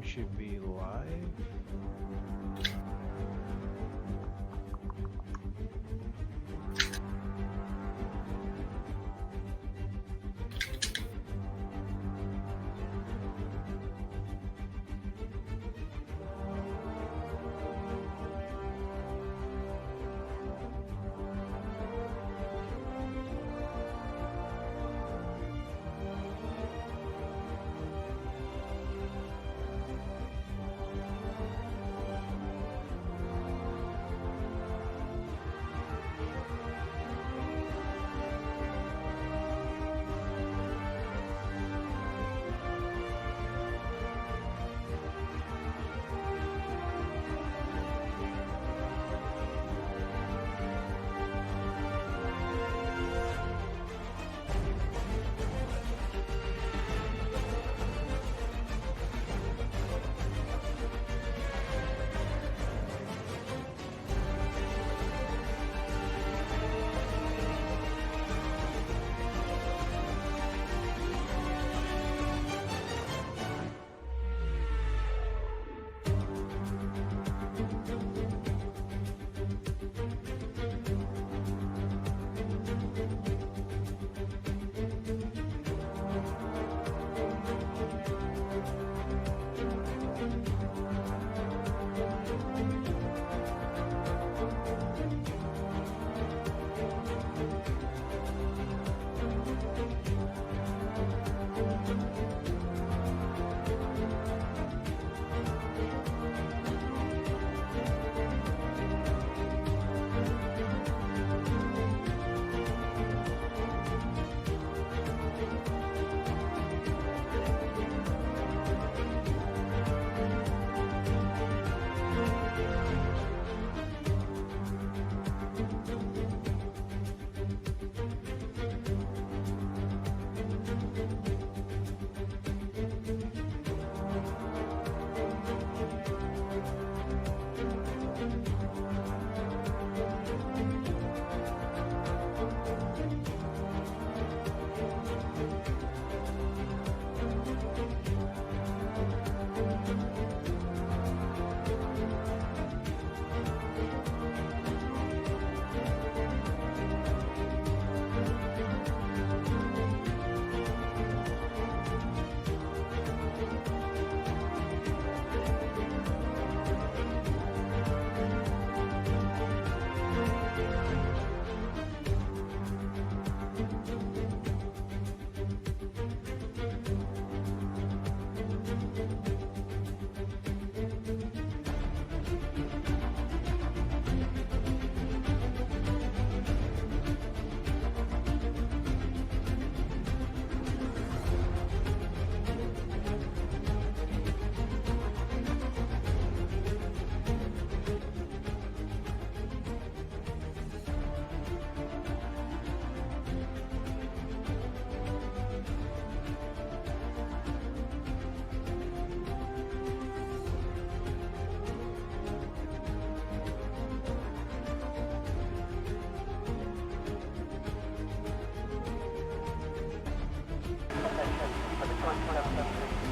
should be live.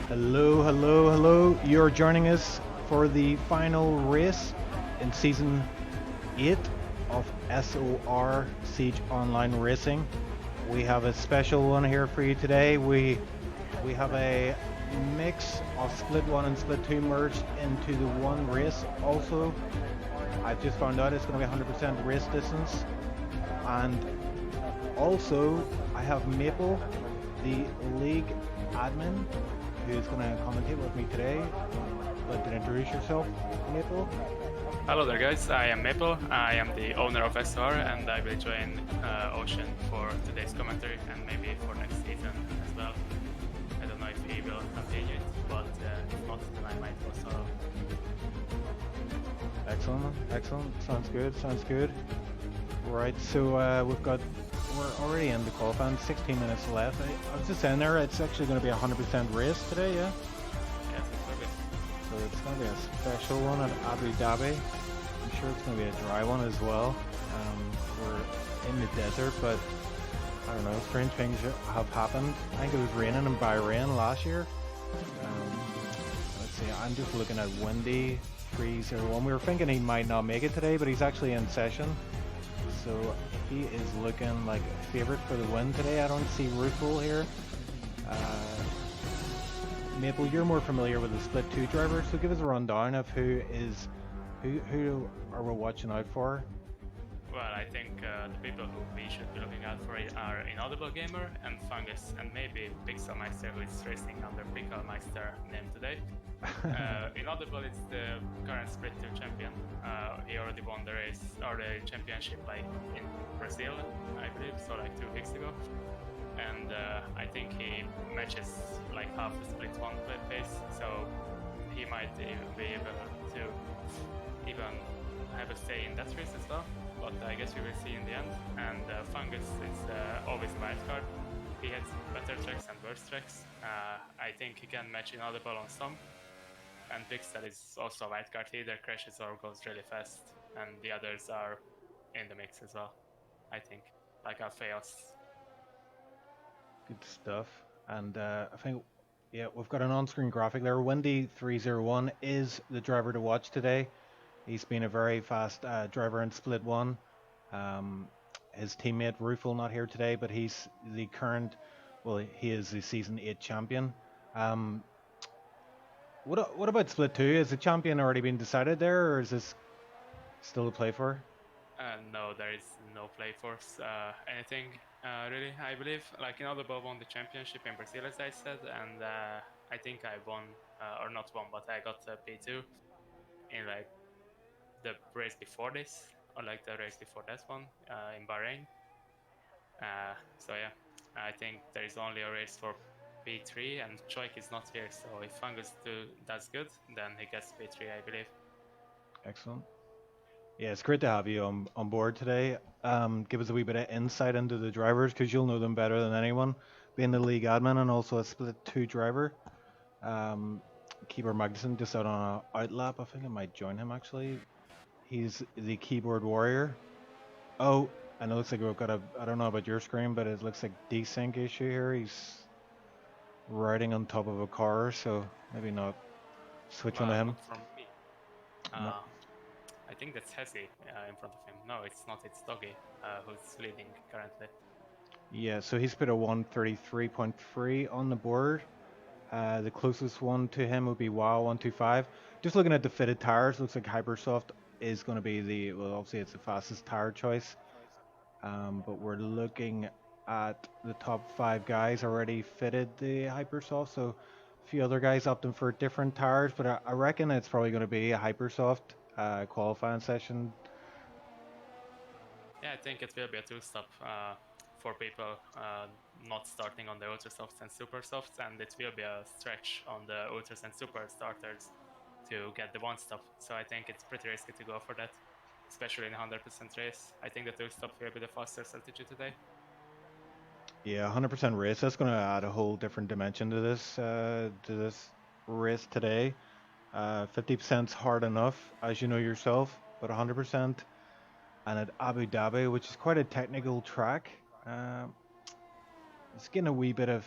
Hello. You're joining us for the final race in season 8 of SOR Siege Online Racing. We have a special one here for you today. We have a mix of Split 1 and Split 2 merged into the one race. Also, I've just found out it's going to be 100% race distance. And also, I have Maple, the league admin, who's going to commentate with me today. Would you introduce yourself, Maple? Hello there guys, I am Maple, I am the owner of SR and I will join Ocean for today's commentary and maybe for next season as well. I don't know if he will continue it, but if not, then I might also. Excellent, sounds good. Right, so we're already in the qualifying, 16 minutes left. I was just saying there, it's actually going to be a 100% race today, yeah? Yes, it's okay. So it's going to be a special one at Abu Dhabi. I'm sure it's going to be a dry one as well. We're in the desert, but I don't know, strange things have happened. I think it was raining in Bahrain last year. Let's see, I'm just looking at Wendy 301. We were thinking he might not make it today, but he's actually in session. So he is looking like a favorite for the win today. I don't see Rufel here. Maple, you're more familiar with the Split 2 driver, so give us a rundown of who are we watching out for? Well, I think the people who we should be looking out for are Inaudible Gamer and Fungus, and maybe Pixelmeister, who is racing under Pixelmeister name today. Inaudible is the current Split 2 champion. He already won the race or the championship like in Brazil, I believe, so like 2 weeks ago. And I think he matches like half the Split 1 pace, so he might even be able to even have a say in that race as well. But I guess we will see in the end. And Fungus is always a wild card. He has better tracks and worse tracks. I think he can match Inaudible on some. And Pixel is also a wild card. He either crashes or goes really fast. And the others are in the mix as well, I think. Like Alphaeus. Good stuff. And I think, yeah, we've got an on-screen graphic there. Wendy 301 is the driver to watch today. He's been a very fast driver in Split 1. His teammate Rufel not here today, but he's the current, well, he is the Season 8 champion. What about Split 2? Has the champion already been decided there, or is this still a play for? No, there is no play for anything, really, I believe. Like, Inaudible won the championship in Brazil, as I said, and I think I won, or not won, but I got P2 in like the race before this, or like the race before that one in Bahrain. So yeah, I think there is only a race for P3, and Choik is not here, so if Fungus does good, then he gets P3, I believe. Excellent. Yeah, it's great to have you on board today. Give us a wee bit of insight into the drivers, because you'll know them better than anyone, being the league admin and also a Split 2 driver. Keyboard Magnuson just out on an outlap. I think I might join him actually. He's the keyboard warrior. Oh, and it looks like we've got I don't know about your screen, but it looks like desync issue here. He's riding on top of a car, so maybe not switch onto him. Not from me. No. I think that's Hezzy in front of him. No, it's not. It's Doggy who's leading currently. Yeah, so he's put a 133.3 on the board. The closest one to him would be WoW 125. Just looking at the fitted tires, looks like Hypersoft is going to be well, obviously it's the fastest tire choice. But we're looking at the top 5 guys already fitted the Hypersoft, so a few other guys opting for different tires, but I reckon it's probably going to be a Hypersoft qualifying session. Yeah, I think it will be a two-stop for people not starting on the Ultrasofts and Supersofts, and it will be a stretch on the Ultras and Super starters to get the one-stop. So I think it's pretty risky to go for that, especially in a 100% race. I think the two-stop will be the faster strategy today. Yeah, 100% race. That's going to add a whole different dimension to this race today. 50% is hard enough, as you know yourself, but 100%, and at Abu Dhabi, which is quite a technical track. It's getting a wee bit of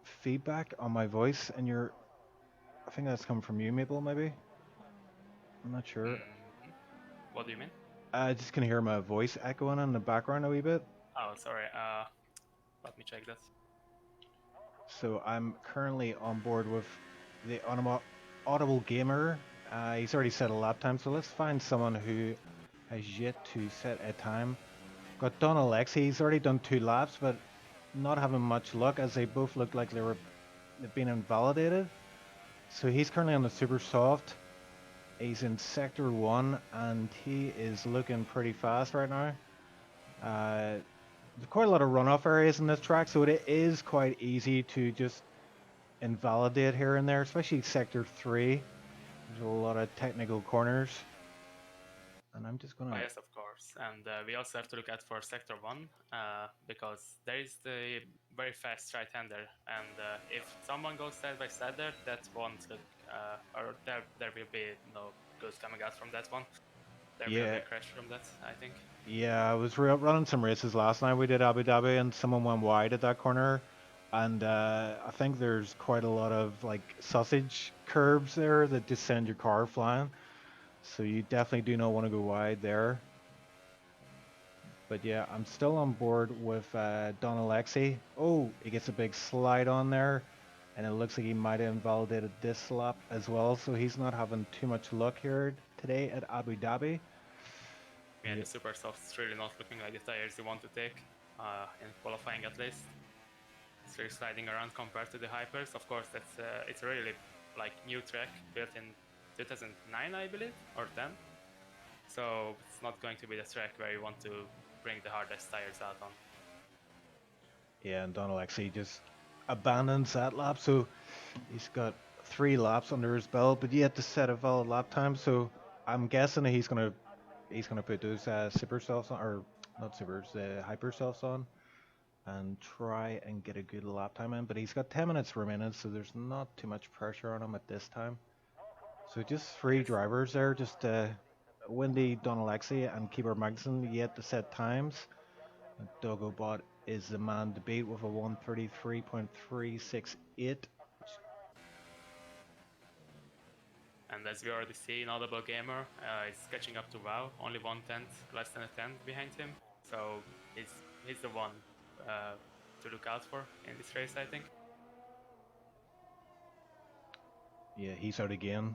feedback on my voice, and I think that's coming from you, Maple, maybe? I'm not sure. What do you mean? I just can hear my voice echoing in the background a wee bit. Oh, sorry. Let me check that. So I'm currently on board with the Audible Gamer. He's already set a lap time, so let's find someone who has yet to set a time. Got Don Alexi, he's already done 2 laps, but not having much luck as they both looked like they've been invalidated. So he's currently on the Super Soft. He's in Sector 1 and he is looking pretty fast right now. There's quite a lot of runoff areas in this track, so it is quite easy to just invalidate here and there, especially Sector 3. There's a lot of technical corners. And I'm just gonna... Oh, yes, of course. And we also have to look at for Sector 1, because there is the very fast right-hander, and if someone goes side by side there, that won't look, or there will be no good coming out from that one. There will be a crash from that, I think. Yeah, I was running some races last night. We did Abu Dhabi, and someone went wide at that corner. and I think there's quite a lot of like sausage curbs there that just send your car flying. So you definitely do not want to go wide there. But yeah, I'm still on board with Don Alexi. Oh, he gets a big slide on there, and it looks like he might have invalidated this lap as well. So he's not having too much luck here today at Abu Dhabi. Yeah, Yeah, the super softs really not looking like the tires you want to take in qualifying at least. It's really sliding around compared to the hypers. Of course, that's it's a really like new track built in 2009, I believe, or 10. So it's not going to be the track where you want to bring the hardest tires out on. yeah, and Don Alexi just abandons that lap. So he's got 3 laps under his belt, but yet to set a valid lap time. So I'm guessing he's gonna put those super softs on, or not supers, hyper softs on, and try and get a good lap time in. But he's got 10 minutes remaining, so there's not too much pressure on him at this time. So just 3 Yes. drivers there, just Wendy, Don Alexi, and Keeper Magnussen yet to set times. Dogobot is the man to beat with a 133.368. And as we already see, Inaudible Gamer is catching up to WoW, only 1/10, less than a tenth behind him. So he's the one to look out for in this race, I think. Yeah, he's out again.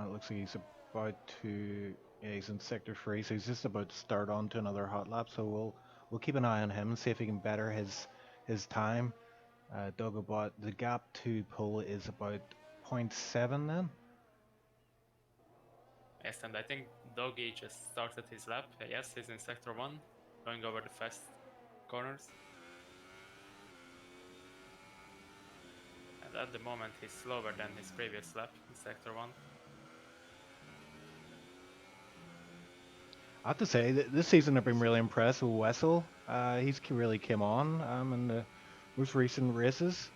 Looks like he's about to. Yeah, he's in sector 3, so he's just about to start on to another hot lap. So we'll keep an eye on him and see if he can better his time. Dogobot, the gap to pole is about zero point 0.7 then. Yes, and I think Doggy just started his lap. Yes, he's in sector 1, going over the fast corners. And at the moment he's slower than his previous lap in sector 1. I have to say that this season I've been really impressed with Wessel. He's really came on in the most recent races.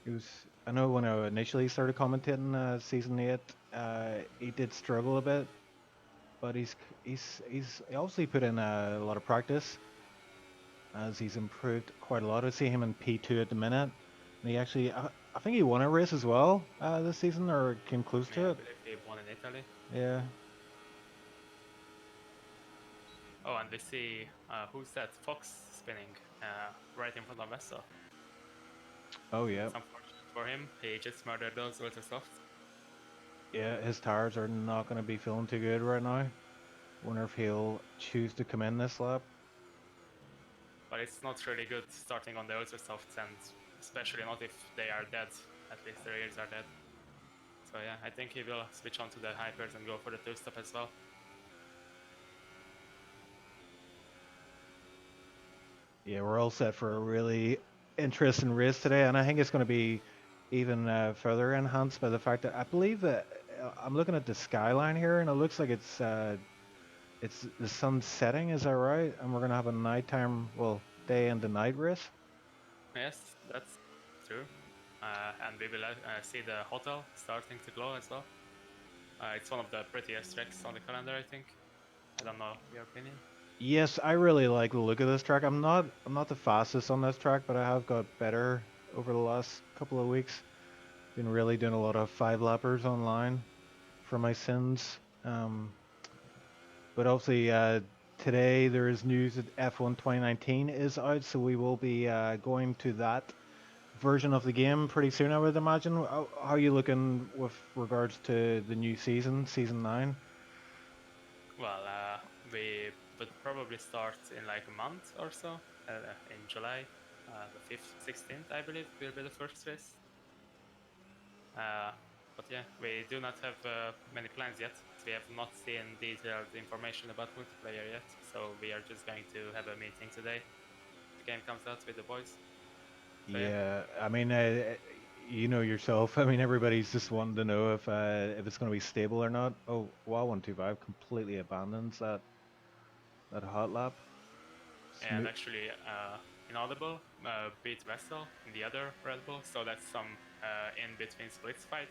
He was. I know when I initially started commentating season 8, he did struggle a bit, but he's obviously put in a lot of practice as he's improved quite a lot. I see him in P2 at the minute, and he actually I think he won a race as well this season or came close Yeah, to I it. believe he won in Italy. Yeah. Oh, and we see who's that Fox spinning right in front of Vessel. Oh yeah. It's unfortunate for him. He just murdered those ultra soft. Yeah, his tires are not going to be feeling too good right now. Wonder if he'll choose to come in this lap. But it's not really good starting on the ultra softs, and especially not if they are dead. At least their ears are dead. So yeah, I think he will switch on to the hypers and go for the two-step as well. Yeah, we're all set for a really interesting race today, and I think it's going to be even further enhanced by the fact that I believe that I'm looking at the skyline here, and it looks like it's the sun setting. Is that right? And we're going to have a nighttime, well, day and the night race. Yes, that's true. And we will see the hotel starting to glow as well. It's one of the prettiest tracks on the calendar, I think. I don't know your opinion. Yes, I really like the look of this track. I'm not the fastest on this track, but I have got better over the last couple of weeks. Been really doing a lot of 5 lappers online for my sins. But obviously, today there is news that F1 2019 is out, so we will be going to that version of the game pretty soon, I would imagine. How are you looking with regards to the new season, season 9? Well, we would probably start in like a month or so, in July. The 5th, 16th, I believe, will be the first race. But yeah, we do not have many plans yet. We have not seen detailed information about multiplayer yet, so we are just going to have a meeting today. The game comes out with the boys. So Yeah, I mean, you know yourself. I mean, everybody's just wanting to know if it's going to be stable or not. Oh, wow, 125 completely abandons that hot lap. and Smooth. actually, Inaudible beat Vessel in the other Red Bull, so that's some in between splits fight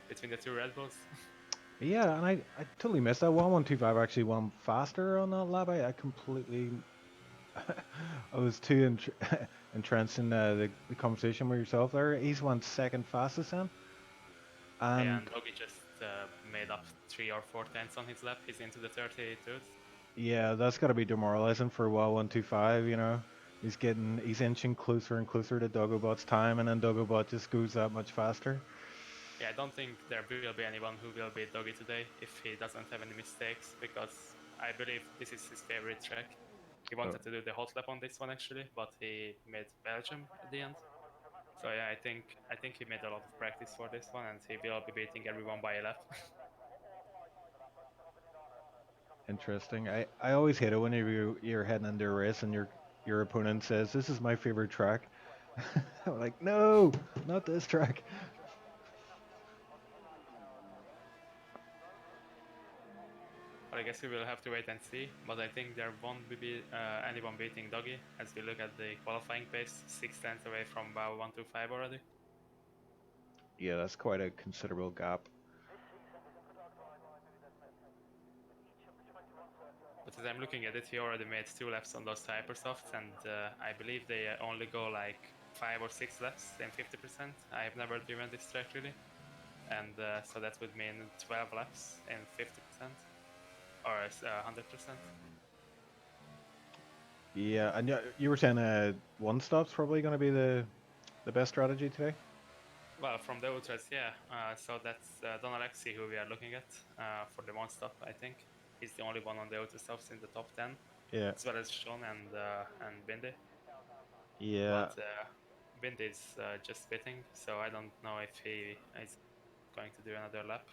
between the two Red Bulls. Yeah, and I totally missed that. 125 actually went faster on that lap. I completely. I was too entrenched in the conversation with yourself there. He's won second fastest then. Yeah, And and Doggy just made up 3 or 4 tenths on his lap. He's into the 32s. yeah, that's got to be demoralizing for WoW 125, you know. He's inching closer and closer to Dogobot's time, and then Dogobot just goes that much faster. Yeah, I don't think there will be anyone who will beat Doggy today if he doesn't have any mistakes, because I believe this is his favorite track. He Oh, wanted to do the hot lap on this one actually, but he made Belgium at the end. So yeah, I think he made a lot of practice for this one, and he will be beating everyone by a lap. interesting. I always hate it when you're heading into a race and your opponent says, "This is my favorite track." I'm like, no, not this track. But I guess we will have to wait and see. But I think there won't be anyone beating Doggy as we look at the qualifying pace, 6 tenths away from BAO 125 already. Yeah, that's quite a considerable gap. But as I'm looking at it, he already made 2 laps on those hypersofts, and I believe they only go like 5 or 6 laps in 50%. I have never driven this track really, and so that would mean 12 laps in 50% or 100%. Yeah, and you were saying one stop's probably going to be the best strategy today. Well, from the ultras, yeah. So that's Don Alexi who we are looking at for the one stop. I think he's the only one on the ultra stops in the top 10, Yeah, as well as Sean and Bindi. yeah, But Bindi is just spitting, so I don't know if he is going to do another lap.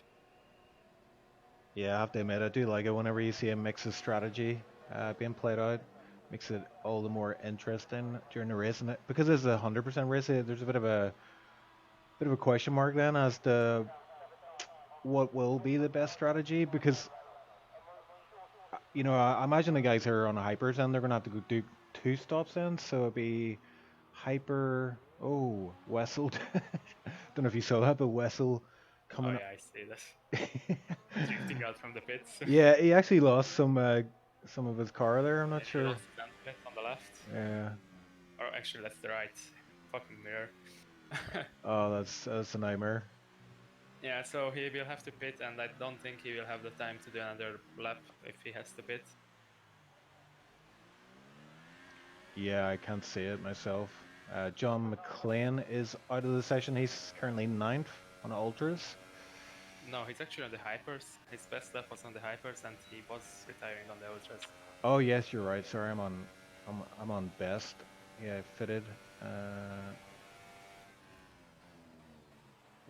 yeah. I have to admit, I do like it whenever you see a mix of strategy being played out. Makes it all the more interesting during the race, and because it's 100% race, there's a bit of a question mark then as to what will be the best strategy. Because I imagine the guys who are on the hypers and they're gonna have to go do two stops then, so it'd be hyper. Oh, Wessel. Don't know if you saw that, but Wessel Oh coming up. yeah, I see that. Drifting out from the pits. Yeah, he actually lost some of his car there. I'm not Yeah, he sure. lost his end pit on the left. Yeah. Or actually, that's the right. Fucking mirror. Oh, that's a nightmare. Yeah, so he will have to pit, and I don't think he will have the time to do another lap if he has to pit. Yeah, I can't see it myself. John McLean is out of the session. He's currently ninth on ultras. No, he's actually on the hypers. His best lap was on the hypers, and he was retiring on the ultras. Oh yes, you're right. Sorry, I'm on best. Yeah, fitted. Uh,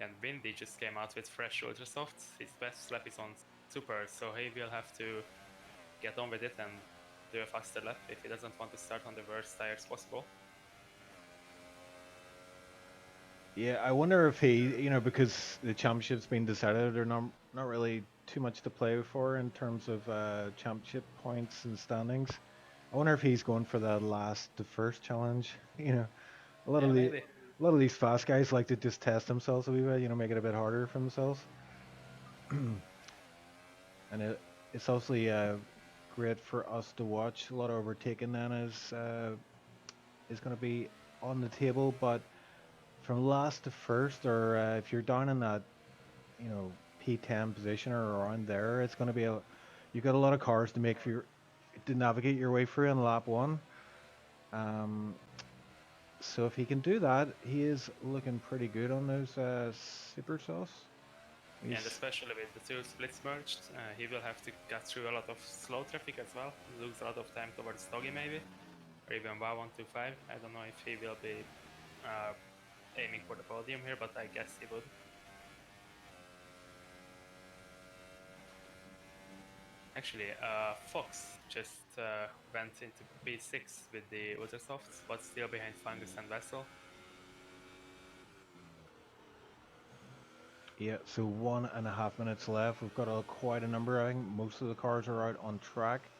And Bindi just came out with fresh ultra softs. His best lap is on super, so he will have to get on with it and do a faster lap if he doesn't want to start on the worst tires possible. yeah, I wonder if he, because the championship's been decided, there's not really too much to play for in terms of championship points and standings. I wonder if he's going for that last to first challenge. A lot Yeah, of the maybe. a lot of these fast guys like to just test themselves a wee bit, make it a bit harder for themselves. And it's obviously great for us to watch. A lot of overtaking then is going to be on the table, but from last to first, or if you're down in that, you know, P10 position or around there, it's going to be you got a lot of cars to navigate your way through in lap one. Um, so if he can do that, he is looking pretty good on those super sauce. And especially with the two splits merged, he will have to cut through a lot of slow traffic as well, lose a lot of time towards Doggy maybe, or even BAO 125. I don't know if he will be aiming for the podium here, but I guess he would. Actually, Fox just went into P6 with the Ultrasofts, but still behind Fungus and Vessel. Yeah, so 1.5 minutes left. We've got quite a number. I think most of the cars are out on track.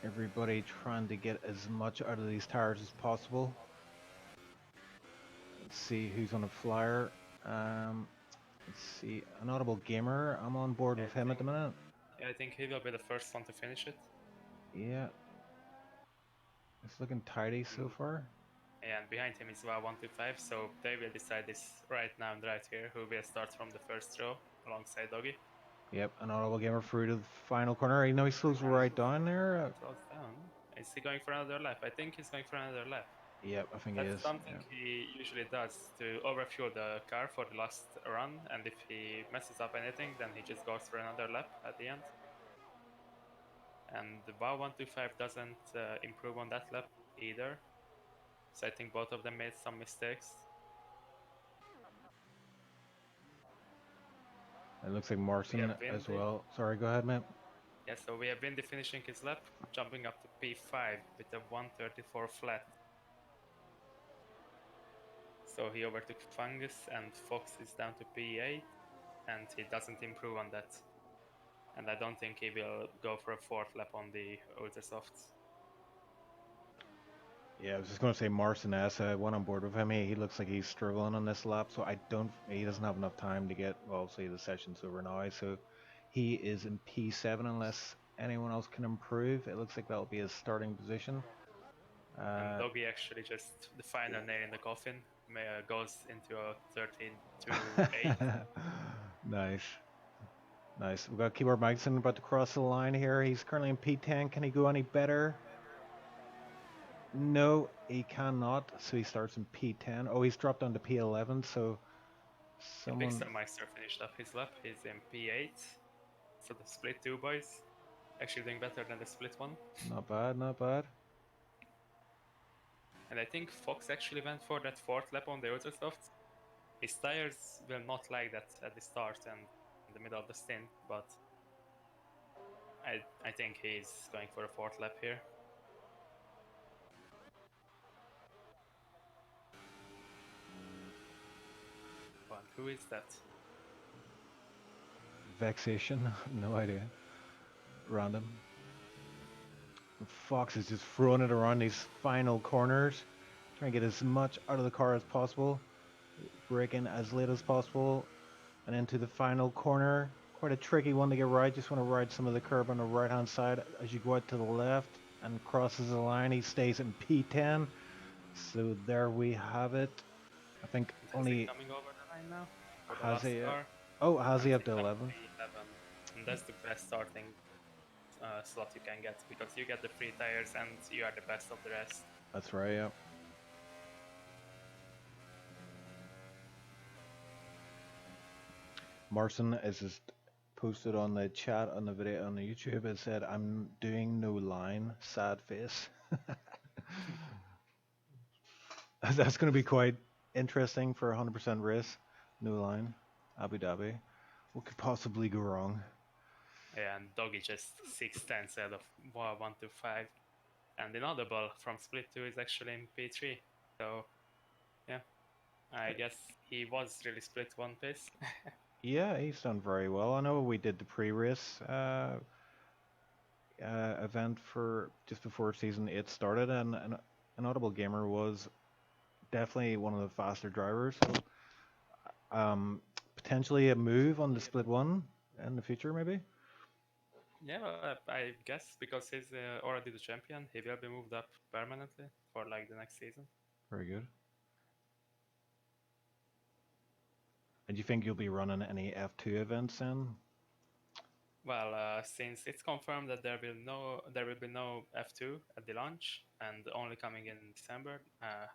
Everybody trying to get as much out of these tires as possible. Let's see who's on a flyer. Let's see, an Audible Gamer. I'm on board with him at the minute. Yeah, I think he will be the first one to finish it. Yeah. It's looking tidy so far. And behind him is Wow125, so they will decide this right now and right here, who will start from the first row alongside Doggy. Yep, an audible gamer through to the final corner. You know he slows right down there. Slows down. Is he going for another lap? I think he's going for another lap. Yep, I think he That's is. something Yeah. he usually does to overfuel the car for the last run, and if he messes up anything, then he just goes for another lap at the end. And the Wow125 doesn't improve on that lap either. So I think both of them made some mistakes. It looks like Marson as Windy. well. Sorry, go ahead, mate. Yeah, so we have Windy finishing his lap, jumping up to P5 with a 134 flat. So he overtook Fungus, and Fox is down to P8, and he doesn't improve on that. And I don't think he will go for a fourth lap on the Ultra Softs. Yeah, I was just going to say Marson S. I went on board with him. He looks like he's struggling on this lap, so he doesn't have enough time to get, well, obviously the session's over now, so he is in P7 unless anyone else can improve. It looks like that'll be his starting position. And Doggy actually just the final nail in the coffin goes into a 13 to 8. Nice. Nice. We've got Keyboard Magson about to cross the line here. He's currently in P10. Can he go any better? No, he cannot. So he starts in P10. Oh, he's dropped down to P11. So someone. Meister finished up his lap. He's in P8. So the split 2 boys actually doing better than the split 1. Not bad, not bad. And I think Fox actually went for that fourth lap on the Ultra Softs. His tires will not like that at the start and in the middle of the stint, but I think he's going for a fourth lap here. But who is that? Vexation? No idea. Random. Fox is just throwing it around these final corners. Trying to get as much out of the car as possible. Braking as late as possible. And into the final corner. Quite a tricky one to get right. Just want to ride some of the curb on the right hand side as you go out to the left and crosses the line. He stays in P10. So there we have it. I think only coming over the line now for the has last he. car. Oh, has he up to 11? And that's the best starting slot you can get because you get the free tires and you are the best of the rest. That's right. Yeah. Marson is just posted on the chat on the video on the YouTube. It said, "I'm doing no line, sad face." That's going to be quite interesting for a 100% race. No line, Abu Dhabi. What could possibly go wrong? Yeah, and Doggy just 6/10 out of 125. And Inaudible from Split 2 is actually in P3. So, yeah, I guess he was really Split 1 pace. Yeah, he's done very well. I know we did the pre-race event for just before season 8 started, and an Audible Gamer was definitely one of the faster drivers. So, potentially a move on the Split 1 in the future, maybe? Yeah, I guess because he's already the champion, he will be moved up permanently for like the next season. Very good. And do you think you'll be running any F2 events then? Well, since it's confirmed that there will be no F2 at the launch and only coming in December,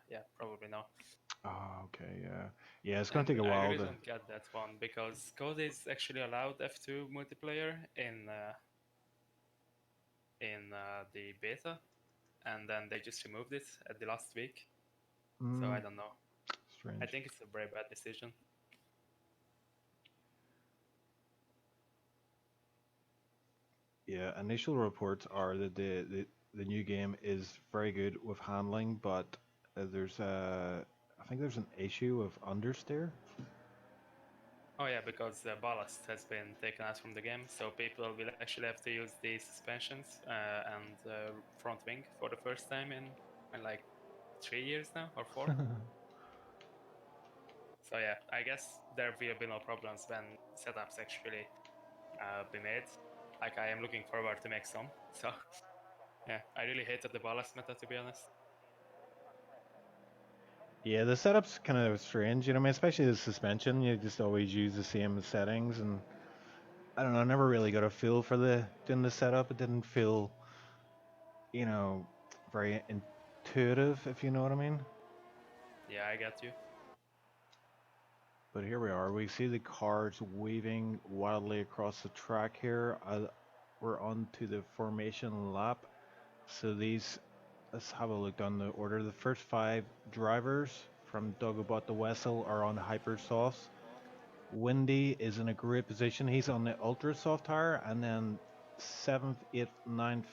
yeah, probably no. Oh, okay, yeah. Yeah, it's going to take a I while really to... don't get that one because Code is actually allowed F2 multiplayer in the beta, and then they just removed it at the last week. So I don't know. Strange. I think it's a very bad decision. Yeah, initial reports are that the new game is very good with handling, but there's I think there's an issue with understeer. Oh yeah, because the ballast has been taken out from the game, so people will actually have to use the suspensions and front wing for the first time in like 3 years now or 4. So yeah, I guess there will be no problems when setups actually be made. Like I am looking forward to make some. So Yeah, I really hated the ballast meta, to be honest. Yeah, the setup's kind of strange, you know, I mean, especially the suspension. You just always use the same settings, and I don't know, I never really got a feel for doing the setup. It didn't feel, you know, very intuitive, if you know what I mean. Yeah, I get you. But here we are. We see the cars weaving wildly across the track here. We're on to the formation lap. So let's have a look down the order. The first 5 drivers from Dagobah to Wessel are on Hypersofts. Windy is in a great position. He's on the ultra soft tire, and then 7th, 8th, 9th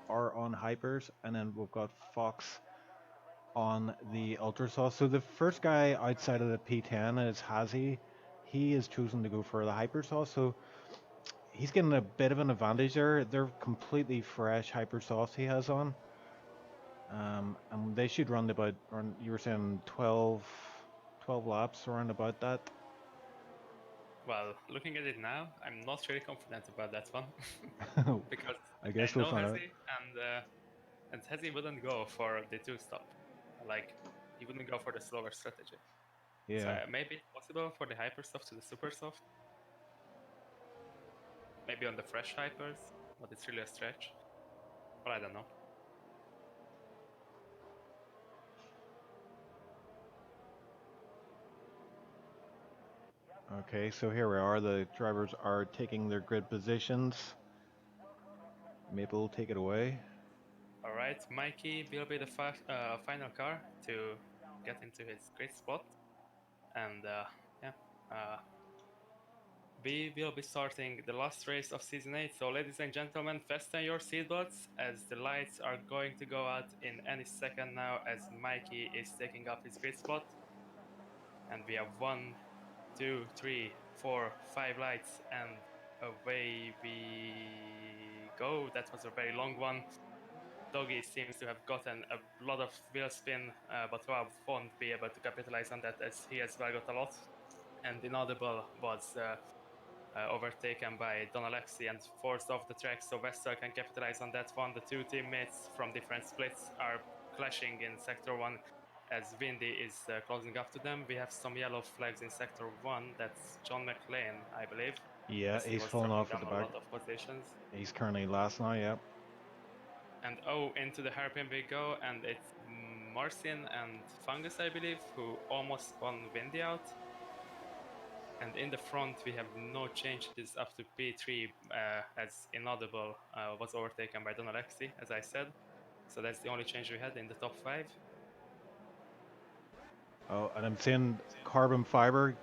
are on hypers, and then we've got Fox on the ultra soft. So the first guy outside of the P10 is Hazy. He has chosen to go for the hyper soft, so he's getting a bit of an advantage there. They're completely fresh hyper soft he has on. And they should run about, you were saying 12 laps around about that. Well, looking at it now, I'm not really confident about that one because I I guess we'll know find out. Hezi and Hezi wouldn't go for the 2-stop. Like he wouldn't go for the slower strategy. So Yeah. maybe it's possible for the hyper soft to the super soft. Maybe on the fresh hypers, but it's really a stretch. But I don't know. Okay, so here we are. The drivers are taking their grid positions. Maple, take it away. All right, Mikey will be the final car to get into his grid spot, and yeah, we will be starting the last race of season 8. So, ladies and gentlemen, fasten your seatbelts as the lights are going to go out in any second now, as Mikey is taking up his grid spot, and we have 1, 2, 3, 4, 5 lights, and away we go. That was a very long one. Doggy seems to have gotten a lot of wheel spin, but Rob won't be able to capitalize on that as he as well got a lot. And Inaudible was overtaken by Don Alexi and forced off the track, so Vestel can capitalize on that one. The two teammates from different splits are clashing in Sector 1 as Windy is closing up to them. We have some yellow flags in Sector 1. That's John McLean, I believe, Yeah, as he he's was falling dropping off at down the a back. lot of positions. He's currently last now, yeah. And into the hairpin we go, and it's Marcin and Fungus, I believe, who almost spun Windy out. And in the front, we have no changes up to P3 as Inaudible was overtaken by Don Alexi, as I said. So that's the only change we had in the top 5. Oh, and I'm seeing carbon fiber.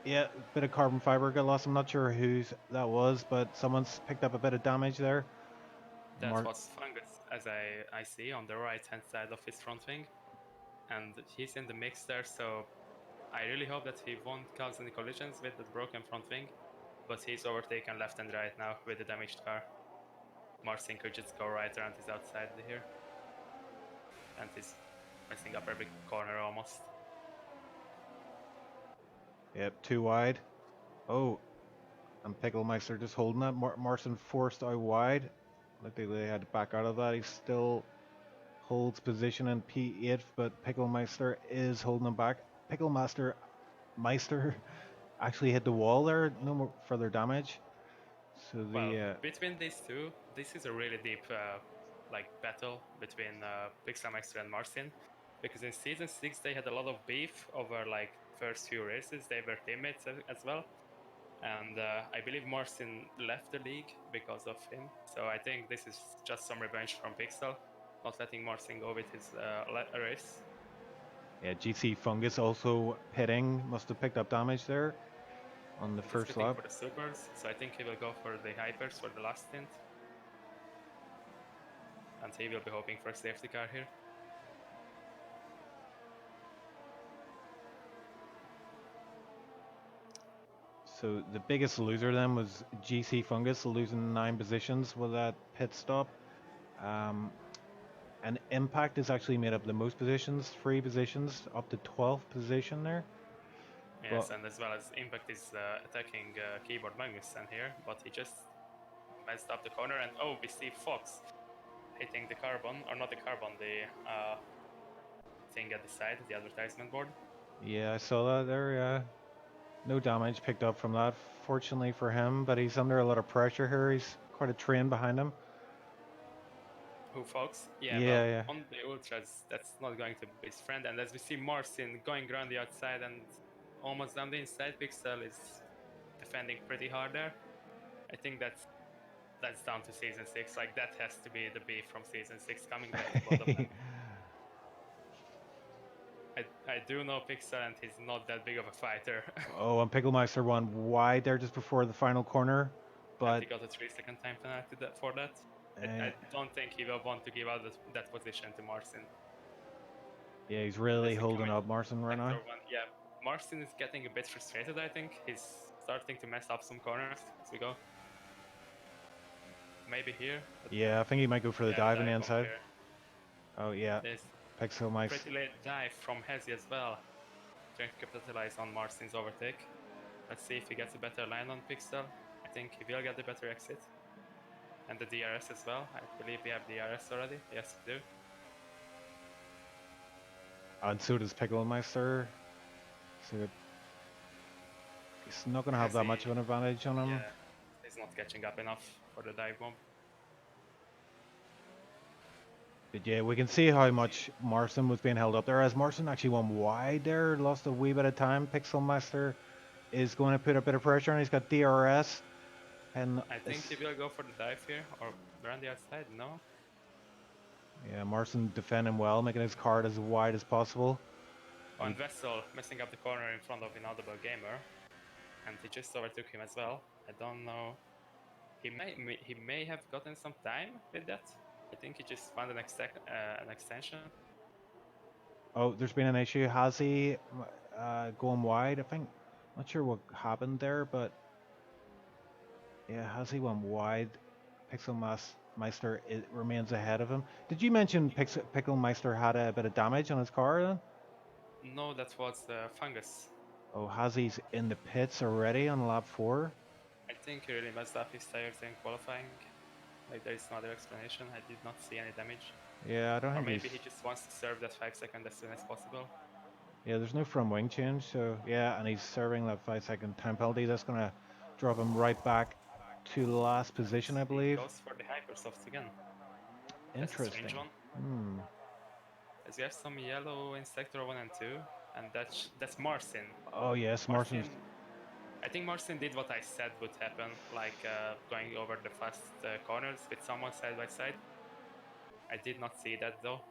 Yeah, a bit of carbon fiber got lost. I'm not sure whose that was, but someone's picked up a bit of damage there. That was Fungus, as I see on the right hand side of his front wing. And he's in the mix there, so I really hope that he won't cause any collisions with the broken front wing. But he's overtaken left and right now with the damaged car. Marcin could just go right around his outside here. And he's messing up every corner almost. Yep, too wide. Oh, and Picklemeister just holding that. Marson forced out wide. Looked like they had to back out of that. He still holds position in P8, but Picklemeister is holding him back. Meister actually hit the wall there. No more further damage. So Well, the between these two, this is a really deep battle between Pixelmeister and Marcin, because in season 6 they had a lot of beef over first few races. They were teammates as well, and I believe Marcin left the league because of him. So I think this is just some revenge from Pixel, not letting Marcin go with his race. yeah, GC Fungus also pitting. Must have picked up damage there on the And he's first pitting lap. for the supers, so I think he will go for the hypers for the last stint. And he will be hoping for a safety car here. So the biggest loser then was GC Fungus, losing 9 positions with that pit stop. And Impact is actually made up the most positions, 3 positions, up to 12th position there. Yes, and as well as Impact is attacking Keyboard Magnussen here, but he just messed up the corner, and we see Fox hitting the carbon, or not the carbon, the thing at the side, the advertisement board. Yeah, I saw that there, yeah. No damage picked up from that, fortunately for him, but he's under a lot of pressure here. He's quite a train behind him. Who, Fox? Yeah, Yeah, well, yeah. on the ultras, that's not going to be his friend. And as we see Marcin going around the outside and almost down the inside, Pixel is defending pretty hard there. I think that's down to season 6. Like, that has to be the beef from season 6 coming back to both of them. I do know Pixel, and he's not that big of a fighter. Oh, and Picklemeister won wide there just before the final corner, And he but got a 3-second time penalty for that. I don't think he will want to give out that position to Marcin. yeah, he's really Listen, holding coming up Marcin right sector now. 1. Yeah, Marcin is getting a bit frustrated, I think. He's starting to mess up some corners as we go. Maybe here. Yeah, I think he might go for the Yeah, dive on the dive bomb inside. here. Oh yeah, There's Pixelmeister. pretty late dive from Hezi as well, trying to capitalize on Marcin's overtake. Let's see if he gets a better line on Pixel. I think he will get the better exit. And the DRS as well. I believe we have DRS already. Yes, we do. And so does Picklemeister. So he's not going to have that much of an advantage on him. Yeah, he's not catching up enough for the dive bomb. But yeah, we can see how much Marcin was being held up there. As Marcin actually went wide there, lost a wee bit of time. Pixelmeister is going to put a bit of pressure on. He's got DRS. And I think he will go for the dive here, or around the outside, no? Yeah, Marcin defending well, making his card as wide as possible. Oh, and Vessel messing up the corner in front of Inaudible Gamer. And he just overtook him as well. I don't know. He may have gotten some time with that. I think he just found an extension. Oh, there's been an issue. Has he going wide? I think. Not sure what happened there, but yeah, has he went wide? Pixelmeister remains ahead of him. Did you mention Pixelmeister had a bit of damage on his car then? No, that was Fungus. Oh, Hazi's in the pits already on lap 4? I think he really messed up his tires in qualifying. Like, there is no other explanation. I did not see any damage. Yeah, I don't Or think maybe he just wants to serve that 5 second as soon as possible. Yeah, there's no front wing change, so yeah, and he's serving that 5-second time penalty. That's going to drop him right back to last position, I believe. He goes for the Hypersofts again. Interesting. That's a strange one. As we have some yellow in sector 1 and 2, and that's Marcin. Oh yes, Marcin. I think Marcin did what I said would happen, like going over the fast corners with someone side by side. I did not see that though.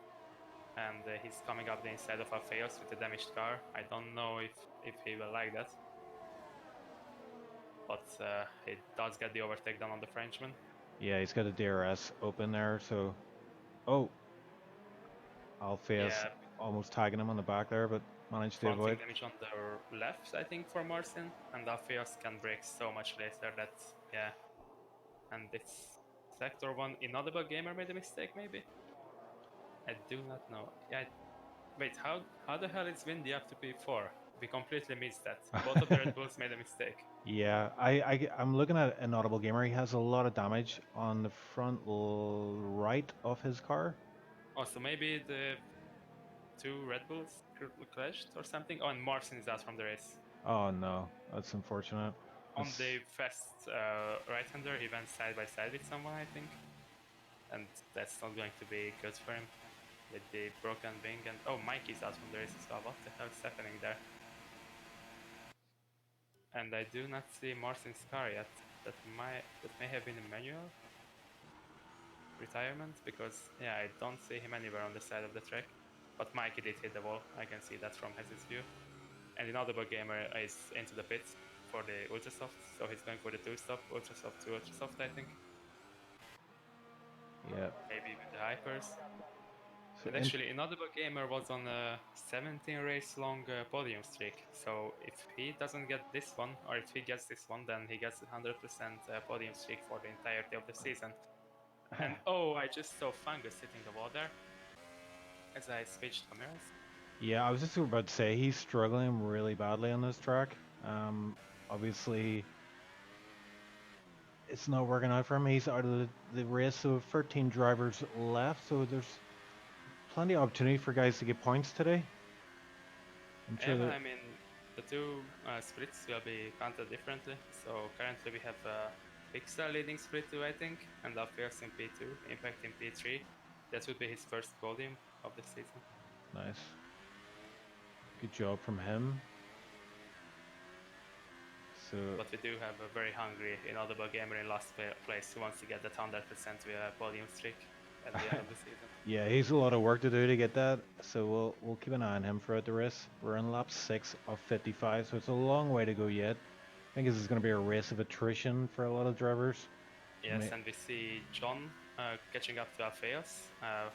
And he's coming up the inside of Alpheus with a damaged car. I don't know if he will like that. But he does get the overtake done on the Frenchman. Yeah, he's got a DRS open there, so... Oh! Alpheus almost tagging him on the back there, but managed to avoid. Damage on the left, I think, for Marcin. And Alpheus can break so much later that, yeah. And it's Sector 1 Inaudible Gamer made a mistake, maybe? I do not know. Yeah. Wait, how the hell is Windy up to P4? We completely missed that. Both of the Red Bulls made a mistake. Yeah, I'm looking at Inaudible Gamer. He has a lot of damage on the front right of his car. Oh, so maybe the 2 Red Bulls clashed or something? Oh, and Marcin is out from the race. Oh no, that's unfortunate. On the fast right-hander, he went side by side with someone, I think. And that's not going to be good for him. With the broken wing and... Oh, Mikey's out from the race as well. What the hell is happening there? And I do not see Marcin's car yet. That may have been a manual retirement, because yeah, I don't see him anywhere on the side of the track. But Mikey did hit the wall. I can see that from his view. And Inaudible Gamer is into the pits for the Ultrasoft, so he's going for the 2-stop, Ultrasoft to Ultrasoft, I think. Yeah. Maybe with the Hypers. And actually, Inaudible Gamer was on a 17 race long podium streak, so if he doesn't get this one, or if he gets this one, then he gets 100% podium streak for the entirety of the season. And oh, I just saw Fungus hitting the wall there as I switched cameras. Yeah, I was just about to say, he's struggling really badly on this track. Obviously, it's not working out for him. He's out of the race, so 13 drivers left. So there's plenty of opportunity for guys to get points today. I'm sure Yeah, but that I mean, the two splits will be counted differently. So currently we have Pixar leading split 2, I think, and Alpheus in P2, Impact in P3. That would be his first podium of the season. nice, good job from him. So But we do have a very hungry, inaudible gamer in last place who wants to get that 100% podium streak at the end of the season. yeah, he's a lot of work to do to get that. So we'll keep an eye on him throughout the race. We're on lap 6 of 55, so it's a long way to go yet. I think this is going to be a race of attrition for a lot of drivers. Yes, and we see John catching up to Alpheus,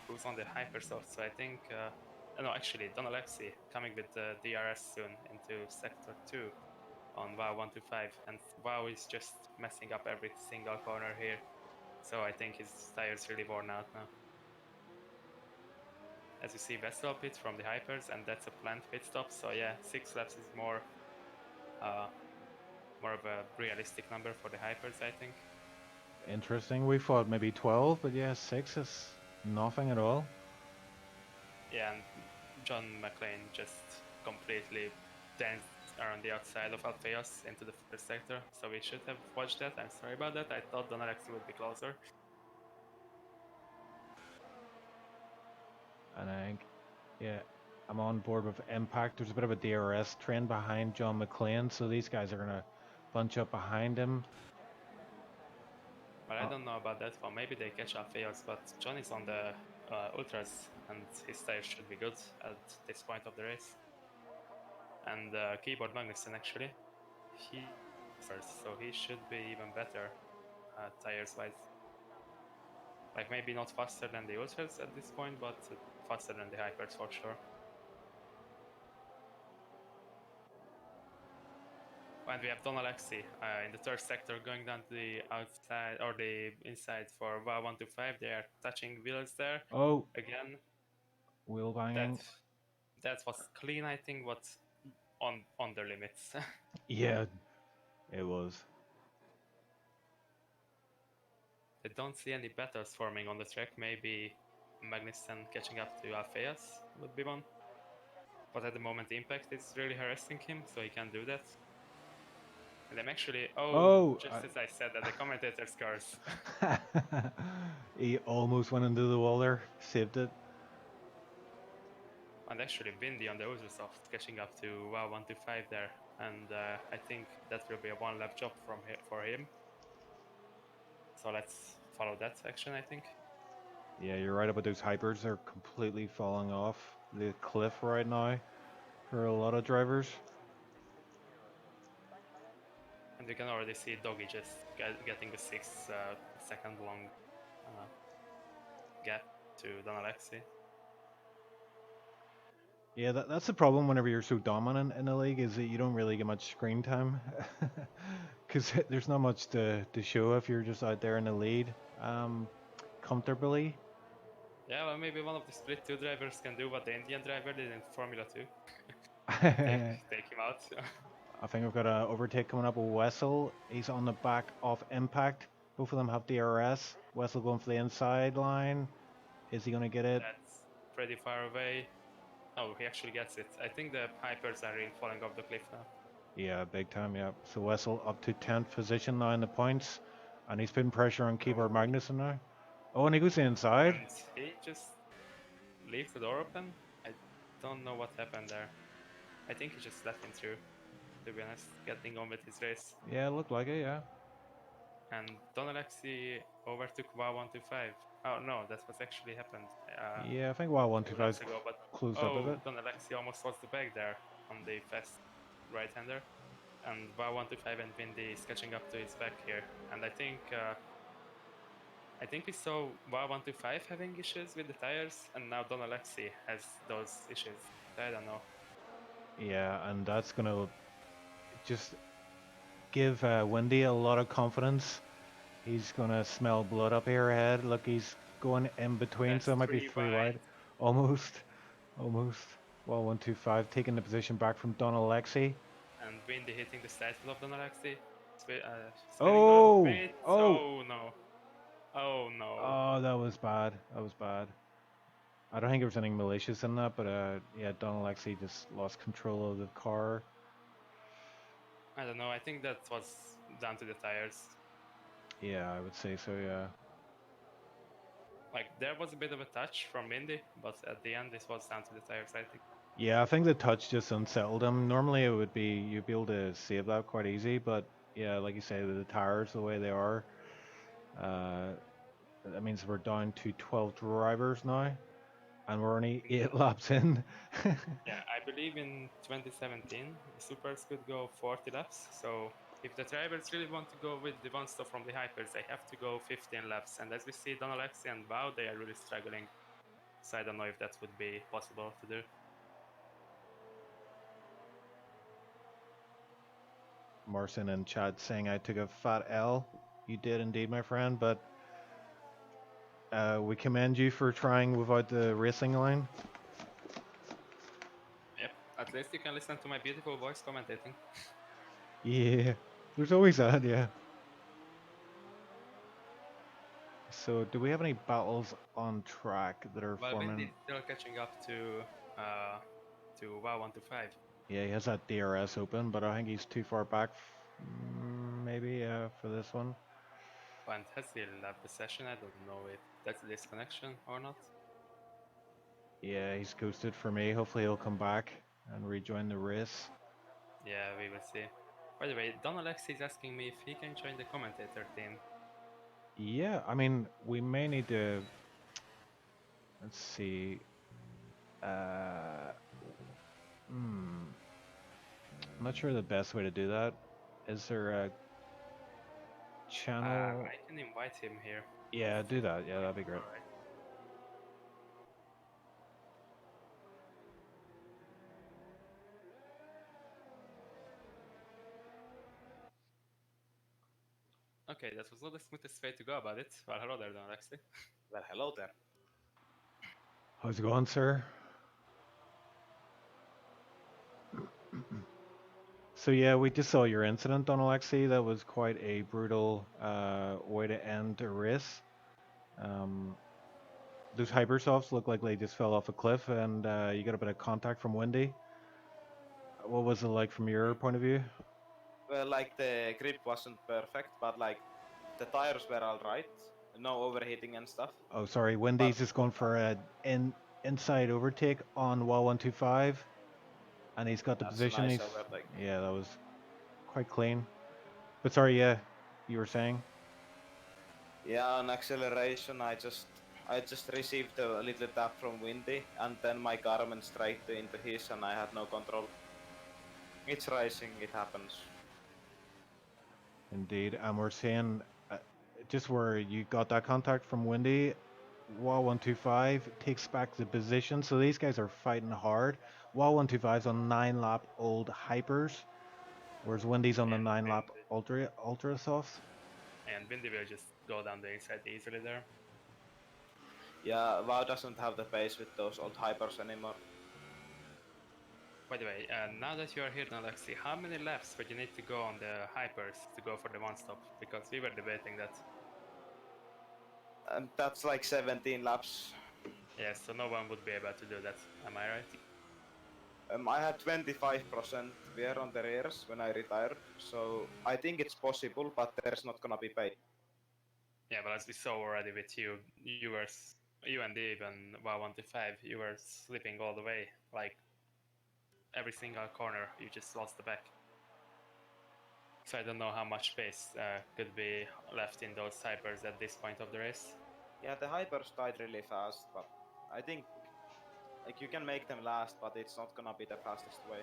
who's on the hypersoft. So I think, no, actually, Don Alexi coming with the DRS soon into sector 2 on WoW 125, and WoW is just messing up every single corner here. So I think his tire's really worn out now. As you see, Vessel pits from the hypers, and that's a planned pit stop. So yeah, 6 laps is uh, more of a realistic number for the hypers, I think. Interesting. We thought maybe 12, but yeah, 6 is nothing at all. Yeah, and John McClane just completely danced around the outside of Alpheus into the first sector, so we should have watched that. I'm sorry about that. I thought Don Alexi would be closer. And I think, yeah, I'm on board with Impact. There's a bit of a DRS trend behind John McClane, so these guys are going to bunch up behind him. But I don't know about that one. Maybe they catch Alpheus, but John is on the Ultras, and his tires should be good at this point of the race. And Keyboard Magnussen, actually, he first, so he should be even better tires-wise. Like maybe not faster than the Ultras at this point, but faster than the Hypers for sure. And we have Don Alexi in the third sector going down to the outside or the inside for WoW 125. They are touching wheels there. Oh, Again, wheel banging. that was clean, I think, but on their limits. Yeah, it was. I don't see any battles forming on the track. Maybe Magnussen catching up to Alpheus would be one. But at the moment, Impact is really harassing him, so he can't do that. And I'm actually, just as I said that, the commentator's cars. He almost went into the wall there, saved it. And actually Windy on the Ubisoft catching up to WoW 125 there, and I think that will be a one-lap job for him. So let's follow that action, I think. Yeah, you're right about those hypers. They're completely falling off the cliff right now for a lot of drivers. And you can already see Doggy just getting the 6-second long gap to Don Alexi. Yeah, that's the problem whenever you're so dominant in the league, is that you don't really get much screen time. Because there's not much to show if you're just out there in the lead comfortably. Yeah, well, maybe one of the split 2 drivers can do what the Indian driver did in Formula 2. take him out. I think we've got an overtake coming up with Wessel. He's on the back of Impact. Both of them have DRS. Wessel going for the inside line. Is he going to get it? That's pretty far away. Oh, he actually gets it. I think the Hypers are really falling off the cliff now. Yeah, big time, yeah. So Wessel up to 10th position now in the points. And he's putting pressure on Keyboard Magnussen now. Oh, and he goes inside. And he just leaves the door open. I don't know what happened there. I think he just let him through, to be honest, getting on with his race. Yeah, it looked like it, yeah. And Don Alexi overtook WoW 125. Oh no, that was actually happened. Yeah, I think WoW 125 ago, but closed up a bit. Don Alexi almost lost the bag there on the fast right-hander. And WoW 125 and Windy is catching up to his back here. And I think we saw WoW 125 having issues with the tires, and now Don Alexi has those issues. I don't know. Yeah, and that's going to just give Windy a lot of confidence. He's going to smell blood up here ahead. Look, he's going in between, That's so it might be 3 wide. Almost. Almost. Well, 125 taking the position back from Don Alexi. And Windy hitting the side of Don Alexi. Spinning off Oh! it. Oh! Oh no. Oh no. Oh, that was bad. That was bad. I don't think there was anything malicious in that, but yeah, Don Alexi just lost control of the car. I don't know. I think that was down to the tires. Yeah, I would say so, yeah. Like there was a bit of a touch from Indy, but at the end this was down to the tires, I think. Yeah, I think the touch just unsettled him. Normally it would be, you'd be able to save that quite easy, but yeah, like you say, the tires, the way they are, uh, that means we're down to 12 drivers now, and we're only 8 laps in. Yeah, I believe in 2017 the supers could go 40 laps. So if the drivers really want to go with the one stop from the hypers, they have to go 15 laps. And as we see, Don Alexi and Wow, they are really struggling. So I don't know if that would be possible to do. Marcin and Chad saying I took a fat L. You did indeed, my friend, but we commend you for trying without the racing line. Yep. At least you can listen to my beautiful voice commentating. Yeah, there's always that, yeah. So, do we have any battles on track that are Well, forming? Windy's still catching up uh, to Wow 125. Yeah, he has that DRS open, but I think he's too far back, maybe, for this one. And has he left the session? I don't know if that's a disconnection or not. Yeah, he's ghosted for me. Hopefully he'll come back and rejoin the race. Yeah, we will see. By the way, Don Alexi is asking me if he can join the commentator team. Yeah, I mean, we may need to, let's see, uh, I'm not sure the best way to do that. Is there a channel? I can invite him here. Yeah, do that. Yeah, that'd be great. Alright. Okay, that was not the smoothest way to go about it. Well, hello there, Don Alexi. Well, hello there. How's it going, sir? So yeah, we just saw your incident on Alexei. That was quite a brutal way to end a race. Those hypersofts look like they just fell off a cliff, and you got a bit of contact from Wendy. What was it like from your point of view? Well, like the grip wasn't perfect, but like the tires were all right. No overheating and stuff. Oh, sorry, Wendy's But- just going for an inside overtake on wall 125, and he's got the That's position. nice He's overtake. yeah, that was quite clean. But sorry, yeah, you were saying. Yeah, on acceleration, I just received a little tap from Windy, and then my car went straight into his, and I had no control. It's racing, it happens. Indeed, and we're seeing just where you got that contact from Windy, Wall 125 takes back the position. So these guys are fighting hard. Wall 125 is on 9 lap old hypers, whereas Windy's on the And 9 lap Windy- ultra softs. And Windy will just go down the inside easily there. Yeah, WoW doesn't have the pace with those old hypers anymore. By the way, now that you are here, Don Alexi, how many laps would you need to go on the hypers to go for the one stop? Because we were debating that. And that's like 17 laps. Yes, so no one would be able to do that. Am I right? I had 25% wear on the rears when I retired, so I think it's possible, but there's not gonna be pay. Yeah, but as we saw already with you, you and even WoW 125, you were slipping all the way. Like every single corner, you just lost the back. So I don't know how much space could be left in those hypers at this point of the race. Yeah, the hypers died really fast, but I think like you can make them last, but it's not gonna be the fastest way.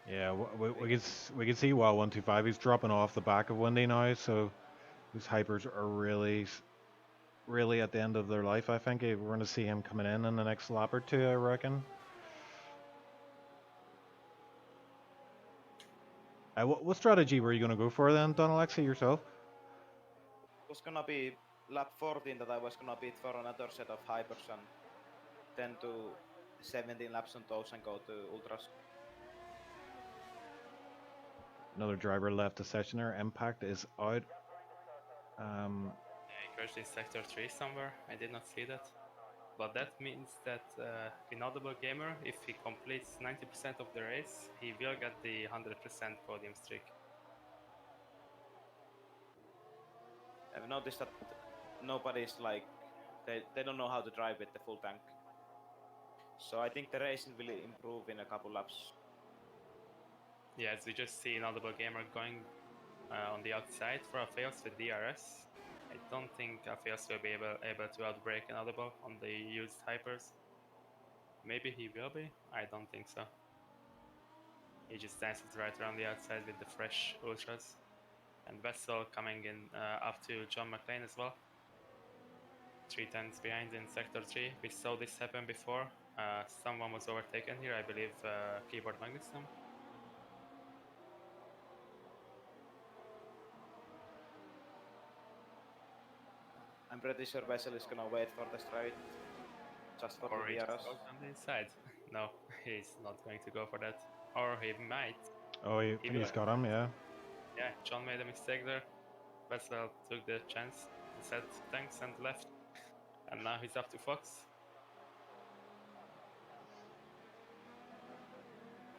Yeah, we can see Wall 125. He's dropping off the back of Windy now, so these hypers are really at the end of their life. I think we're going to see him coming in the next lap or two, I reckon. What strategy were you going to go for then, Don Alexi, yourself? It was gonna be lap 14 that I was gonna beat for another set of hypers and then to 17 laps on those and go to ultras. Another driver left the session there. Impact is out. He crashed in sector 3 somewhere. I did not see that. But that means that Inaudible Gamer, if he completes 90% of the race, he will get the 100% podium streak. I've noticed that nobody's like, they don't know how to drive with the full tank. So I think the racing will improve in a couple laps. Yeah, as we just see Inaudible Gamer going on the outside for Alpheus with DRS. I don't think Alpheus will be able to outbrake Inaudible on the used hypers. Maybe he will be, I don't think so. He just dances right around the outside with the fresh ultras. And Vessel coming in up to John McClane as well. 3 tenths behind in sector 3. We saw this happen before. Someone was overtaken here, I believe Keyboard Magnusson. I'm pretty sure Vessel is gonna wait for the straight, just for Or the he just DRS. goes on the inside. No, he's not going to go for that. Or he might. Oh, he's got him, yeah. Yeah, John made a mistake there. Vessel took the chance, said thanks and left. And now he's up to Fox.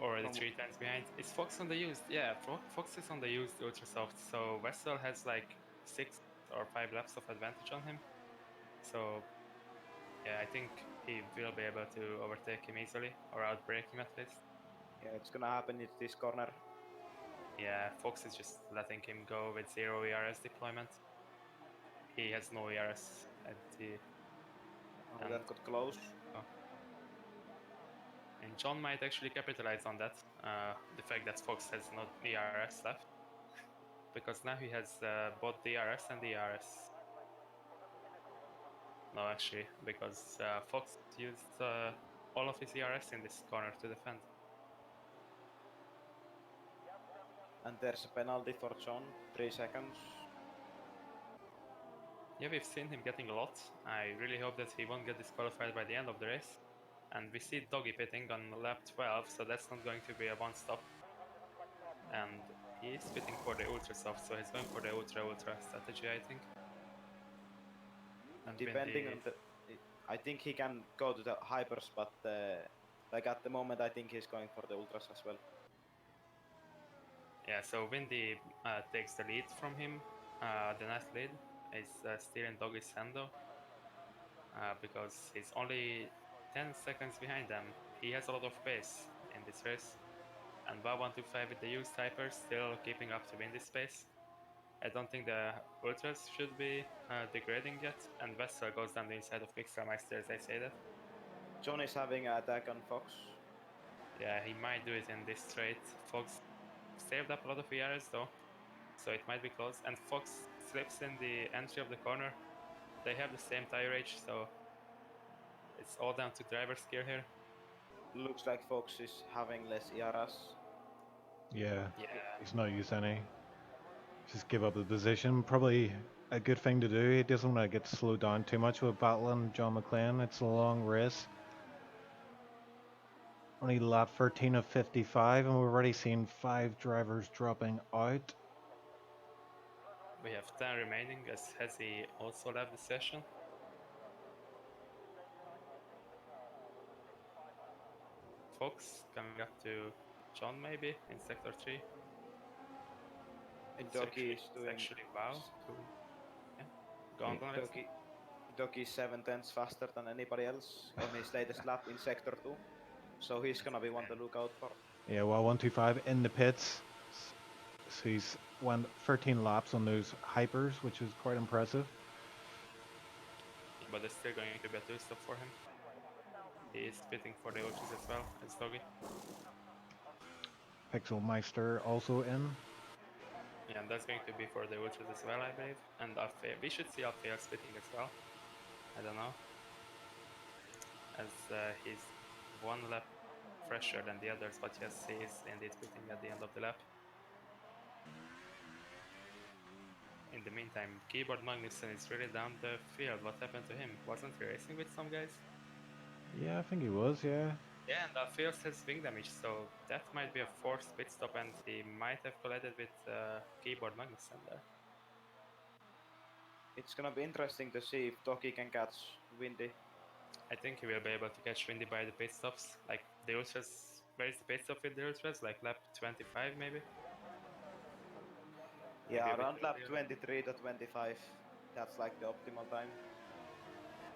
Already 3 tenths behind. Is Fox on the used? Yeah, Fox is on the used Ultrasoft, so Vessel has like 6 or 5 laps of advantage on him. So yeah, I think he will be able to overtake him easily, or outbrake him at least. Yeah, it's gonna happen in this corner. Yeah, Fox is just letting him go with 0 ERS deployment. He has no ERS at the... Oh, that got close. Oh. And John might actually capitalize on that, the fact that Fox has no ERS left. Because now he has both DRS and ERS. No, actually, because Fox used all of his ERS in this corner to defend. And there's a penalty for John, 3 seconds. Yeah, we've seen him getting a lot. I really hope that he won't get disqualified by the end of the race. And we see Doggy pitting on lap 12, so that's not going to be a one stop. And he's pitting for the ultra soft, so he's going for the ultra strategy, I think. And Depending on the... I think he can go to the hypers, but like at the moment I think he's going for the ultras as well. Yeah, so Windy takes the lead from him. The next lead is still in Doggy's hand though, because he's only 10 seconds behind them. He has a lot of pace in this race. And Ba125 with the used hyper still keeping up to win this space. I don't think the ultras should be degrading yet, and Vessel goes down the inside of Mixermeister as I say that. John is having an attack on Fox. Yeah, he might do it in this straight. Fox saved up a lot of ERS though, so it might be close. And Fox slips in the entry of the corner. They have the same tire age, so it's all down to driver's gear here. Looks like Fox is having less ERS. Yeah, he's not used any. Just give up the position. Probably a good thing to do. He doesn't want to get slowed down too much with battling John McClane. It's a long race. Only lap 13 of 55, and we've already seen 5 drivers dropping out. We have 10 remaining, as has he also left the session. Fox coming up to John maybe in sector 3. It's actually wow. Yeah. Go on, Doki is 7 tenths faster than anybody else on his latest lap in sector 2. So he's gonna be one to look out for. Yeah, well, 125 in the pits. So he's won 13 laps on those hypers, which is quite impressive. But there's still going to be a 2-stop for him. He is pitting for the ultras as well as Doggy. Pixelmeister also in. Yeah, and that's going to be for the ultras as well, I believe. And we should see Alpheus pitting as well. I don't know. As he's 1 lap fresher than the others, but yes, he is indeed pitting at the end of the lap. In the meantime, Keyboard Magnusson is really down the field. What happened to him? Wasn't he racing with some guys? Yeah, I think he was. Yeah. Yeah, and Alfeus has wing damage, so that might be a forced pit stop, and he might have collided with keyboard Magnussen there. It's gonna be interesting to see if Toki can catch Windy. I think he will be able to catch Windy by the pit stops. Like the Ultras, where is the pit stop with the Ultras? Like lap 25 maybe? Maybe Yeah, a bit around lap earlier. 23 to 25. That's like the optimal time.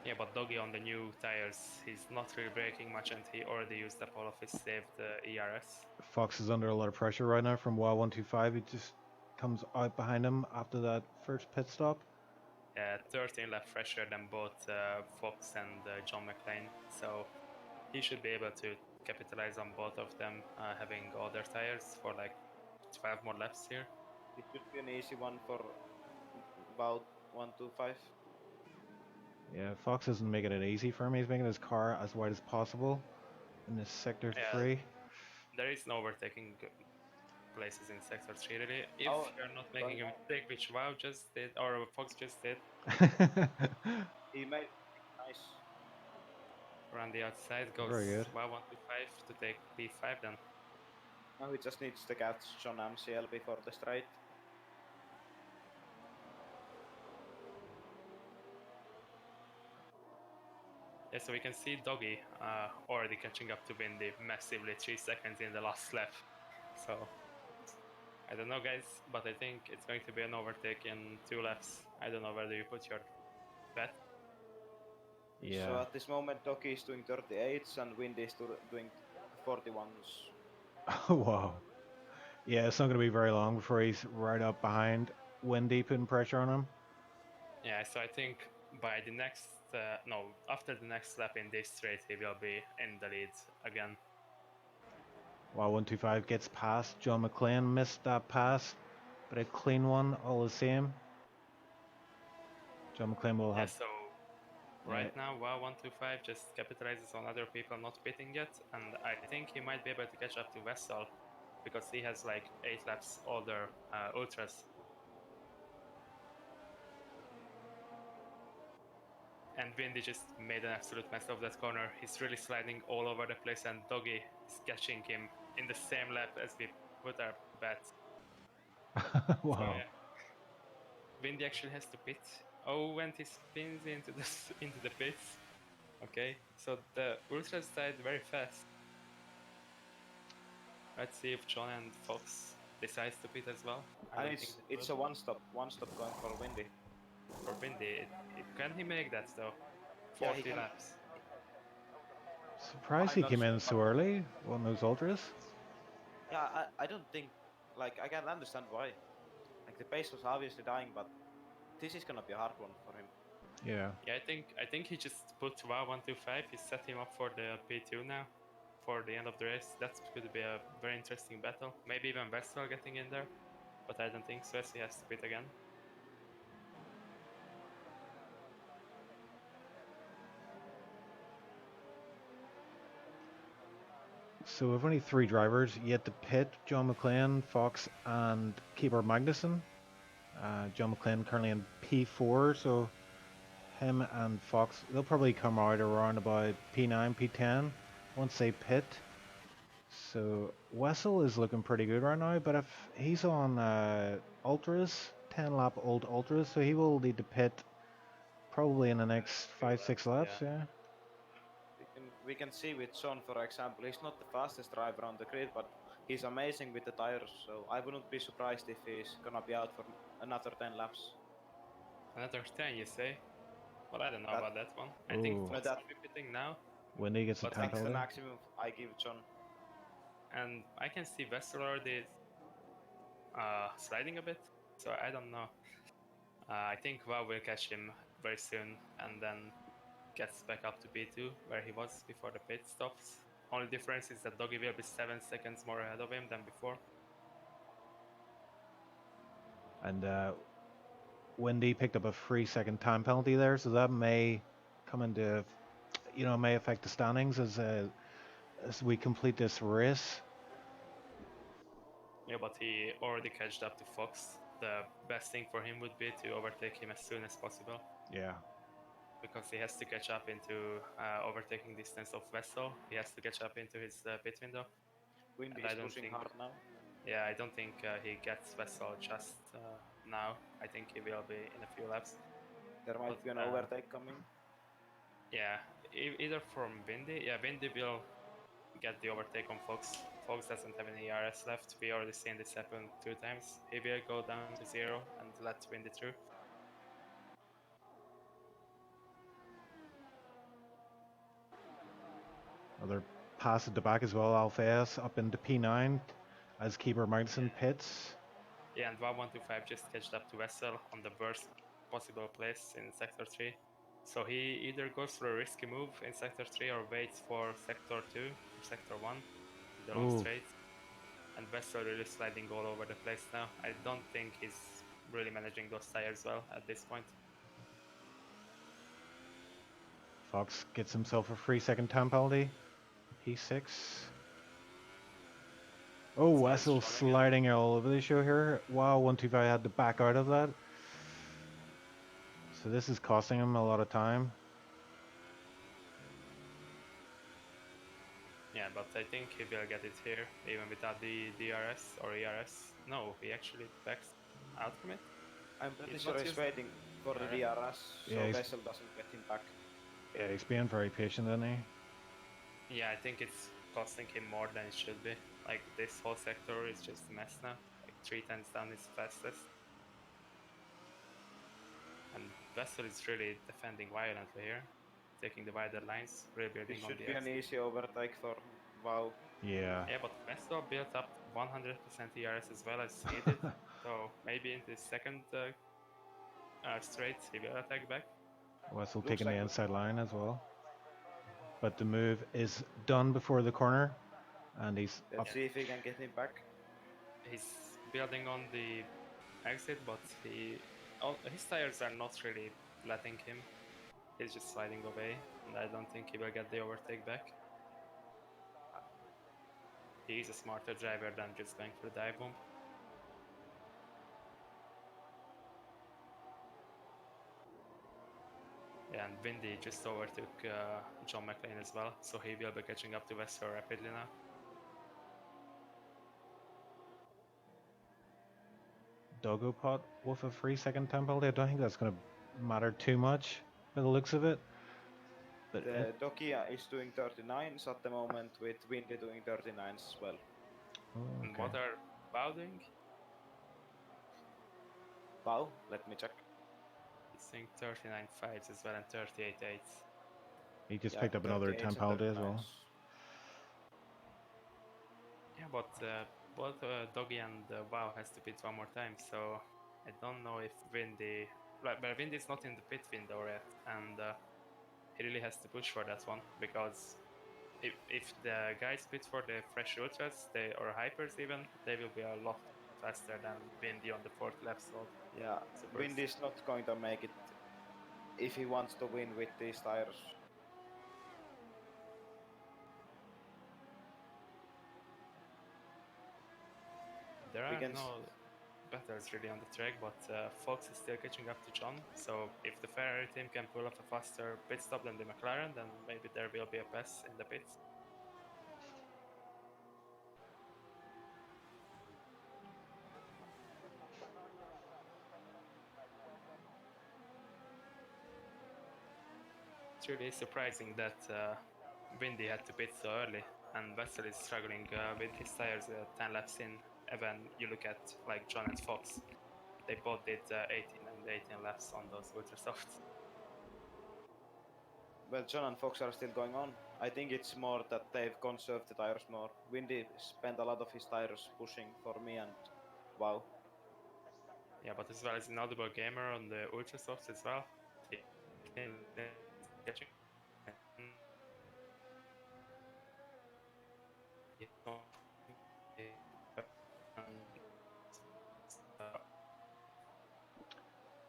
Yeah, but Doggy on the new tires, he's not really braking much, and he already used up all of his saved ERS. Fox is under a lot of pressure right now from Y125. He just comes out behind him after that first pit stop. 13 lap fresher than both Fox and John McClane, so he should be able to capitalize on both of them having all their tires for like 12 more laps here. It should be an easy one for about 125. Yeah, Fox isn't making it easy for him. He's making his car as wide as possible in this sector Yeah, 3. there is no overtaking places in sector 3 really. If Oh, you're not making a mistake, which Wow just did, or Fox just did, he made nice. around the outside Very goes good. Wow 125 to take P5 then. Now he just needs to catch John MCL before the straight. Yeah, so we can see Doggy already catching up to Windy massively 3 seconds in the last lap. So I don't know guys, but I think it's going to be an overtake in 2 laps. I don't know whether you put your bet. So Yeah. at this moment, Toki is doing 38s and Windy is doing 41s. Wow. Yeah, it's not going to be very long before he's right up behind Wendy, putting pressure on him. Yeah, so I think by the next, after the next lap in this straight, he will be in the lead again. While 125 gets past, John McClane missed that pass, but a clean one all the same. John McClane will Yeah, have. so right now, Wow 125 just capitalizes on other people not pitting yet, and I think he might be able to catch up to Vessel because he has like 8 laps older Ultras. And Windy just made an absolute mess of that corner. He's really sliding all over the place, and Doggy is catching him in the same lap as we put our bet. Wow. So yeah, Windy actually has to pit. Oh, and he spins into the pits. Okay, so the Ultras died very fast. Let's see if John and Fox decides to pit as well. And it's a one stop going for Windy. For Windy. Can he make that though? Yeah, he 40 can. laps. Surprised I'm he not came in sure, so early on those ultras. Yeah, I don't think, like, I can understand why. Like, the pace was obviously dying, but this is gonna be a hard one for him. Yeah. Yeah, I think he just put Wow 125. He set him up for the P2 now, for the end of the race. That's going to be a very interesting battle. Maybe even Vestel getting in there, but I don't think so, as he has to pit again. So we've only 3 drivers yet to pit: John McClane, Fox, and Keeper Magnussen. John McClane currently in P4, so him and Fox, they'll probably come out around about P9, P10 once they pit. So Wessel is looking pretty good right now, but if he's on ultras, 10 lap old ultras, so he will need to pit probably in the next 5-6 laps. Yeah. We can see with John, for example, he's not the fastest driver on the grid, but he's amazing with the tires. So I wouldn't be surprised if he's gonna be out for another 10 laps. Another 10, you say? Well, I don't know about that one. I Ooh. think Fox That- will be pitting now. When he gets a But time That's the penalty. maximum I give John. And I can see Vestel already sliding a bit, so I don't know. I think Wow will catch him very soon, and then gets back up to P2, where he was before the pit stops. Only difference is that Doggy will be 7 seconds more ahead of him than before. And Wendy picked up a 3-second time penalty there, so that may come into, may affect the standings as we complete this race. Yeah, but he already catched up to Fox. The best thing for him would be to overtake him as soon as possible. Yeah. because he has to catch up into overtaking distance of Vettel. He has to catch up into his pit window. Windy And is I don't pushing think, hard now. yeah, I don't think he gets Vettel just now. I think he will be in a few laps. There might But, be an overtake coming. Yeah, either from Windy. Yeah, Windy will get the overtake on Fox. Fox doesn't have any ERS left. We already seen this happen 2 times. He will go down to 0 and let Windy through. Another pass at the back as well. Alpha S up into P9 as Keeper Magnussen pits. Yeah, and 125 just catched up to Vessel on the worst possible place in Sector 3. So he either goes for a risky move in Sector 3 or waits for Sector 2 or Sector 1, the long Ooh. straight. And Vessel really sliding all over the place now. I don't think he's really managing those tires well at this point. Fox gets himself a 3-second time penalty. P6. Oh, So Wessel it's showing sliding all over the show here. Wow, 125 had to back out of that. So this is costing him a lot of time. Yeah, but I think he will get it here, even without the DRS or ERS. No, he actually backs out from it. I'm pretty He's sure not he's using waiting for the Alright. DRS, Yeah, so he's- Vessel doesn't get him back. Yeah, he's being very patient, isn't he? Yeah, I think it's costing him more than it should be. Like, this whole sector is just a mess now. Like, 3 times down is fastest. And Vessel is really defending violently here, taking the wider lines, really It building on should the be an exit. easy overtake for Wow. Yeah. Yeah, but Vessel built up 100% ERS as well as he did. So maybe in the second straight he will attack back. Wessel Looks taking the like- inside line as well. But the move is done before the corner. And he's up. Let's see if he can get him back. He's building on the exit, but his tires are not really letting him. He's just sliding away, and I don't think he will get the overtake back. He's a smarter driver than just going for the dive bomb. Yeah, and Windy just overtook John McLean as well, so he will be catching up to Wester rapidly now. Doggo pot with a 3-second time penalty. I don't think that's going to matter too much by the looks of it. But The Dokia is doing 39s at the moment, with Windy doing 39s as well. oh, And okay. what are Bao doing? Wow, let me check. He's doing 39.5s as well and 38.8s. He just Yeah, picked up another 38s time and penalty as well. 39s. Yeah, but both Doggy and Wow has to pit one more time, so I don't know if Windy... But Windy is not in the pit window yet, and he really has to push for that one, because if the guys pit for the fresh ultras, or hypers even, they will be a lot faster than Windy on the 4th lap slot. Yeah, Super. Windy is not going to make it if he wants to win with these tires. There are can no battles really on the track, but Fox is still catching up to John, so if the Ferrari team can pull off a faster pit stop than the McLaren, then maybe there will be a pass in the pits. It's really surprising that Windy had to pit so early, and Vettel is struggling with his tires 10 laps in. Even you look at like John and Fox, they both did 18 and 18 laps on those ultra softs. Well, John and Fox are still going on. I think it's more that they've conserved the tires more. Windy spent a lot of his tires pushing for me and Wow. Yeah, but as well as Inaudible Gamer on the ultra softs as well. Catching.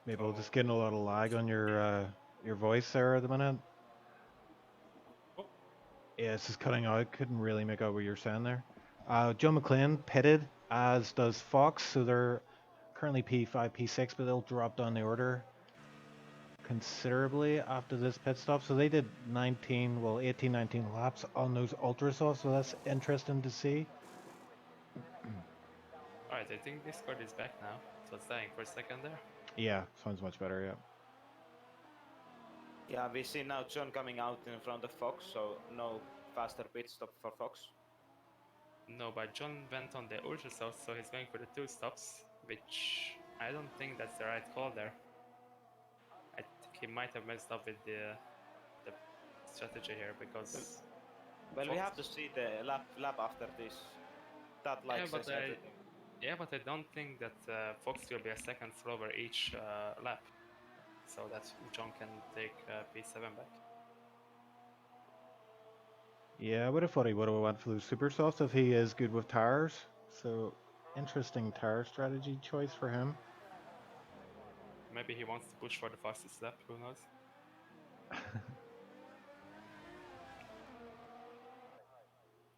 Maybe we'll just getting a lot of lag on your voice there at the minute. Yeah, it's just cutting out. Couldn't really make out what you're saying there. Joe McLean pitted, as does Fox, so they're currently P5, P6, but they'll drop down the order considerably after this pit stop. So they did 19, well, 18, 19 laps on those ultra softs. So that's interesting to see. Alright, I think Discord is back now. It was dying for a second there. Yeah, sounds much better. Yeah. Yeah, we see now John coming out in front of Fox, so no faster pit stop for Fox. No, but John went on the ultra south, so he's going for the 2 stops, which I don't think that's the right call there. I think he might have messed up with the strategy here because. Well, we Fox- have to see the lap after this. That Yeah, like says everything. but I don't think that Fox will be a second over each lap, so that John can take P7 back. Yeah, I would have thought he would have went for those super softs if he is good with tires. So interesting tire strategy choice for him. Maybe he wants to push for the fastest lap. Who knows?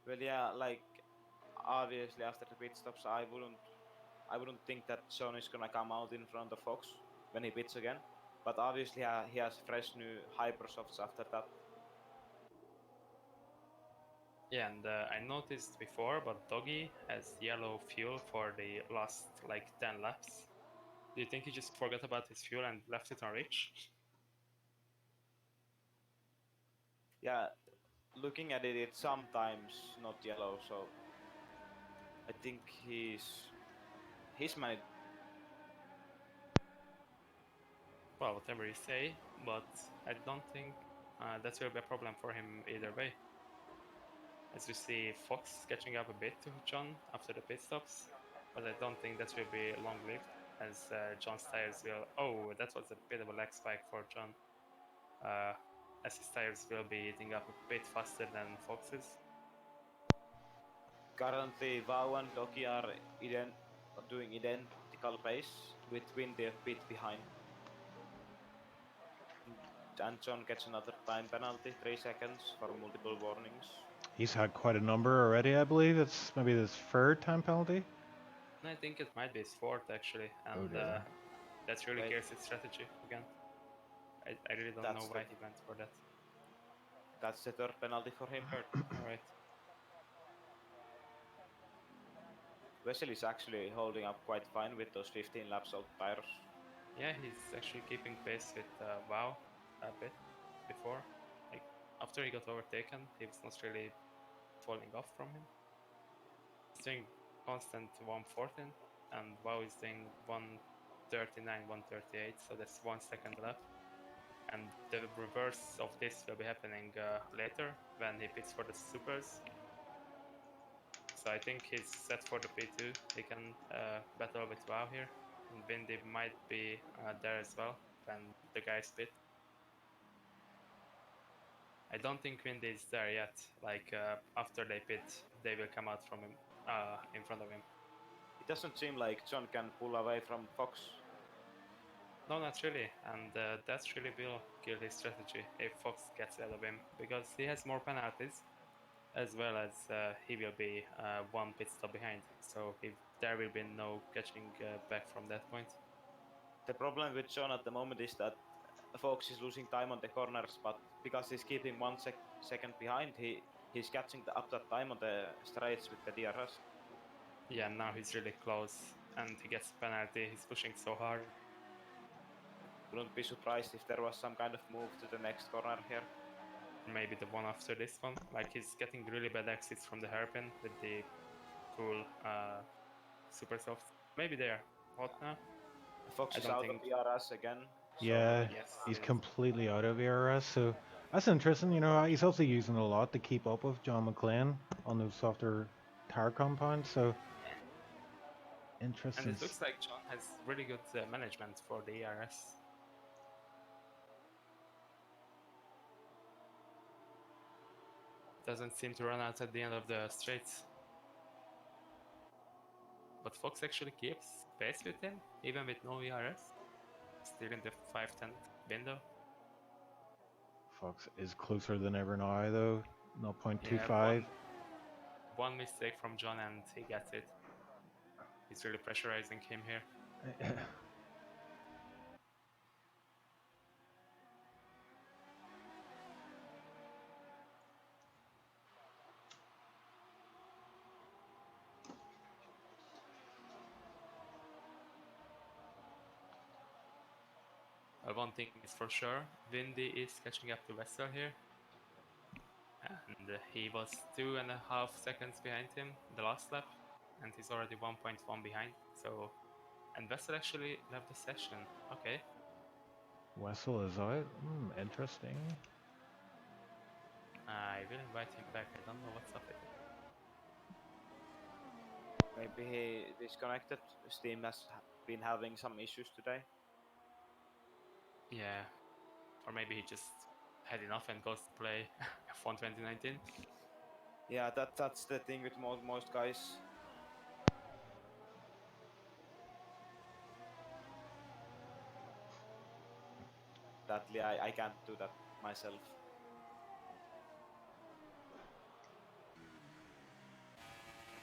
Well, yeah, like obviously after the pit stops, I wouldn't think that John is gonna come out in front of Fox when he pits again. But obviously he has fresh new hypersofts after that. Yeah, and I noticed before, but Doggy has yellow fuel for the last like 10 laps. Do you think he just forgot about his fuel and left it on Rich? Yeah, looking at it, it's sometimes not yellow, so I think he's managed. Well, whatever you say, but I don't think that will be a problem for him either way. As you see, Fox catching up a bit to John after the pit stops, but I don't think that will be long-lived, as John's tires will... Oh, that was a bit of a lag spike for John, as his tires will be eating up a bit faster than Fox's. Currently, Vau and Doki are doing identical pace, with Windy a bit behind. And John gets another time penalty, 3 seconds for multiple warnings. He's had quite a number already, I believe. It's maybe his third time penalty. I think it might be his fourth actually, and dear. that's really Wait. Gears' strategy again. I really don't know why he went for that. That's the third penalty for him. Alright. Vesely is actually holding up quite fine with those 15 laps old tires. Yeah, he's actually keeping pace with Wow a bit before. Like after he got overtaken, he was not really falling off from him. He's doing constant 114, and Wow is doing 139, 138, so that's 1 second left. And the reverse of this will be happening later when he pits for the supers. So I think he's set for the P2. He can battle with Wow here. And Windy might be there as well when the guys pit. I don't think Windy is there yet. Like after they pit, they will come out from him, in front of him. It doesn't seem like John can pull away from Fox. No, not really, and that's really will kill his strategy if Fox gets out of him, because he has more penalties, as well as he will be 1 pit stop behind, so there will be no catching back from that point. The problem with John at the moment is that Fox is losing time on the corners, but because he's keeping 1 second behind, he's catching up that time on the straights with the DRS. Yeah, now he's really close, and he gets penalty, he's pushing so hard. Wouldn't be surprised if there was some kind of move to the next corner here. Maybe the one after this one, like he's getting really bad exits from the hairpin with the cool super soft. Maybe they are hot now. Fox is out of DRS again. So yeah, yes, he's completely out of ERS, so that's interesting. You know, he's also using a lot to keep up with John McClane on those softer tire compounds, so interesting. And it looks like John has really good management for the ERS. Doesn't seem to run out at the end of the straights. But Fox actually keeps pace with him, even with no ERS. Still in the 5-10 window. Fox is closer than ever now, though. 0.25. Yeah, one mistake from John and he gets it. He's really pressurizing him here. one thing is for sure, Windy is catching up to Vettel here. And he was 2.5 seconds behind him the last lap, and he's already 1.1 behind. So, and Vettel actually left the session. Okay. Wessel is out. Interesting. I will invite him back. I don't know what's up with him. Maybe he disconnected. Steam has been having some issues today. Yeah. Or maybe he just had enough and goes to play F1 2019. Yeah, that's the thing with most guys. Sadly, I can't do that myself.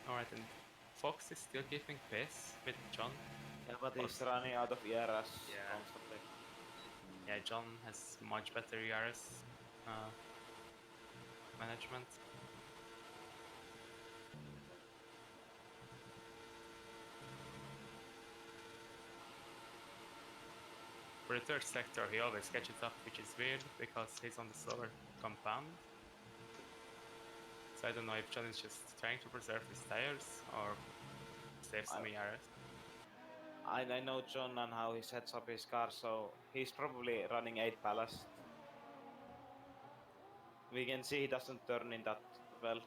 Alright, and Fox is still keeping pace with John. Yeah, but he's Also- running out of ERS Yeah. constantly. Yeah, John has much better ERS management. For the third sector, he always catches up, which is weird because he's on the slower compound. So I don't know if John is just trying to preserve his tires or save some ERS. I know John and how he sets up his car, so he's probably running 8 ballast. We can see he doesn't turn in that well.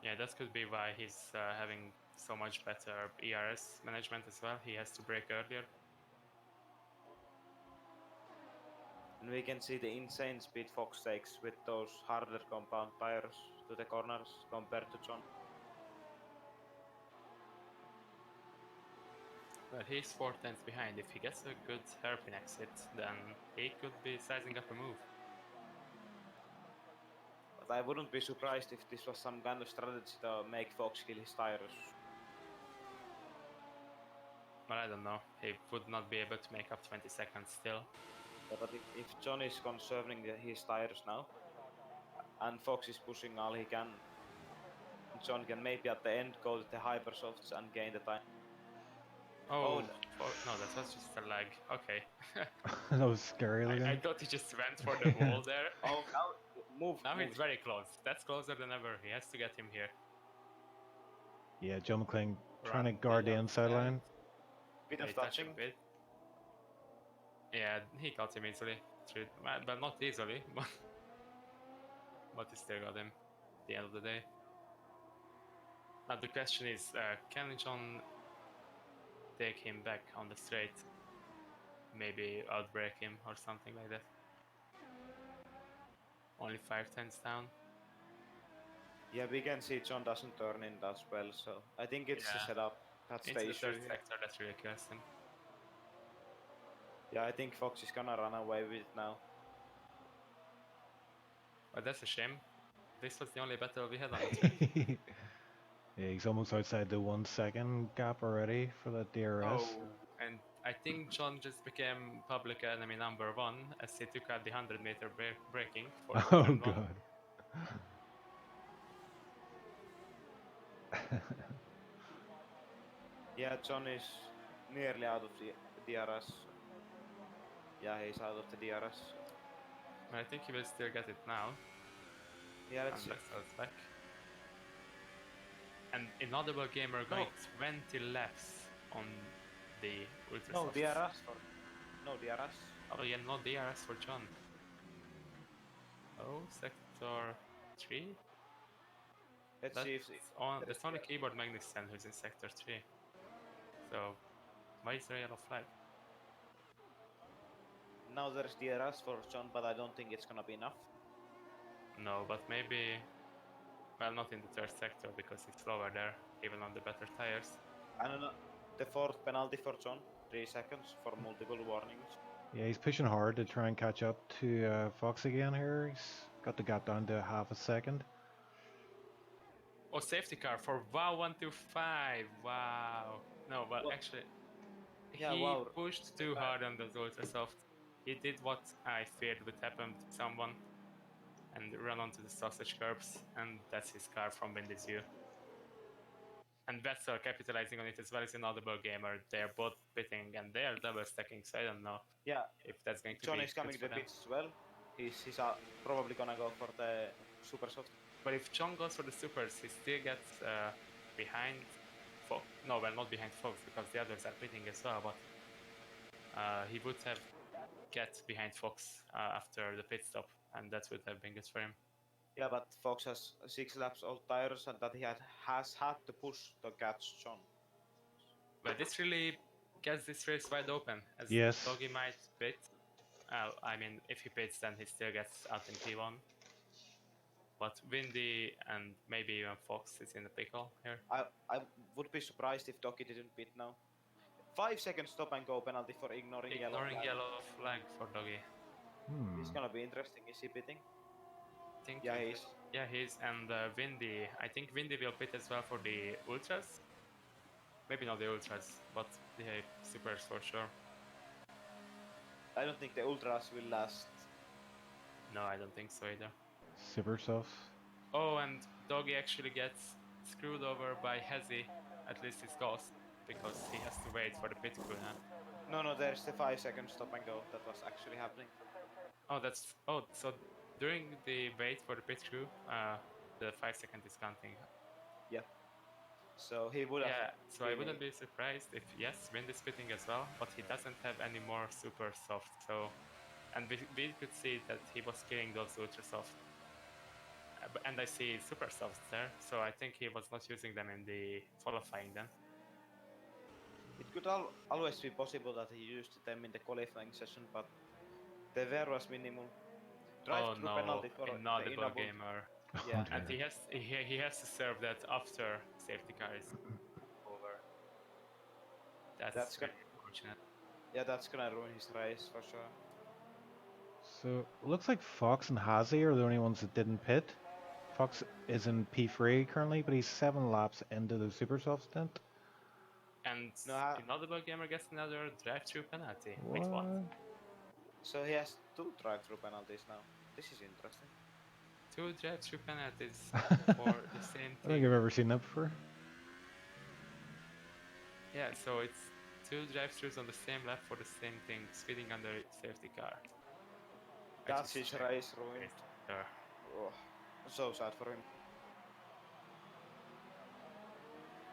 Yeah, that could be why he's having so much better ERS management as well. He has to brake earlier. And we can see the insane speed Fox takes with those harder compound tires to the corners compared to John. But he's 4 tenths behind. If he gets a good hairpin exit, then he could be sizing up a move. But I wouldn't be surprised if this was some kind of strategy to make Fox kill his tires. But I don't know. He would not be able to make up 20 seconds still. Yeah, but if John is conserving his tires now, and Fox is pushing all he can, John can maybe at the end go to the hypersofts and gain the time. Oh, no, that was just a lag. Okay. That was scary looking. I thought he just went for the wall there. Oh, now move. Now move. he's very close. That's closer than ever. He has to get him here. Yeah, Joe McLean trying to Run guard the the inside outside. line. Bit He of touched a touching. bit. Yeah, he got him easily. But not easily. But he still got him at the end of the day. Now the question is, can John take him back on the straight? Maybe outbrake him or something like that. Only 5 tenths down. Yeah, we can see John doesn't turn in as well, so I think it's the Yeah. setup. That's Into the the issue third here. sector, that really kills him. Yeah, I think Fox is gonna run away with it now. But that's a shame. This was the only battle we had on the track. Yeah, he's almost outside the 1 second gap already for that DRS. Oh, and I think John just became public enemy number 1 as he took out the 100-meter braking for Oh turn 1. god. Yeah, John is nearly out of the DRS. Yeah, he's out of the DRS. But I think he will still get it now. Yeah, let's see. Unless it's back. And Inaudible Gamer going 20 laps on the Ultra No Softs. DRS for. No DRS. Oh yeah, no DRS for John. Oh, sector 3? Let's see if That's only Keyboard Magnussen who's in sector 3. So, why is there a yellow flag? now there's DRS for John, but I don't think it's gonna be enough. No, but maybe... Well, not in the third sector because he's slower there, even on the better tires. I don't know. The fourth penalty for John, 3 seconds for multiple warnings. Yeah, he's pushing hard to try and catch up to Fox again here. He's got the gap down to half a second. Oh, safety car for Wow125. Wow. No, but What? actually, Yeah, he wow. pushed too hard on the ultra soft. He did what I feared would happen to someone and run onto the sausage curbs, and that's his car from Windy's view. And Vettel capitalizing on it as well as Inaudible Gamer. They're both pitting and they are double stacking, so I don't know Yeah, if that's going to John be is coming good to for the them. pitch as well. He's probably gonna go for the super soft. But if John goes for the supers, he still gets behind Fox. No, well, not behind Fox because the others are pitting as well, but he would have get behind Fox after the pit stop, and that would have been good for him. Yeah, but Fox has 6 laps old tires and that has had to push to catch John. But this really gets this race wide open, as Yes. Doggy might pit. I mean, if he pits, then he still gets out in P1. But Windy and maybe even Fox is in the pickle here. I would be surprised if Doki didn't pit now. 5 seconds stop and go penalty for ignoring yellow flag. Yellow flag for Doggy. It's gonna be interesting. Is he pitting? I think Yeah, he is. Yeah, he's and Windy. I think Windy will pit as well for the ultras. Maybe not the ultras, but the supers for sure. I don't think the ultras will last. No, I don't think so either. Super soft. Oh, and Doggy actually gets screwed over by Hezi, at least his ghost, because he has to wait for the pit crew now. No, there's the 5 seconds stop and go that was actually happening. So during the wait for the pit crew, the 5 second is counting. Yeah. So he would have. Yeah, so I wouldn't be surprised if yes, Wind is pitting as well, but he doesn't have any more super soft. So, and we could see that he was killing those ultra soft. And I see super softs there, so I think he was not using them in the qualifying then. It could always be possible that he used them in the qualifying session, but the wear was minimal. Drive through penalty for Inaudible Gamer. Yeah, and he has to serve that after safety car is over. That's very unfortunate. Yeah, that's gonna ruin his race for sure. So it looks like Fox and Hazy are the only ones that didn't pit. Fox is in P3 currently, but he's 7 laps into the super soft stint. And Inaudible Gamer gets another drive-through penalty. What? Wait, what? So he has 2 drive-through penalties now. This is interesting. 2 drive-through penalties for the same thing. I don't think I've ever seen that before. Yeah, so it's 2 drive-throughs on the same lap for the same thing, speeding under safety car. That's his race ruined. Oh, so sad for him.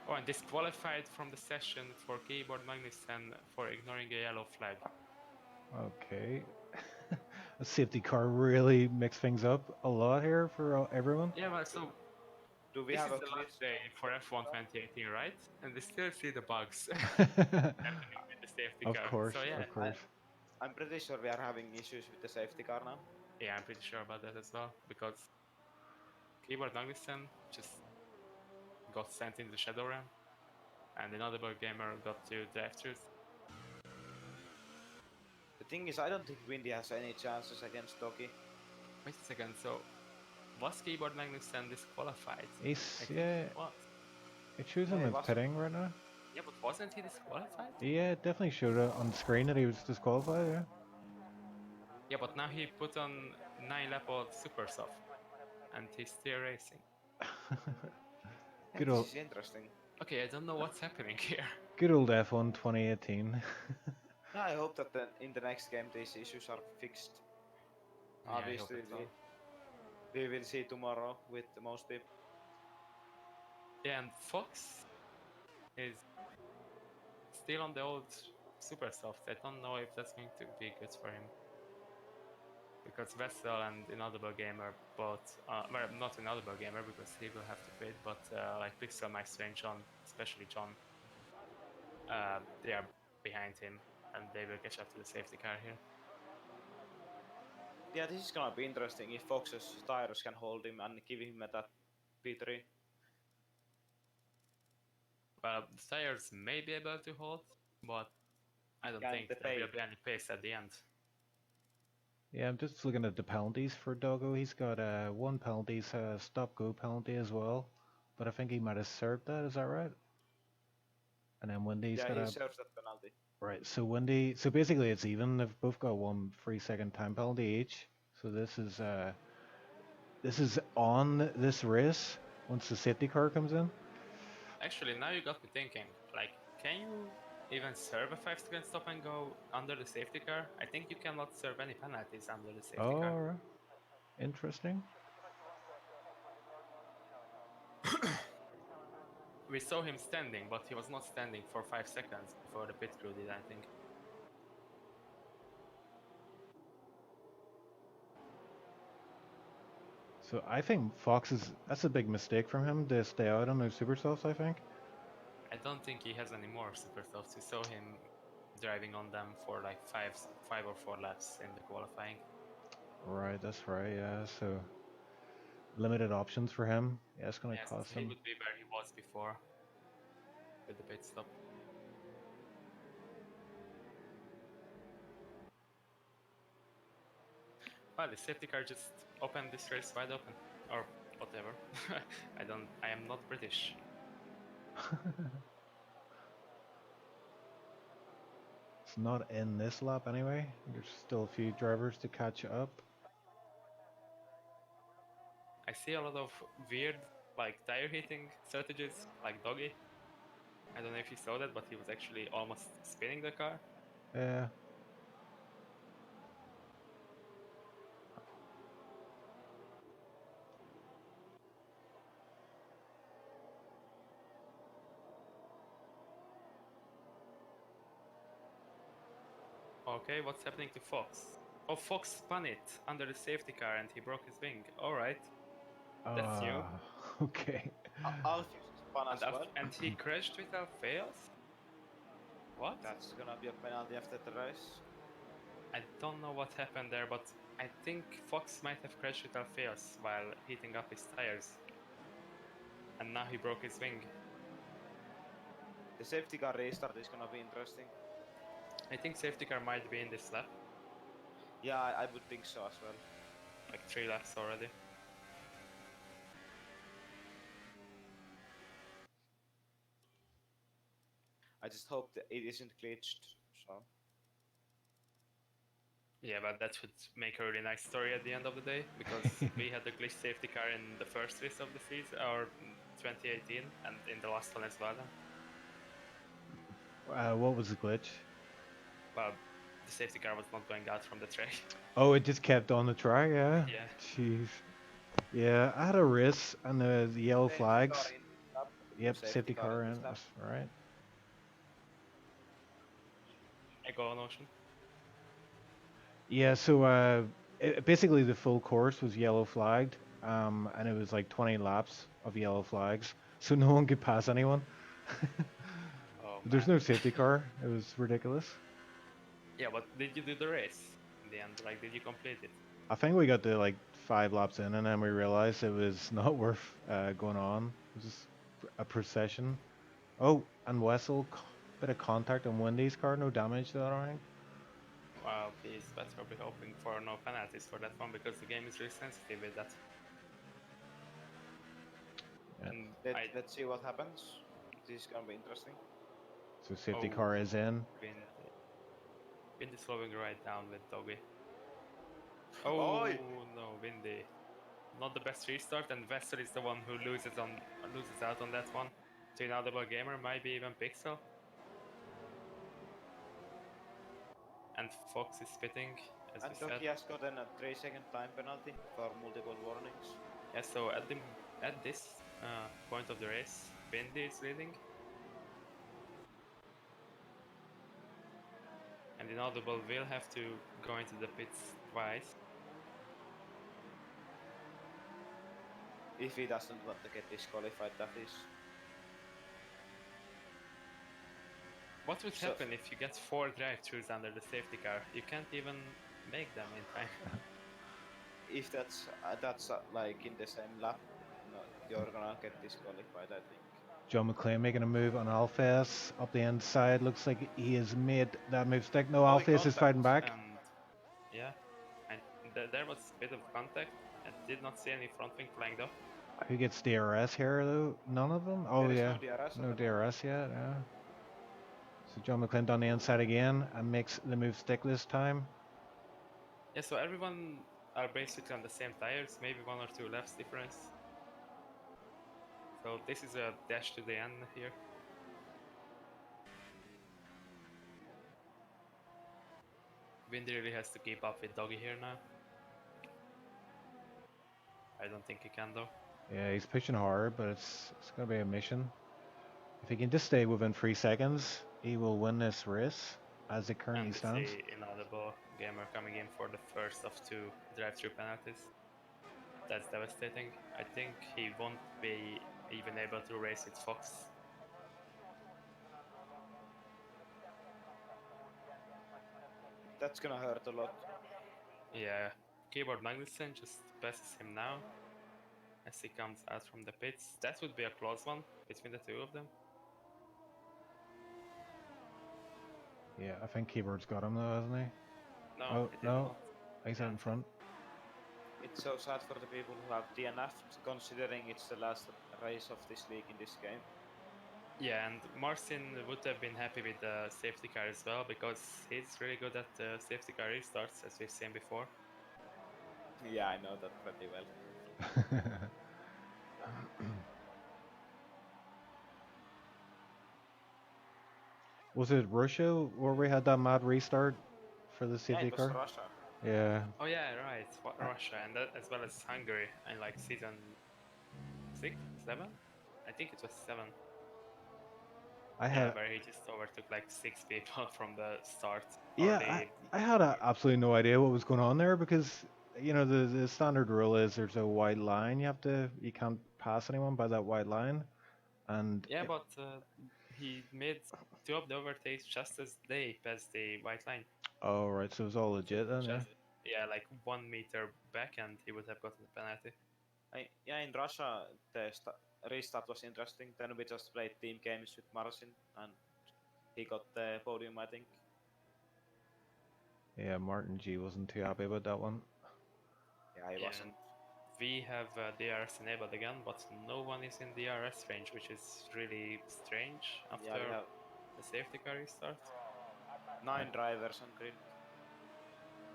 Oh, and disqualified from the session for Keyboard Magnussen for ignoring a yellow flag. Okay. A safety car really mixed things up a lot here for everyone. Yeah, but so do we this have is the last day for F1 2018, right? And we still see the bugs happening with the safety car. Of course, so, yeah, of course. I'm pretty sure we are having issues with the safety car now. Yeah, I'm pretty sure about that as well, because Keyboard Magnussen just got sent in the Shadow Realm, and Inaudible Gamer got 2 drive-throughs. The thing is, I don't think Windy has any chances against Doki. Wait a second, so was Keyboard Magnussen disqualified? Yeah. It shows him as pitting right now. Yeah, but wasn't he disqualified? Yeah, it definitely showed on screen that he was disqualified, yeah. Yeah, but now he put on 9 lap of super soft, and he's still racing. Good old. This is interesting. Okay, I don't know what's happening here. Good old F1 2018. I hope that in the next game these issues are fixed. Yeah, obviously, we will see tomorrow with most people. Yeah, and Fox is still on the old super soft. I don't know if that's going to be good for him. Because Vessel and Inaudible Gamer both, well, not Inaudible Gamer because he will have to pit, but like Pixel, Maestro and John, especially John, they are behind him and they will catch up to the safety car here. Yeah, this is gonna be interesting if Fox's tires can hold him and give him that P3. Well, the tires may be able to hold, but I don't think there will be any pace at the end. Yeah, I'm just looking at the penalties for Doggo. He's got 1 penalty, a stop-go penalty as well. But I think he might have served that, is that right? And then Wendy's got he serves that penalty. Right, so Wendy, so basically it's even. They've both got 1 3-second time penalty each. So this is on this race once the safety car comes in. Actually, now you got me thinking. Like, can you even serve a 5-second stop and go under the safety car? I think you cannot serve any penalties under the safety car. Oh, interesting. We saw him standing, but he was not standing for 5 seconds before the pit crew did, I think. So I think that's a big mistake from him to stay out on those super softs, I think. I don't think he has any more super softs. We saw him driving on them for like five or 4 laps in the qualifying. Right, that's right, yeah. So limited options for him. Yeah, it's gonna Yes, cost he him. would be where he was before with the pit stop. Well, the safety car just opened this race wide open, or whatever. I am not British. It's not in this lap anyway. There's still a few drivers to catch up. I see a lot of weird, like, tire hitting strategies, like Doggy. I don't know if you saw that, but he was actually almost spinning the car. Yeah. Okay, what's happening to Fox? Oh, Fox spun it under the safety car and he broke his wing. Alright, that's new. Okay. Alfie spun as well. And he crashed without fails? What? That's gonna be a penalty after the race. I don't know what happened there, but I think Fox might have crashed without fails while heating up his tires. And now he broke his wing. The safety car restart is gonna be interesting. I think safety car might be in this lap, Yeah, I would think so as well. like 3 laps already. I just hope that it isn't glitched. So Yeah, but that would make a really nice story at the end of the day, because we had the glitch safety car in the first race of the season, or 2018, and in the last one as well. What was the glitch? Well, the safety car was not going out from the track. Oh, it just kept on the track, yeah? Yeah. Jeez. Yeah, I had a race and the yellow safety flags. car in this lap. Yep, safety car car in in. this lap. That's right. I go on Ocean. Yeah, so basically the full course was yellow flagged, and it was like 20 laps of yellow flags, so no one could pass anyone. Oh, There's man. no safety car. It was ridiculous. Yeah, but did you do the race in the end? Like, did you complete it? I think we got to like 5 laps in, and then we realized it was not worth going on. It was just a procession. Oh, and Wessel, bit of contact on Wendy's car, no damage to that or anything. Well, please, better be hoping for no penalties for that one, because the game is really sensitive with that. Yeah. And Let's see what happens. This is gonna be interesting. So safety Oh. car is in. Windy slowing right down with Doggy. Oh no, Windy. Not the best restart, and Vessel is the one who loses out on that one. To Inaudible Gamer, maybe even Pixel. And Fox is spitting, as And we said. Doki has gotten a 3-second time penalty for multiple warnings. Yeah, so at this point of the race, Windy is leading. And Inaudible will have to go into the pits twice. If he doesn't want to get disqualified, that is. What would happen if you get 4 drive-thrus under the safety car? You can't even make them in time. If that's like in the same lap, no, you're gonna get disqualified, I think. John McClane making a move on Alface up the inside. Looks like he has made that move stick. No, Alface is fighting back. And yeah, and there was a bit of contact. I did not see any front wing flying though. Who gets DRS here though? None of them? Oh yeah. No DRS yet, yeah. So John McClane on the inside again and makes the move stick this time. Yeah, so everyone are basically on the same tires, maybe 1 or 2 laps difference. So this is a dash to the end here. Windy really has to keep up with Doggy here now. I don't think he can though. Yeah, he's pushing hard, but it's going to be a mission. If he can just stay within 3 seconds, he will win this race as it currently And it's stands. the inaudible gamer coming in for the first of 2 drive-through penalties. That's devastating. I think he won't be even able to race with Fox. That's gonna hurt a lot. Yeah, Keyboard Magnussen just passes him now as he comes out from the pits. That would be a close one between the two of them. Yeah, I think Keyboard's got him though, hasn't he? No, Oh, it did no. not. He's out in front. It's so sad for the people who have DNF'd, considering it's the last race of this league in this game. Yeah, and Marcin would have been happy with the safety car as well, because he's really good at the safety car restarts, as we've seen before. Yeah, I know that pretty well. Was it Russia where we had that mad restart for the Yeah, safety it was car? Russia. Yeah. Oh yeah, right, Russia, and that, as well as Hungary, in like season 6, 7? I think it was 7. I Yeah, had where he just overtook like 6 people from the start. yeah, I had absolutely no idea what was going on there because you know the standard rule is there's a white line you can't pass anyone by that white line, and Yeah, but he made 2 of the overtakes just as they passed the white line. oh right, so it was all legit then, yeah. Just, yeah, like 1 meter back, and he would have gotten the penalty. Yeah, in Russia the restart was interesting. Then we just played team games with Marcin, and he got the podium, I think. Yeah, Martin G wasn't too happy about that one. Yeah, he wasn't. We have DRS enabled again, but no one is in DRS range, which is really strange after Yeah, we have the safety car restart. 9 drivers on grid.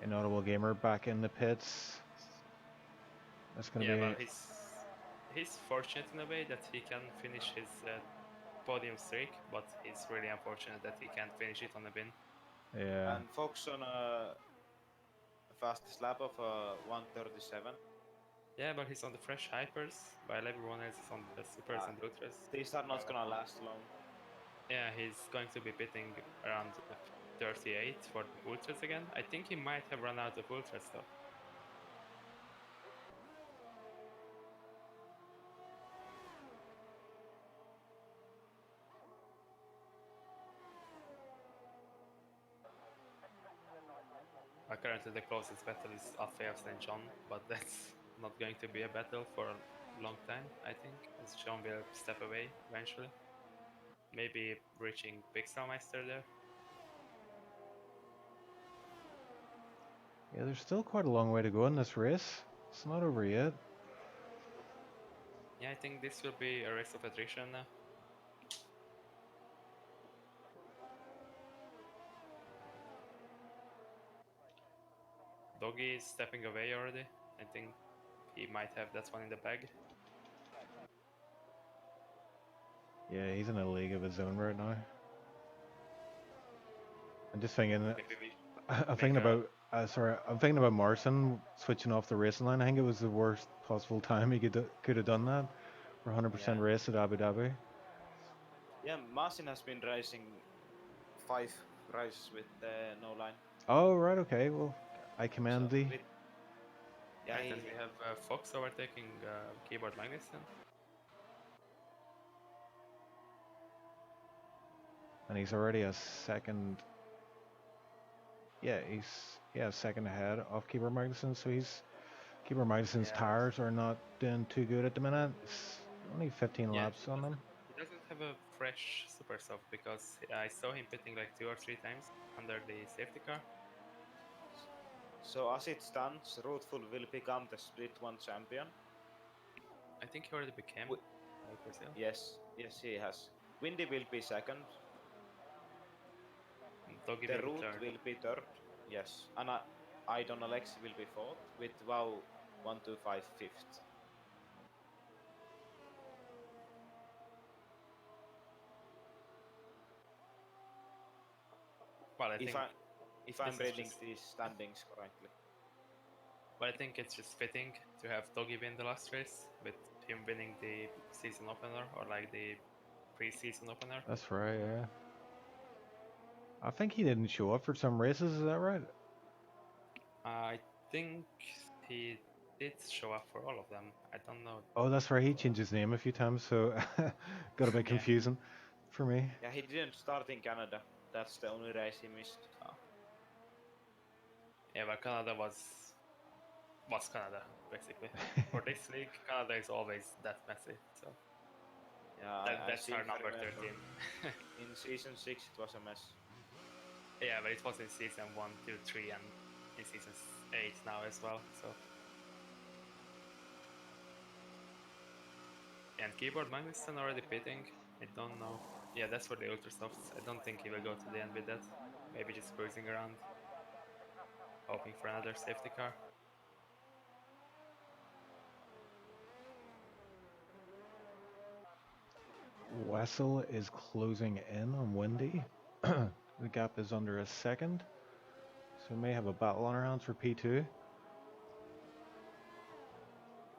Inaudible Gamer back in the pits. That's gonna Yeah, be well, he's fortunate in a way that he can finish his podium streak, but he's really unfortunate that he can't finish it on the bin. yeah. And Fox on a fastest lap of 1:37. Yeah, but he's on the fresh hypers, while everyone else is on the supers and ultras. These are not gonna last long. Yeah, he's going to be pitting around 38 for the ultras again. I think he might have run out of ultras though. Currently the closest battle is Alfeo St. John, but that's not going to be a battle for a long time, I think, as John will step away eventually. Maybe reaching Pixelmeister there. Yeah, there's still quite a long way to go in this race. It's not over yet. Yeah, I think this will be a race of attrition now. Doggy is stepping away already. I think he might have that one in the bag. Yeah, he's in a league of his own right now. I'm just thinking. Maybe we I'm thinking about. I'm thinking about Marcin switching off the racing line. I think it was the worst possible time he could have done that. For 100% race at Abu Dhabi. Yeah, Marcin has been racing 5 races with no line. Oh right, okay. Well, I commend thee. Yeah, right, and we have Fox overtaking Keyboard Magnussen. And he's already a second. Yeah, he's second ahead of Keyboard Magnussen. So Keyboard Magnussen's tires are not doing too good at the minute. It's only 15 laps on them. He doesn't have a fresh super soft because I saw him pitting like 2 or 3 times under the safety car. So as it stands, Rootful will become the Split 1 champion. I think he already became. Yes, he has. Windy will be second. The Root will be third. Yes, and I don't Alexi will be fourth with WoW 125 fifth. Well, I think if I'm this is reading just. these standings correctly. But I think it's just fitting to have Doggy win the last race with him winning the season opener or like the pre-season opener. That's right, yeah. I think he didn't show up for some races, is that right? I think he did show up for all of them. I don't know. Oh, that's right, he changed his name a few times, so got a bit Yeah. confusing for me. Yeah, he didn't start in Canada. That's the only race he missed. Yeah, but Canada was Canada basically. For this league, Canada is always that messy. So Yeah, I that's seem our to number remember. 13. In season 6 it was a mess. Yeah, but it was in season 1, 2, 3, and in season 8 now as well. So. And keyboard Magnussen already pitting. I don't know. Yeah, that's for the Ultrasofts. I don't think he will go to the end with that. Maybe just cruising around, hoping for another safety car. Wessel is closing in on Wendy. The gap is under a second. So we may have a battle on our hands for P2.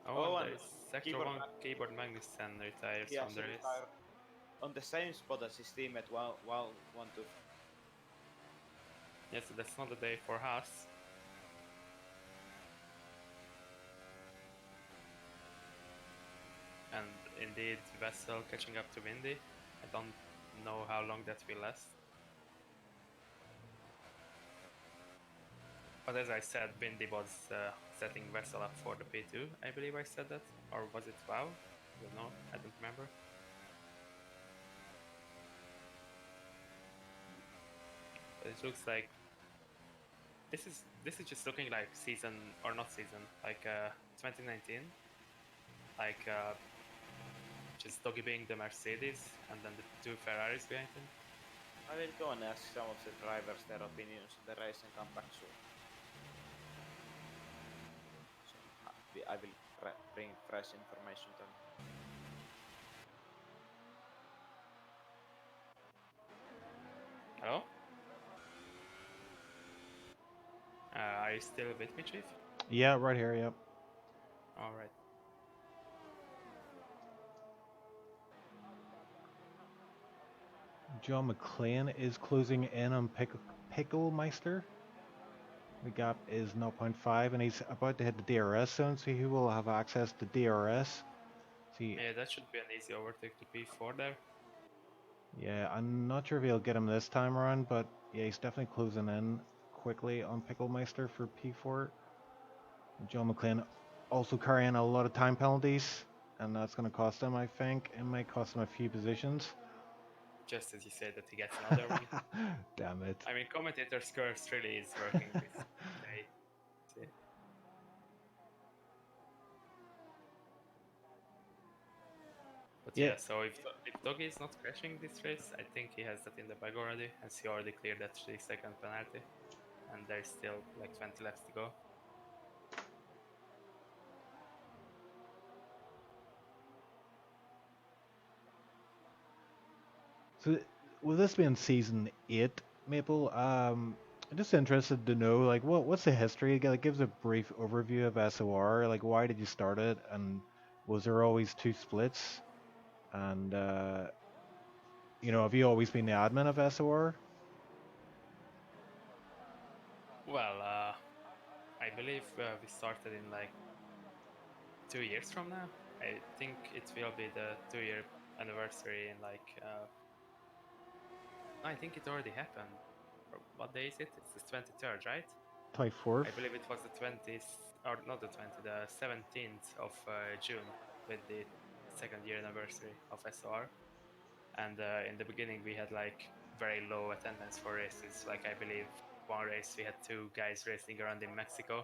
Oh, and And there's sector 1 keyboard Magnussen retires he from the actually race. retired on the same spot as his teammate 1-2. Yes, so that's not the day for Haas. And indeed, Vessel catching up to Windy. I don't know how long that will last. But as I said, Windy was setting Vessel up for the P2. I believe I said that. Or was it Wow? I don't know. I don't remember. But it looks like this is just looking like season or not season, like 2019, like just Doggy being the Mercedes and then the two Ferraris behind him. I will go and ask some of the drivers their opinions on the race and come back soon. So I will bring fresh information to them. Hello? Are you still with me, Chief? Yeah, right here, yep. Alright. John McClane is closing in on Picklemeister. The gap is 0.5 and he's about to hit the DRS zone, so he will have access to DRS. See, Yeah, that should be an easy overtake to P4 there. yeah, I'm not sure if he'll get him this time around, but yeah, he's definitely closing in quickly on Picklemeister for P4. John McClane also carrying a lot of time penalties, and that's going to cost him, I think. It might cost him a few positions. Just as you said that he gets another win. Damn it. I mean, commentator's curse really is working this day. See? But yeah, so if Doggy is not crashing this race, I think he has that in the bag already, as he already cleared that 3-second penalty. And there's still like 20 laps to go. So, with this being season 8, Maple, I'm just interested to know, like, what's the history? Like, gives a brief overview of SOR. Like, why did you start it, and was there always two splits? And you know, have you always been the admin of SOR? Well, I believe we started in like 2 years from now. I think it will be the 2-year anniversary in like. I think it already happened. What day is it? It's the 23rd, right? 24th? I believe it was the 20th, or not the 20th, the 17th of June with the 2nd-year anniversary of SOR. And in the beginning, we had like very low attendance for races. Like I believe one race we had 2 guys racing around in Mexico.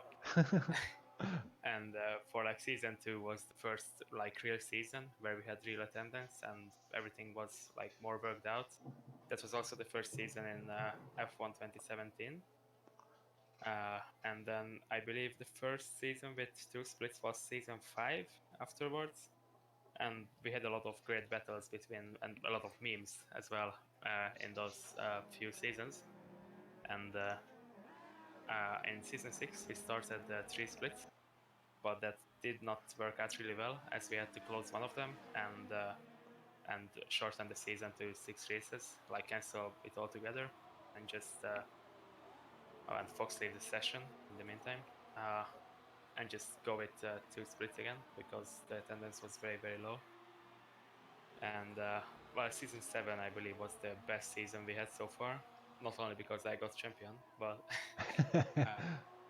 And for like season 2 was the first like real season where we had real attendance and everything was like more worked out. That was also the first season in F1 2017. And then I believe the first season with 2 splits was season 5 afterwards. And we had a lot of great battles between and a lot of memes as well in those few seasons. And in season 6, we started 3 splits, but that did not work out really well as we had to close one of them and shorten the season to 6 races, like cancel it all together and just and Fox leave the session in the meantime, and just go with 2 splits again because the attendance was very, very low. And well, season 7 I believe was the best season we had so far. Not only because I got champion, but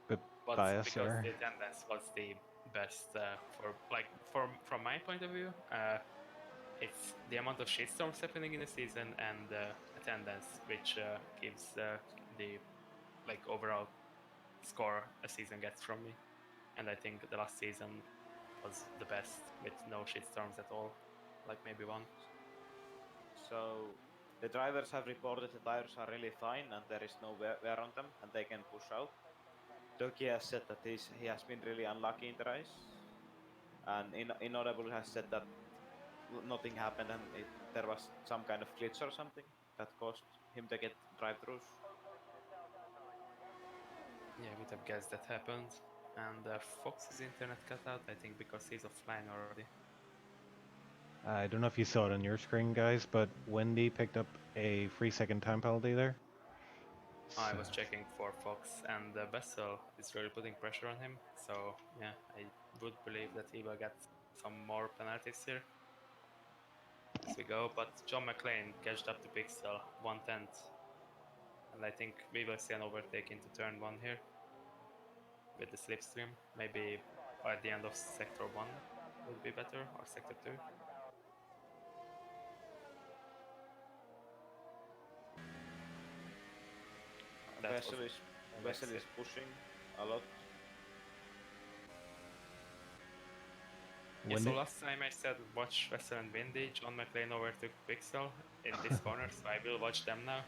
Bit but biased because the there. attendance was the best from my point of view. It's the amount of shitstorms happening in the season and attendance, which gives the like overall score a season gets from me. And I think the last season was the best with no shitstorms at all, like maybe one. So the drivers have reported the tires are really fine and there is no wear on them and they can push out. Doki has said that he has been really unlucky in the race, and Inaudible has said that nothing happened and there was some kind of glitch or something that caused him to get drive-thrus. Yeah, I would have guessed that happened. And Fox's internet cut out, I think, because he's offline already. I don't know if you saw it on your screen, guys, but Wendy picked up a 3-second time penalty there. I was So- checking for Fox, and Bessel is really putting pressure on him. So yeah, I would believe that he will get some more penalties here as we go. But John McClane catched up to Pixel 1/10, and I think we will see an overtake into turn 1 here with the slipstream. Maybe at the end of sector 1 would be better, or sector 2. Vessel is pushing a lot. Yeah, so Wendy, last time I said watch Vessel and Windy, John McClane overtook Pixel in this corner, so I will watch them now.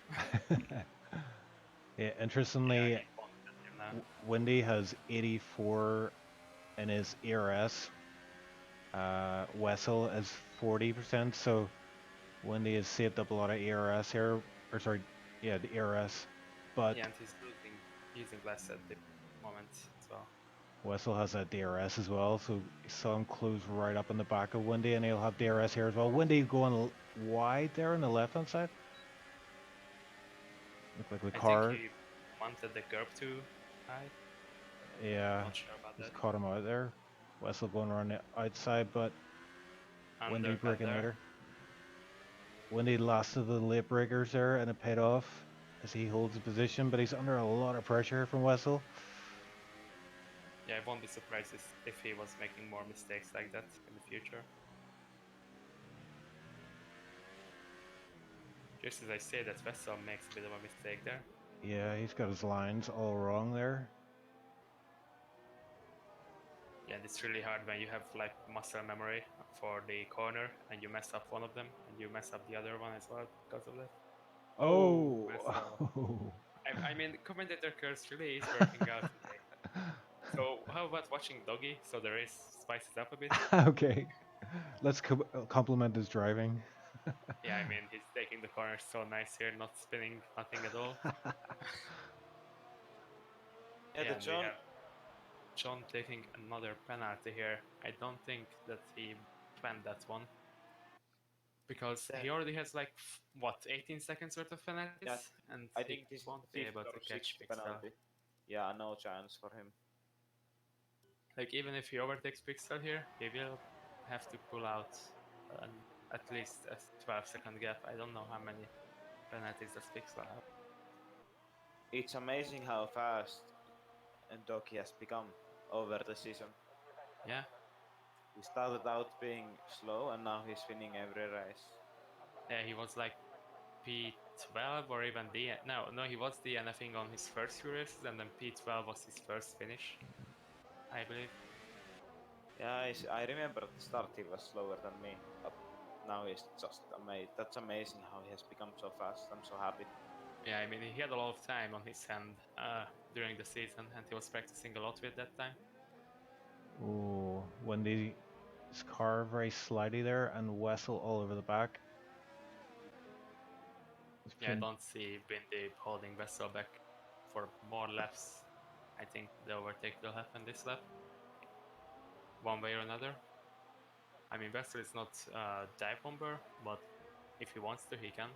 yeah, interestingly, Yeah, he won that game now. Wendy has 84 in his ERS. Wessel is 40%, so Wendy has saved up a lot of ERS here, or sorry, yeah, the ERS. But Yeah, and he's using less at the moment as well. Wessel has a DRS as well, so you saw him close right up in the back of Wendy, and he'll have DRS here as well. Wendy going wide there on the left-hand side. Look like the I car. think he wanted the curb too high. Yeah, Not sure about just that. caught him out there. Wessel going around the outside, but Wendy Undercut breaking there. later. Wendy lost to the late breakers there, and it paid off as he holds the position, but he's under a lot of pressure from Wessel. Yeah, I won't be surprised if he was making more mistakes like that in the future. Just as I say that Vessel makes a bit of a mistake there. Yeah, he's got his lines all wrong there. Yeah, it's really hard when you have like muscle memory for the corner and you mess up one of them and you mess up the other one as well because of that. Vessel. Oh! I mean, commentator curse really is working out today. So how about watching Doggy so the race spices up a bit? Okay, let's compliment his driving. Yeah, I mean, he's taking the corner so nice here, not spinning, nothing at all. Yeah, the And we John. have John taking another penalty here. I don't think that he planned that one. Because he already has like, what, 18 seconds worth of penalties? Yeah, and I he think this is won't the be fifth able or to catch sixth Pixel. penalty. Yeah, no chance for him. Like, even if he overtakes Pixel here, he will have to pull out at least a 12-second gap. I don't know how many penalties does Pixel have. It's amazing how fast Doki has become over the season. Yeah, He started out being slow and now he's winning every race. yeah, he was like P12 or even D. No, he was DNFing on his first few races, and then P12 was his first finish, I believe. Yeah, I remember at the start he was slower than me, but now he's just amazing. That's amazing how he has become so fast. I'm so happy. Yeah, I mean, he had a lot of time on his hand during the season, and he was practicing a lot with that time. Oh, Wendy's car very slidey there, and Wessel all over the back. Yeah, I don't see Bindi holding Vessel back. for more laps, I think the overtake will happen this lap, one way or another. I mean, Vettel is not a dive bomber, but if he wants to, he can.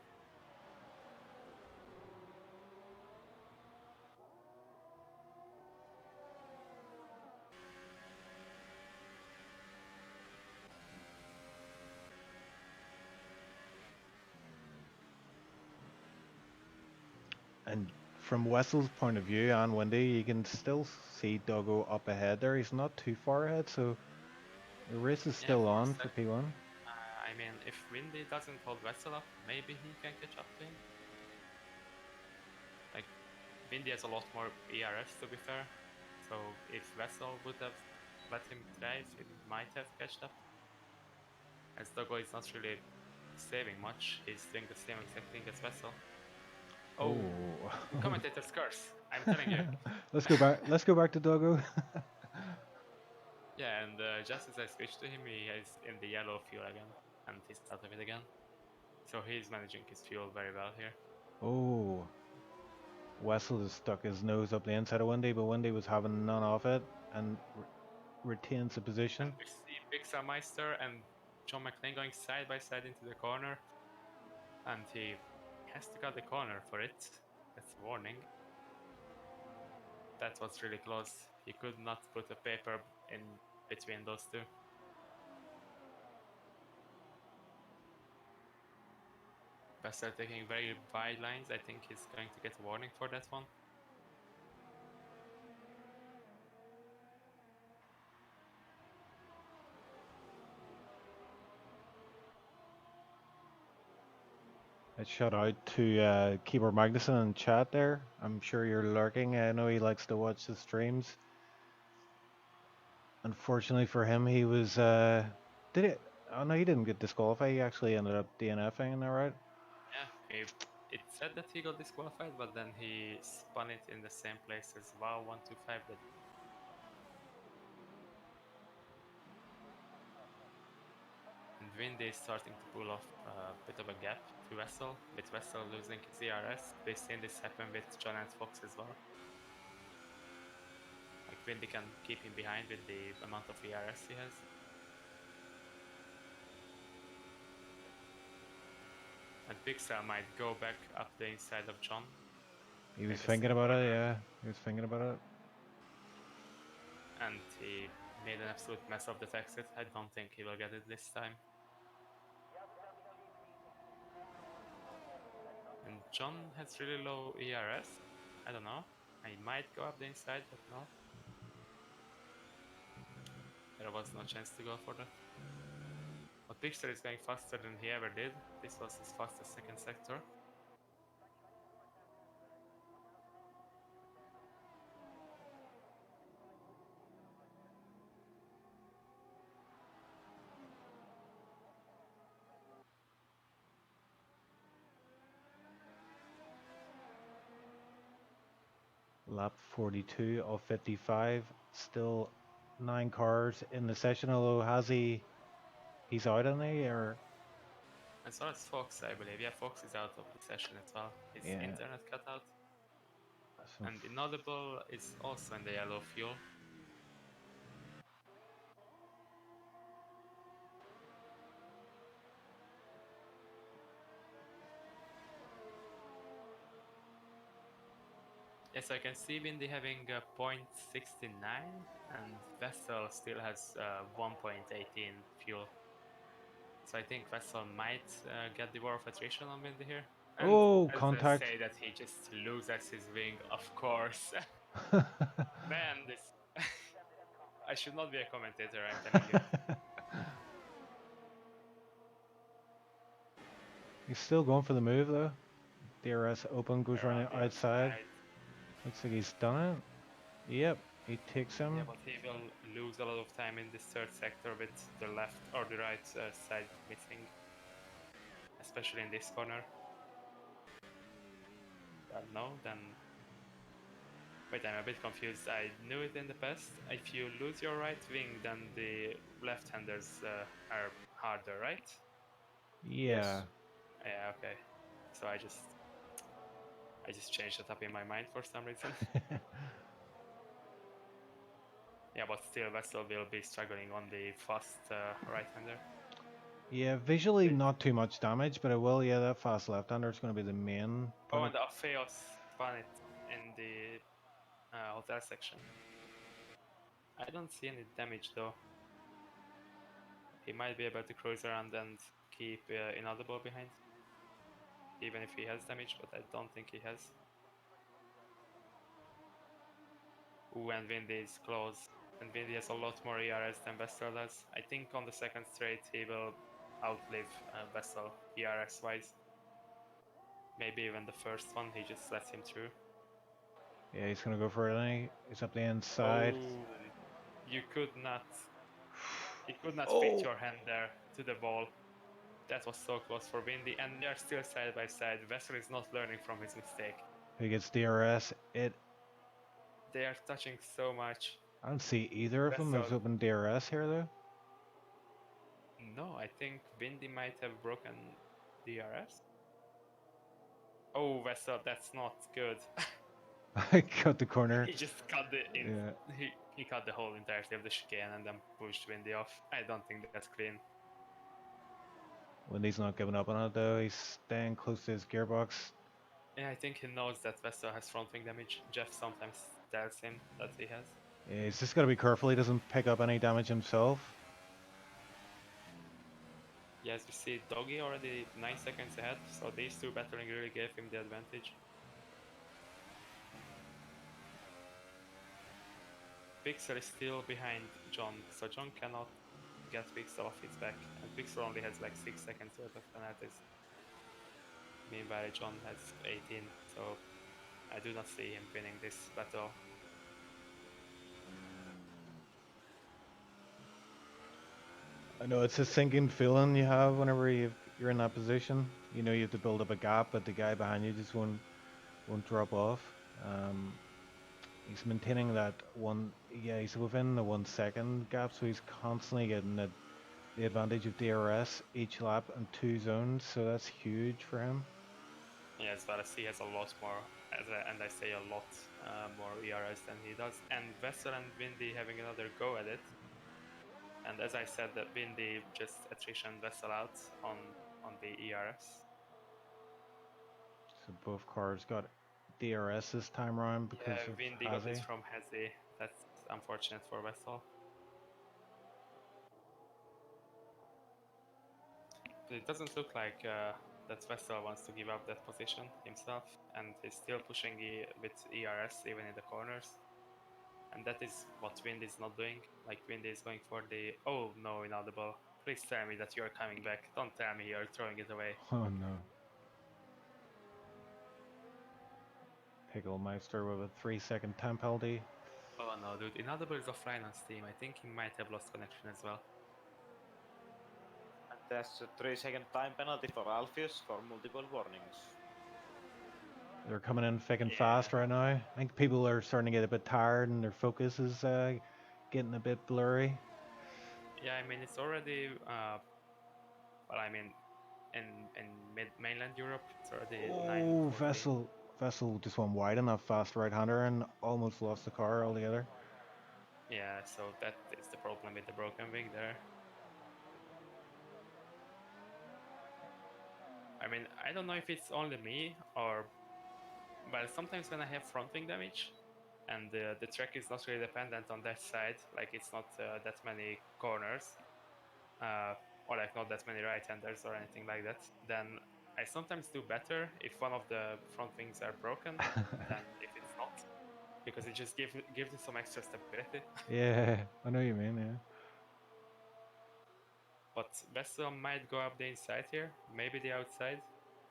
And from Wessel's point of view and Wendy, you can still see Doggo up ahead there. He's not too far ahead, so the race is Yeah, still for a on for sec. P1. I mean, if Windy doesn't hold Vettel up, maybe he can catch up to him. Like, Windy has a lot more ERS to be fair, so if Vettel would have let him drive, he might have catched up. As Doggo is not really saving much, he's doing the same exact thing as Vettel. Oh, commentator's curse! I'm telling you. Let's go back. Let's go back to Doggo. Yeah, and just as I switched to him, he is in the yellow fuel again, and he's out of it again. So he's managing his fuel very well here. Oh, Wessel has stuck his nose up the inside of Wendy, but Wendy was having none of it and retains the position. And we see Pixar Meister and John McClane going side by side into the corner, and he has to cut the corner for it. That's a warning. That was really close. He could not put a paper in between those two. Bester taking very wide lines. I think he's going to get a warning for that one. A shout out to Keyboard Magnuson in chat there. I'm sure you're lurking. I know he likes to watch the streams. Unfortunately for him, he was. Did it? Oh no, he didn't get disqualified. He actually ended up DNFing. Is that right? Yeah, it said that he got disqualified, but then he spun it in the same place as Wow125 did. And Windy is starting to pull off a bit of a gap to Vessel, with Vessel losing his ERS. We've seen this happen with John and Fox as well. Like Windy can keep him behind with the amount of ERS he has. And Pixar might go back up the inside of John. He was thinking about it. Yeah, he was thinking about it. And he made an absolute mess of the exit. I don't think he will get it this time. And John has really low ERS. I don't know. I might go up the inside, but no. There was no chance to go for that. But Pixar is going faster than he ever did. This was his fastest second sector. Lap 42 of 55. Still 9 cars in the session. Although he's out on the or. And so is Fox, I believe. Yeah, Fox is out of the session as well. His internet cut out. And Inaudible is also in the yellow fuel. Yes, I can see Windy having 0.69 and Vessel still has 1.18 fuel. So I think Vessel might get the war of attrition on Windy here. And contact! Say that he just loses his wing, of course. Man, this... I should not be a commentator, I'm telling you. He's still going for the move though. DRS open, goes running outside. Looks like he's done it. Yep, he takes him. Yeah, but he will lose a lot of time in this third sector with the left or the right side missing. Especially in this corner. No, then... Wait, I'm a bit confused. I knew it in the past. If you lose your right wing, then the left-handers are harder, right? Yeah. Yeah, okay. So I just I just changed it up in my mind for some reason. Yeah, but still, Vessel will be struggling on the fast right-hander. Yeah, visually not too much damage, but it will. Yeah, that fast left-hander is going to be the main Oh, point. and Alpheus spun it in the hotel section. I don't see any damage though. He might be able to cruise around and keep Inaudible behind, even if he has damage, but I don't think he has. Ooh, and Windy is close. And Windy has a lot more ERS than Vestal does. I think on the second straight he will outlive Vestal ERS wise. Maybe even the first one, he just lets him through. Yeah, he's going to go for it. Isn't he? He's up the inside. Oh, you could not. He could not fit Oh! your hand there to the ball. That was so close for Windy, and they are still side by side. Vestal is not learning from his mistake. Who gets DRS? They are touching so much. I don't see either of them as Vestal. open DRS here, though. No, I think Windy might have broken DRS. Oh, Vestal, that's not good. I cut the corner. He just cut the Yeah. he cut the whole entirety of the chicane and then pushed Windy off. I don't think that's clean. Wendy's not giving up on it, though. He's staying close to his gearbox. Yeah, I think he knows that Vestal has front wing damage. Jeff sometimes tells him that he has. Yeah, he's just got to be careful he doesn't pick up any damage himself. Yeah, as we see, Doggy already 9 seconds ahead, so these two battling really gave him the advantage. Pixel is still behind John, so John cannot get Pixel off his back, and Pixel only has like 6 seconds worth of penalties. Meanwhile, John has 18, so I do not see him winning this battle. I know it's a sinking feeling you have whenever you're in that position. You know you have to build up a gap, but the guy behind you just won't drop off. He's maintaining that one. Yeah, he's within the 1 second gap, so he's constantly getting the advantage of DRS each lap and 2 zones. So that's huge for him. Yeah, as well as he has a lot more, and I say a lot more ERS than he does. And Vesser and Windy having another go at it. And as I said, that Windy just attrition Vessel out on the ERS. So both cars got DRS this time around because of Windy got it Hazy. from Hazy. That's unfortunate for Vessel. But it doesn't look like that Vessel wants to give up that position himself, and he's still pushing with ERS even in the corners. And that is what Windy is not doing. Like Windy is going for the oh no inaudible. Please tell me that you're coming back. Don't tell me you're throwing it away. Oh no. Picklemeister with a 3-second time penalty. Oh no, dude, inaudible is offline on Steam. I think he might have lost connection as well. And that's a 3-second time penalty for Alpheus for multiple warnings. They're coming in thick and fast right now. I think people are starting to get a bit tired and their focus is getting a bit blurry. Yeah, I mean it's already well, I mean in mainland Europe it's already 9:40. Vessel just went wide on that fast right-hander and almost lost the car altogether. Yeah, so that is the problem with the broken wing there. I mean, I don't know if it's only me or, well, sometimes when I have front wing damage and the track is not really dependent on that side, like it's not that many corners, or like not that many right-handers or anything like that, then I sometimes do better if one of the front wings are broken than if it's not, because it just gives me some extra stability. Yeah, I know what you mean, yeah. But Vessel might go up the inside here, maybe the outside.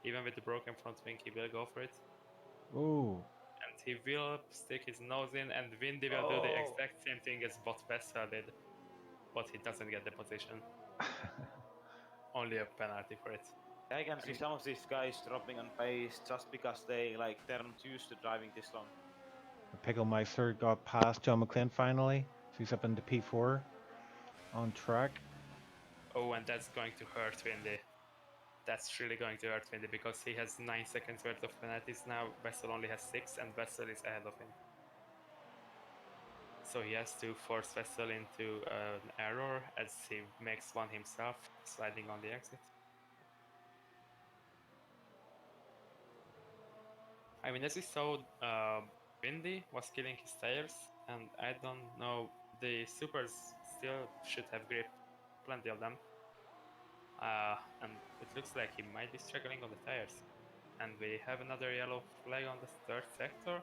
Even with the broken front wing, he will go for it. Oh. And he will stick his nose in, and Windy will do the exact same thing as what Vessel did. But he doesn't get the position. Only a penalty for it. I can see some of these guys dropping on pace just because they're not used to driving this long. Picklemeister got past John McClane finally. So he's up into P4 on track. Oh, and that's going to hurt Windy. that's really going to hurt Windy because he has 9 seconds worth of penalties now. Vessel only has 6, and Vessel is ahead of him. So he has to force Vessel into an error as he makes one himself, sliding on the exit. I mean, as we saw, Windy was killing his tires, and I don't know, the supers still should have grip, plenty of them. And it looks like he might be struggling on the tires. And we have another yellow flag on the third sector.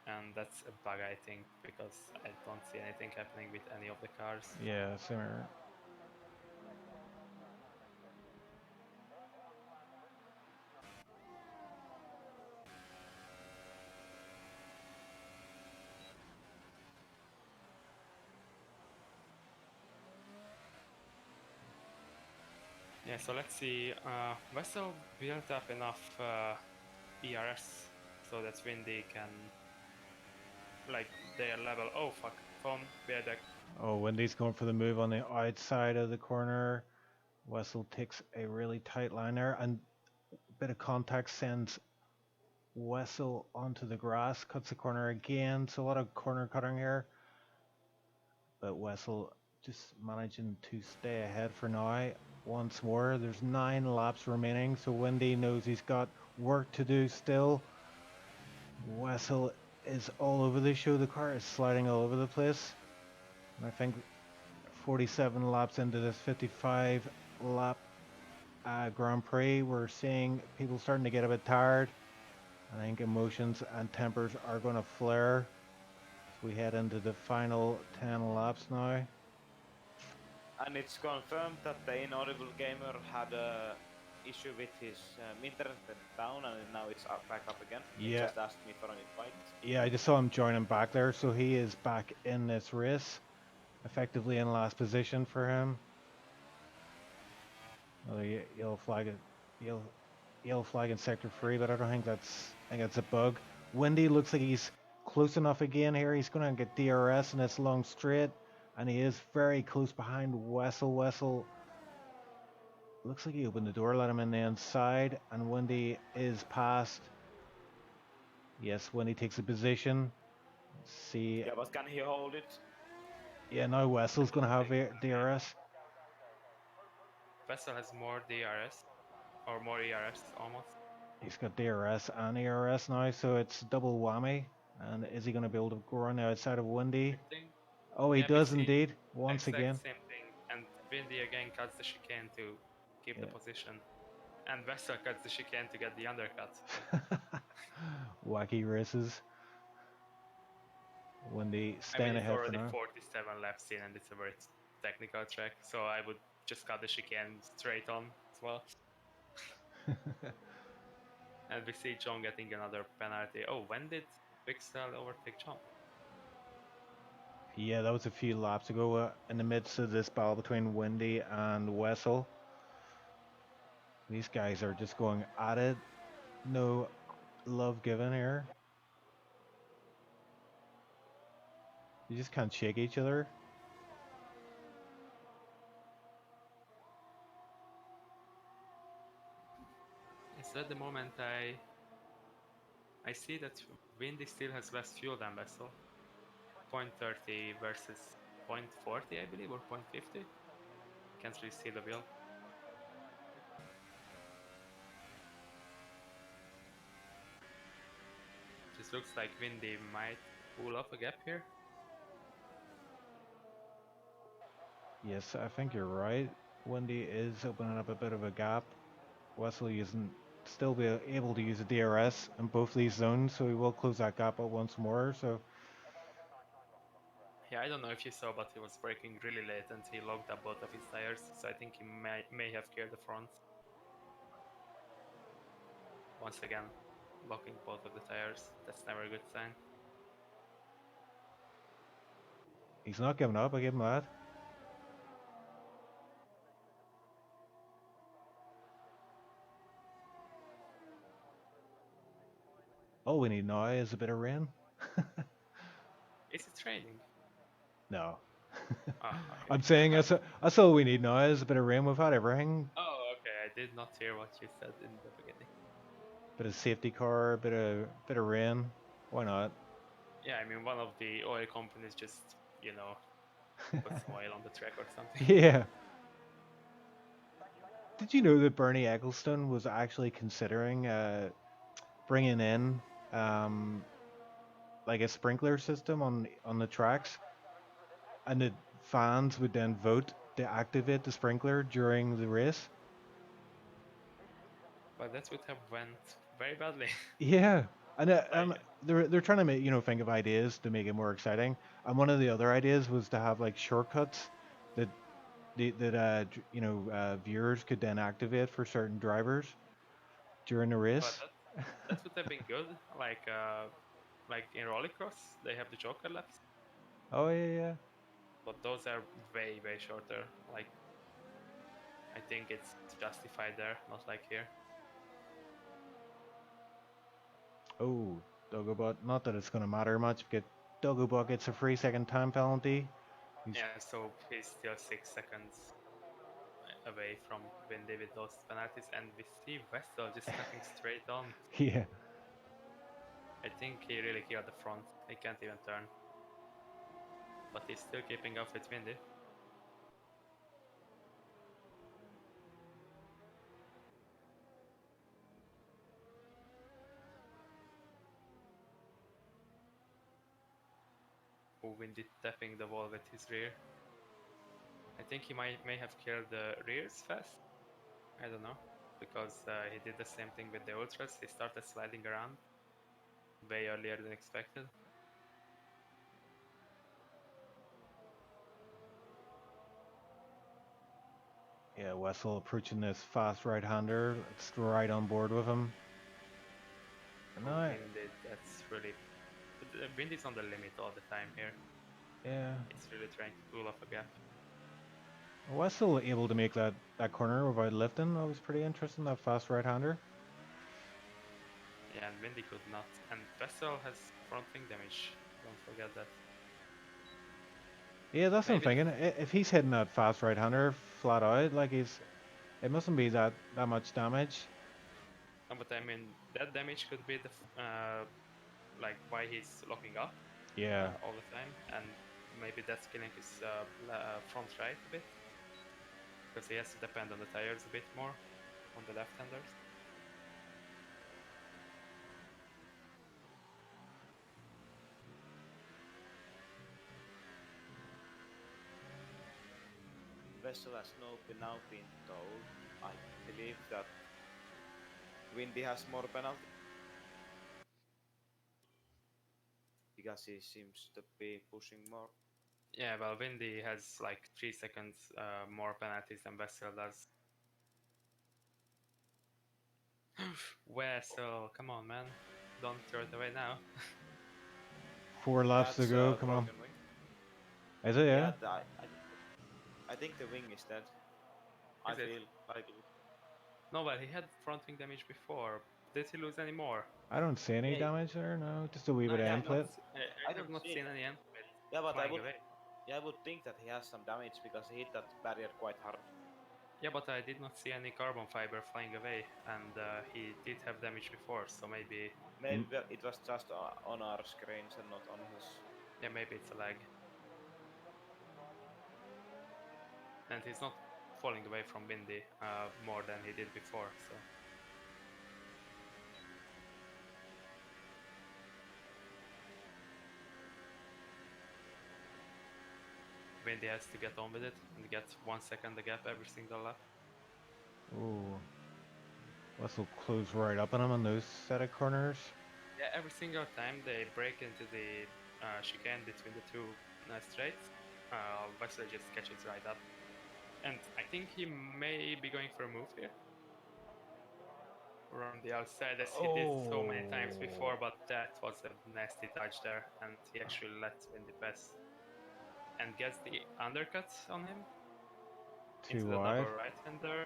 And that's a bug, I think, because I don't see anything happening with any of the cars. Yeah, same here. Yeah, so let's see. Vessel built up enough ERS so that Windy can, like, their level. Oh fuck, phone, bear deck. Oh, Wendy's going for the move on the outside of the corner. Wessel takes a really tight line there, and a bit of contact sends Wessel onto the grass, cuts the corner again. So a lot of corner cutting here. But Wessel just managing to stay ahead for now. Once more, there's 9 laps remaining, so Wendy knows he's got work to do still. Wessel is all over the show. The car is sliding all over the place. And I think 47 laps into this 55 lap Grand Prix, we're seeing people starting to get a bit tired. I think emotions and tempers are going to flare as we head into the final 10 laps now. And it's confirmed that the inaudible gamer had a issue with his internet went down, and now it's back up again. He Yeah. just asked me for an invite. Yeah, I just saw him joining back there, so he is back in this race, effectively in last position for him. Well, yellow flag, yellow flag in sector 3, but I don't think that's. I think that's a bug. Windy looks like he's close enough again here. He's going to get DRS in this long straight, and he is very close behind Wessel. Wessel looks like he opened the door, let him in the inside, and Windy is past. Yes, Windy takes a position. Let's see. Yeah, but can he hold it? Yeah, now Wessel's going to have DRS. Vessel has more DRS, or more ERS almost. He's got DRS and ERS now, so it's double whammy. And is he going to be able to go around the outside of Windy? Oh, he does indeed, once again. Same thing, and Windy again cuts the chicane to keep the position. And Vessel cuts the chicane to get the undercut. Wacky races. Windy staying ahead for now. It's already 47 laps in, and it's a very technical track, so I would just cut the chicane straight on as well. And we see John getting another penalty. Oh, when did Pixel overtake John? Yeah, that was a few laps ago in the midst of this battle between Windy and Wessel. These guys are just going at it. No love given here. You just can't shake each other. So at the moment I see that Windy still has less fuel than Vessel. 0.30 versus 0.40, I believe, or 0.50. Can't really see the wheel. Just looks like Windy might pull up a gap here. Yes, I think you're right. Windy is opening up a bit of a gap. Wessel isn't still be able to use a DRS in both these zones, so he will close that gap up once more. So yeah, I don't know if you saw, but he was braking really late and he locked up both of his tires, so I think he may have cleared the front. Once again, locking both of the tires. That's never a good sign. he's not giving up, I give him that. All we need now is a bit of rain. Is it raining? No. Okay. I'm saying that's all we need now is a bit of rain. We've had everything. Oh, okay. I did not hear what you said in the beginning. Bit of safety car, bit of rain. Why not? Yeah, I mean, one of the oil companies just, put some oil on the track or something. Yeah. Did you know that Bernie Ecclestone was actually considering bringing in um, like a sprinkler system on the tracks, and the fans would then vote to activate the sprinkler during the race? But that would have went very badly. Yeah, and Like, they're trying to make think of ideas to make it more exciting. And one of the other ideas was to have like shortcuts that viewers could then activate for certain drivers during the but race. that would have been good. Like in Rallycross, they have the Joker laps, Oh yeah, but those are way, way shorter. Like, I think it's justified there, not like here. oh, Dogobot. Not that it's going to matter much because Dogobot gets a 3 second time penalty. He's Yeah, so he's still 6 seconds away from Windy with those penalties, and we see Vessel just cutting straight on. yeah. I think he really killed the front. He can't even turn, but he's still keeping up with Windy. Who Windy tapping the wall with his rear. I think he may have killed the rears fast. I don't know, because he did the same thing with the ultras. He started sliding around way earlier than expected. Yeah, Wessel approaching this fast right-hander. It's right on board with him. And now, Windy, that's really. Windy's on the limit all the time here. yeah, He's really trying to pull off a gap. Wessel able to make that corner without lifting. That was pretty interesting. That fast right-hander. Yeah, and Windy could not. And Vessel has front wing damage. Don't forget that. Yeah, that's what I'm Maybe thinking. If he's hitting that fast right-hander flat out, like it mustn't be that much damage. no, but I mean that damage could be the like why he's locking up Yeah. all the time, and maybe that's killing his front right a bit because he has to depend on the tires a bit more on the left-handers. Vessel has now been told, I believe, that Windy has more penalty because he seems to be pushing more. Yeah, well, Windy has like 3 seconds more penalties than Vessel does. Vessel, come on, man, don't throw it away now. 4 laps to That's go. a Come on. broken wing. Is it? Yeah. Yeah, I think the wing is dead. I Is it? feel like No, but he had front wing damage before. Did he lose any more? I don't see any Yeah. damage there. No, just a wee No, bit of I end have not. plate. I I have don't not see seen it. any end plate Yeah, but flying away. I would think that he has some damage because he hit that barrier quite hard. Yeah, but I did not see any carbon fiber flying away, and he did have damage before, so maybe, Maybe it was just on our screens and not on his. yeah, maybe it's a lag. And he's not falling away from Windy more than he did before, so. Windy has to get on with it and get 1 second the gap every single lap. Ooh. Wessel close right up on him on those set of corners. Yeah, every single time they break into the chicane between the two straights, Wesley just catches right up. And I think he may be going for a move here. Around the outside, as he did so many times before, but that was a nasty touch there, and he actually let Windy pass. And gets the undercut on him into Too the wide. double right-hander.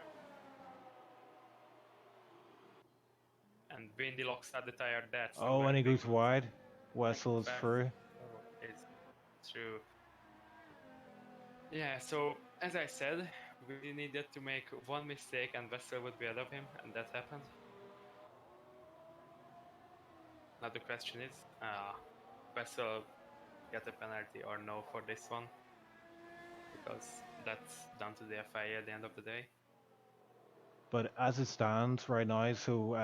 And Windy locks out the tire. That's the Oh, way and he to goes go. wide. Wessel is Fast through. is through. Yeah, so as I said, we needed to make one mistake and Vessel would be ahead of him, and that happened. Now the question is, Vessel get a penalty or no for this one? Because that's down to the FIA at the end of the day. But as it stands right now, so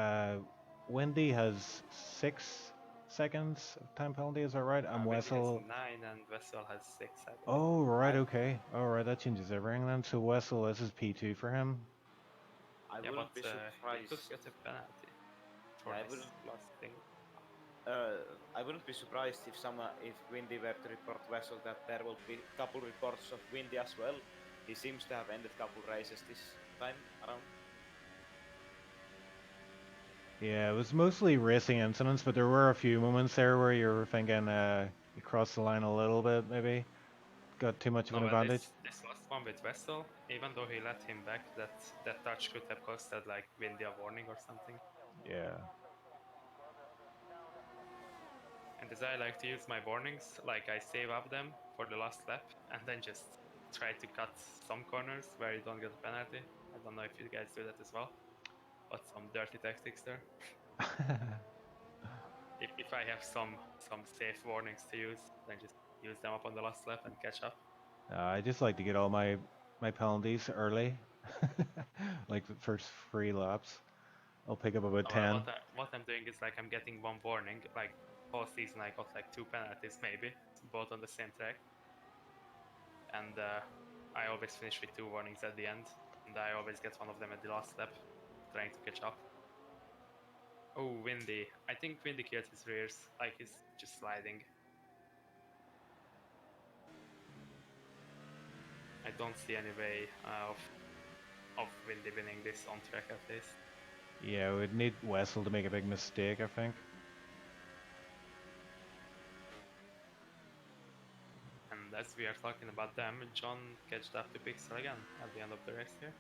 Wendy has 6 seconds of time penalty, is that right? And Wendy has Wessel. 9 and Vessel has 6, I believe. Oh, right, okay. All right, that changes everything then. So Wessel, this is P2 for him. I Yeah, wouldn't but be he could surprised. get a penalty for Yeah, this last thing. I wouldn't be surprised if Windy were to report Vessel that there will be a couple reports of Windy as well. He seems to have ended couple races this time around. Yeah, it was mostly racing incidents, but there were a few moments there where you were thinking you crossed the line a little bit, maybe. Got too much of No, an well, advantage. this last one with Vessel, even though he let him back, that touch could have costed like Windy a warning or something. Yeah. And as I like to use my warnings, like I save up them for the last lap and then just try to cut some corners where you don't get a penalty. I don't know if you guys do that as well, but some dirty tactics there. If I have some safe warnings to use, then just use them up on the last lap and catch up. I just like to get all my penalties early, like the first 3 laps. I'll pick up about No, 10. what I'm doing is like I'm getting one warning. Like whole season, I got like 2 penalties maybe, both on the same track, and I always finish with 2 warnings at the end, and I always get one of them at the last lap, trying to catch up. Oh, Windy! I think Windy killed his rears, like he's just sliding. I don't see any way of Windy winning this on track at least. Yeah, we'd need Wessel to make a big mistake, I think. And as we are talking about them, John catched up to Pixel again at the end of the race here.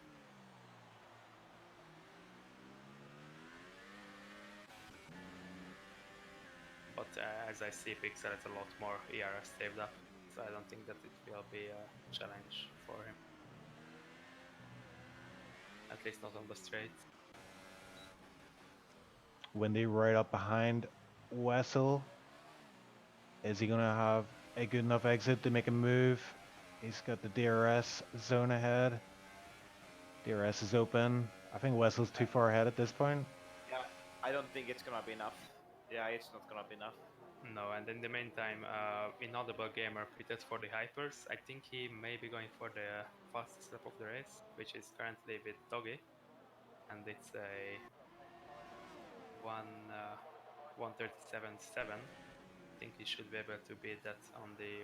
But as I see, Pixel has a lot more ERS saved up, so I don't think that it will be a challenge for him. At least not on the straight. Wendy right up behind Wessel. Is he going to have a good enough exit to make a move? He's got the DRS zone ahead. DRS is open. I think Wessel's too far ahead at this point. Yeah, I don't think it's gonna be enough. Yeah, it's not gonna be enough. No, and in the meantime, Inaudible Gamer pitted for the Hypers. I think he may be going for the fastest lap of the race, which is currently with Doggy, and it's a 1:37.7. I think he should be able to beat that on the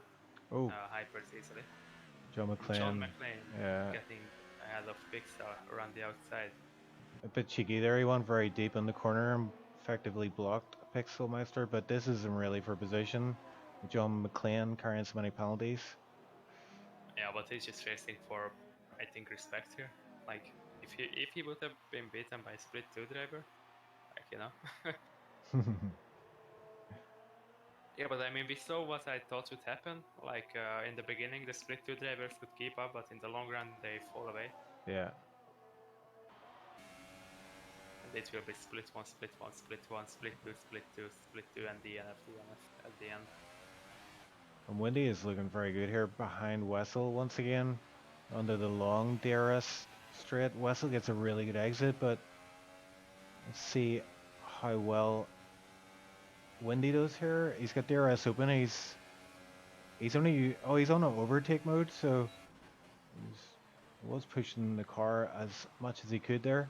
Hypers easily. John John McClane. McClane getting ahead of Pixel around the outside. A bit cheeky there. He went very deep in the corner and effectively blocked Pixelmeister, but this isn't really for position. John McClane carrying so many penalties. Yeah, but he's just racing for, I think, respect here. Like, if he would have been beaten by Split 2 driver, like, you know. Yeah, but I mean, we saw what I thought would happen. Like, in the beginning, the Split 2 drivers could keep up, but in the long run, they fall away. Yeah. And it will be split 1, split 1, split 1, split 2, split 2, split 2, and DNF at the end. And Wendy is looking very good here behind Wessel once again. Under the long DRS straight. Wessel gets a really good exit, but let's see how well Wendy does here. He's got DRS open. He's on an overtake mode, so he was pushing the car as much as he could there.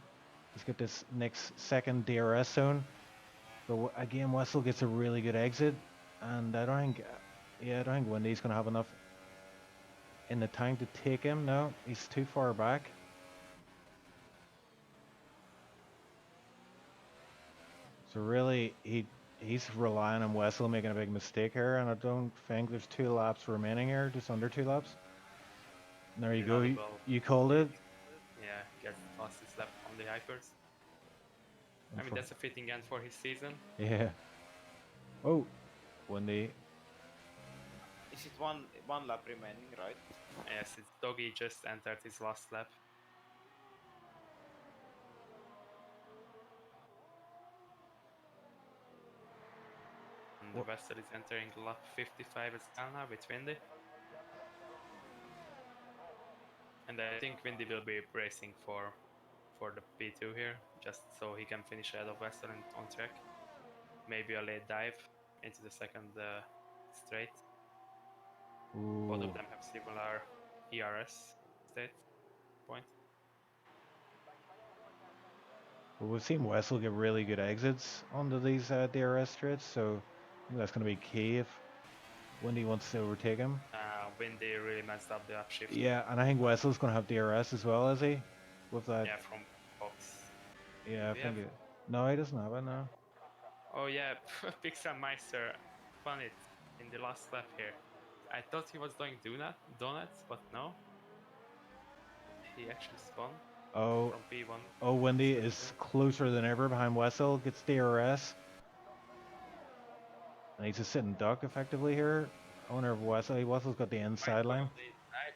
He's got this next second DRS zone, but again Wessel gets a really good exit, and I don't think Wendy's gonna have enough in the tank to take him. No, he's too far back. So really, he's relying on Wessel making a big mistake here, and I don't think there's 2 laps remaining here, just under 2 laps. And there you go, you called it. Yeah, gets the fastest lap on the Hypers. I mean, that's a fitting end for his season. Yeah. Oh, Wendy. Is it one lap remaining, right? Yes, it's Doggy just entered his last lap. And the Vessel is entering lap 55 as well now with Windy. And I think Windy will be racing for the P2 here, just so he can finish ahead of Vessel on track. Maybe a late dive into the second straight. Both of Ooh. them have similar ERS state point. Well, we've seen Wessel get really good exits onto these DRS straights, so I think that's going to be key if Windy wants to overtake him. Windy really messed up the upshift. Yeah, and I think Wessel's going to have DRS as well, is he? With that. Yeah, from box. Yeah, I think it. No, he doesn't have it now. Oh yeah, Pixar Meister won it in the last lap here. I thought he was doing donuts, but no. He actually spun Oh, from P1. oh, Windy is closer than ever behind Wessel. Gets DRS. And he's just sitting duck effectively here. I wonder if Wessel's got the inside line.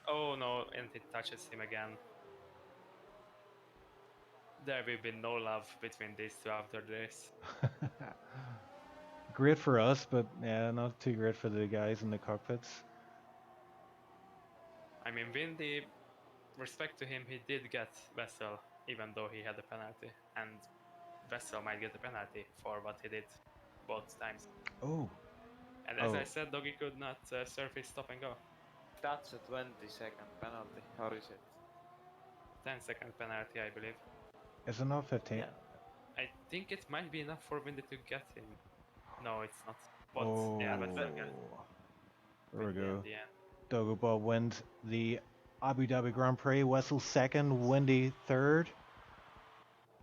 Oh no, and it touches him again. There will be no love between these two after this. Great for us, but yeah, not too great for the guys in the cockpits. I mean, Windy, respect to him, he did get Vessel, even though he had a penalty. And Vessel might get a penalty for what he did both times. Oh. And as I said, Doggy could not surface stop and go. That's a 20-second penalty. How is it? 10-second penalty, I believe. Is it not 15? Yeah. I think it might be enough for Windy to get him. No, it's not. But oh. yeah, but there we go. Doggo Bob wins the Abu Dhabi Grand Prix. Wessel second, Windy third.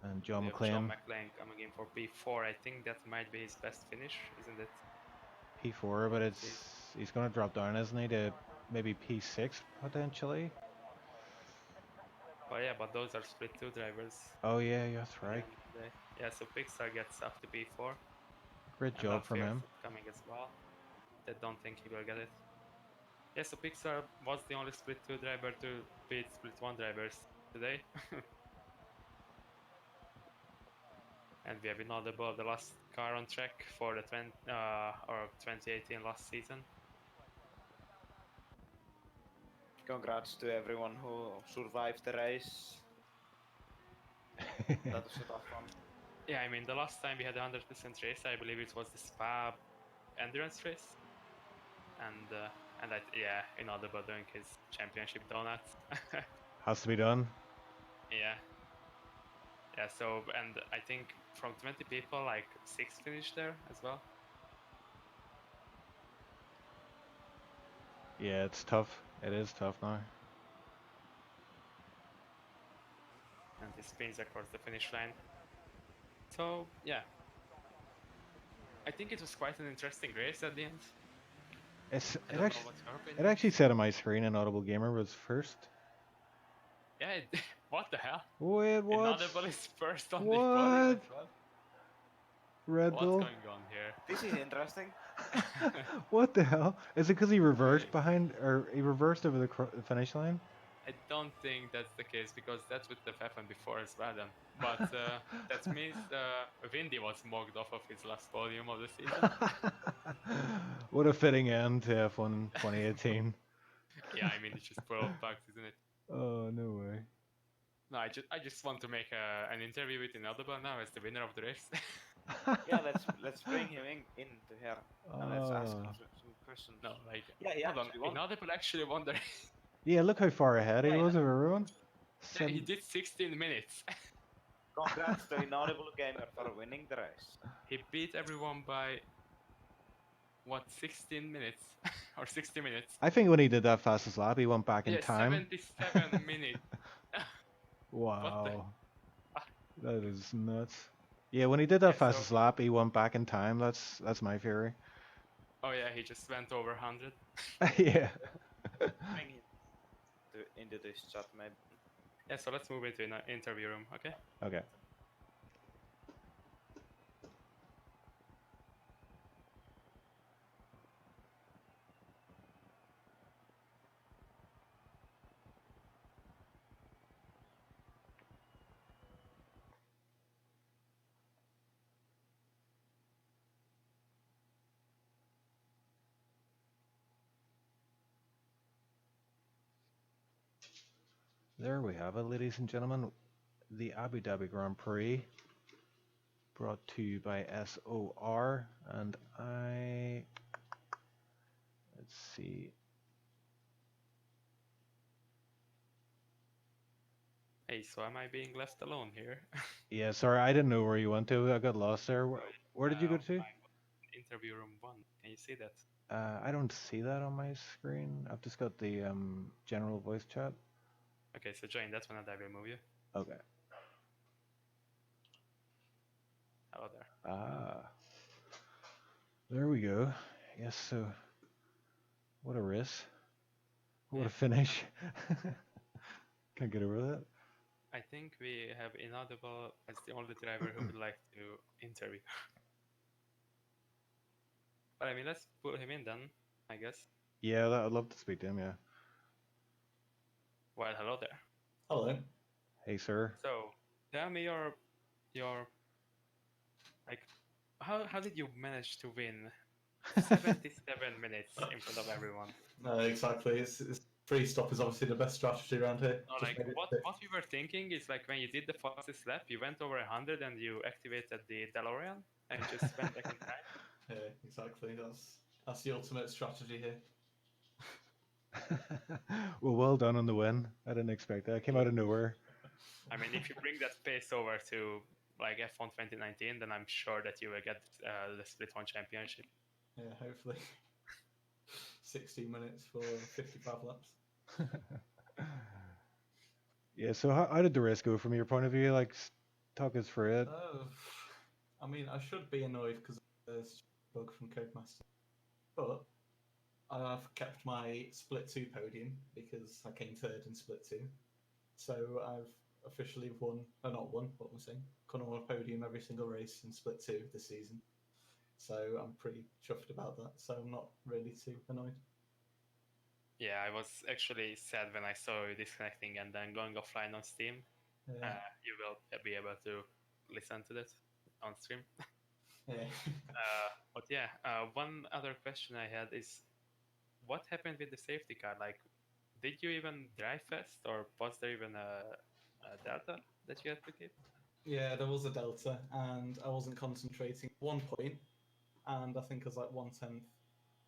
And John McClane. John McClane coming in for P4. I think that might be his best finish, isn't it? P4, but he's going to drop down, isn't he, to maybe P6 potentially? Oh yeah, but those are split 2 drivers. Oh yeah, that's right. Yeah, so Pixar gets up to P4. Great job from him. Coming as well. I don't think he will get it. Yeah, so Pixar was the only split 2 driver to beat split 1 drivers today. And we have Inaudible, the last car on track for the 2018 last season. Congrats to everyone who survived the race. That was a tough one. Yeah, I mean, the last time we had a 100% race, I believe it was the Spa endurance race. And yeah, Inaudible doing his championship donuts. Has to be done. Yeah. Yeah, so, and I think from 20 people, like 6 finished there as well. Yeah, it's tough. It is tough now. And he spins across the finish line. So, yeah. I think it was quite an interesting race at the end. It actually said on my screen Inaudible Gamer was first. Yeah, what the hell? Wait, what? Inaudible is first on the podium as well. Red Bull? What's going on here? This is interesting. What the hell? Is it because he reversed behind, or he reversed over the finish line? I don't think that's the case, because that's what have happened before as well then. But that means Windy was mocked off of his last podium of the season. What a fitting end to F1 2018. Yeah, I mean, it's just 12 bucks, isn't it? Oh, no way. No, I just want to make an interview with Inaudible now as the winner of the race. Yeah, let's bring him into here and let's ask him some questions. No, like, yeah, Inaudible actually won the race. Yeah, look how far ahead he was of everyone. Yeah, he did 16 minutes. Congrats to Inaudible Gamer for winning the race. He beat everyone by, what, 16 minutes? Or 60 minutes? I think when he did that fastest lap, he went back in time. 77 minutes. Wow. That is nuts. Yeah, when he did that fastest lap, he went back in time. That's my theory. Oh yeah, he just went over 100. Yeah. Bring him into this chat, maybe. Yeah, so let's move into an interview room, okay? Okay. There we have it, ladies and gentlemen. The Abu Dhabi Grand Prix, brought to you by SOR, and let's see. Hey, so am I being left alone here? Yeah, sorry, I didn't know where you went to. I got lost there. Where did you go to? I'm in interview room 1. Can you see that? I don't see that on my screen. I've just got the general voice chat. Okay, so join that one and I will move you. Okay. Hello there. Ah, there we go. Yes, so what a race. What a finish. Can't get over that. I think we have Inaudible as the only driver who would like to interview. But I mean, let's pull him in then, I guess. Yeah, I'd love to speak to him, yeah. Well, hello there. Hello. Hey, sir. So, tell me your like, how did you manage to win 77 minutes in front of everyone? No, exactly. It's free stop is obviously the best strategy around here. No, Just like made it what quick. we were thinking is like when you did the fastest lap, you went over 100 and you activated the DeLorean and just went back in time. Yeah, exactly. That's the ultimate strategy here. Well done on the win. I didn't expect that. I came out of nowhere. I mean, if you bring that pace over to like F1 2019, then I'm sure that you will get the Split 1 championship. Yeah, hopefully. 16 minutes for 55 laps. Yeah, so how did the race go from your point of view? Like, talk us through it. I mean, I should be annoyed because there's a bug from Codemaster. But I've kept my Split 2 podium because I came third in Split 2. So I've officially won, not won, what am I saying? Gone on a podium every single race in Split 2 this season. So I'm pretty chuffed about that. So I'm not really too annoyed. Yeah, I was actually sad when I saw you disconnecting and then going offline on Steam. Yeah. You will be able to listen to that on stream. Yeah. But yeah, one other question I had is, what happened with the safety car? Like, did you even drive fast, or was there even a delta that you had to keep? Yeah, there was a delta, and I wasn't concentrating at one point, and I think I was like 1/10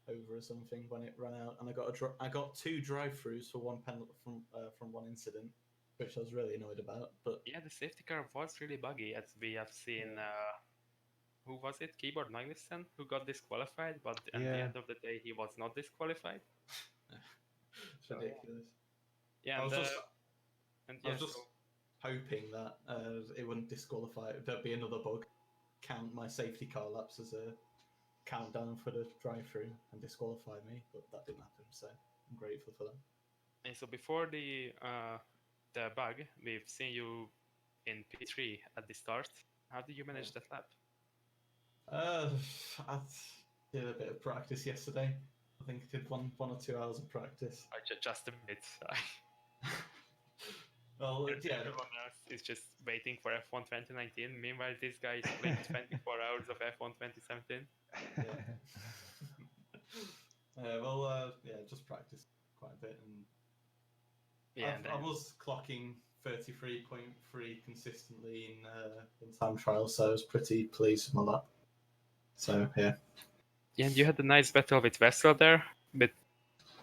over or something when it ran out, and I got 2 drive-throughs for one penalty from one incident, which I was really annoyed about. But Yeah, the safety car was really buggy, as we have seen. Who was it? Keyboard Magnussen, who got disqualified, but at the Yeah. end of the day, he was not disqualified. it's ridiculous. Yeah, I and, was just hoping that it wouldn't disqualify. There'd be another bug, count my safety car laps as a countdown for the drive-through and disqualify me, but that didn't happen. So I'm grateful for that. And so before the bug, we've seen you in P3 at the start. How did you manage that lap? I did a bit of practice yesterday. I think I did one or 2 hours of practice. Just a bit. Well, yeah. Everyone else is just waiting for F1 2019. Meanwhile, this guy is playing 24 hours of F1 2017. Yeah, just practice quite a bit, and yeah, I was clocking 33.3 consistently in time trials, so I was pretty pleased with my lap. So yeah. Yeah, and you had a nice battle with Vessel there, but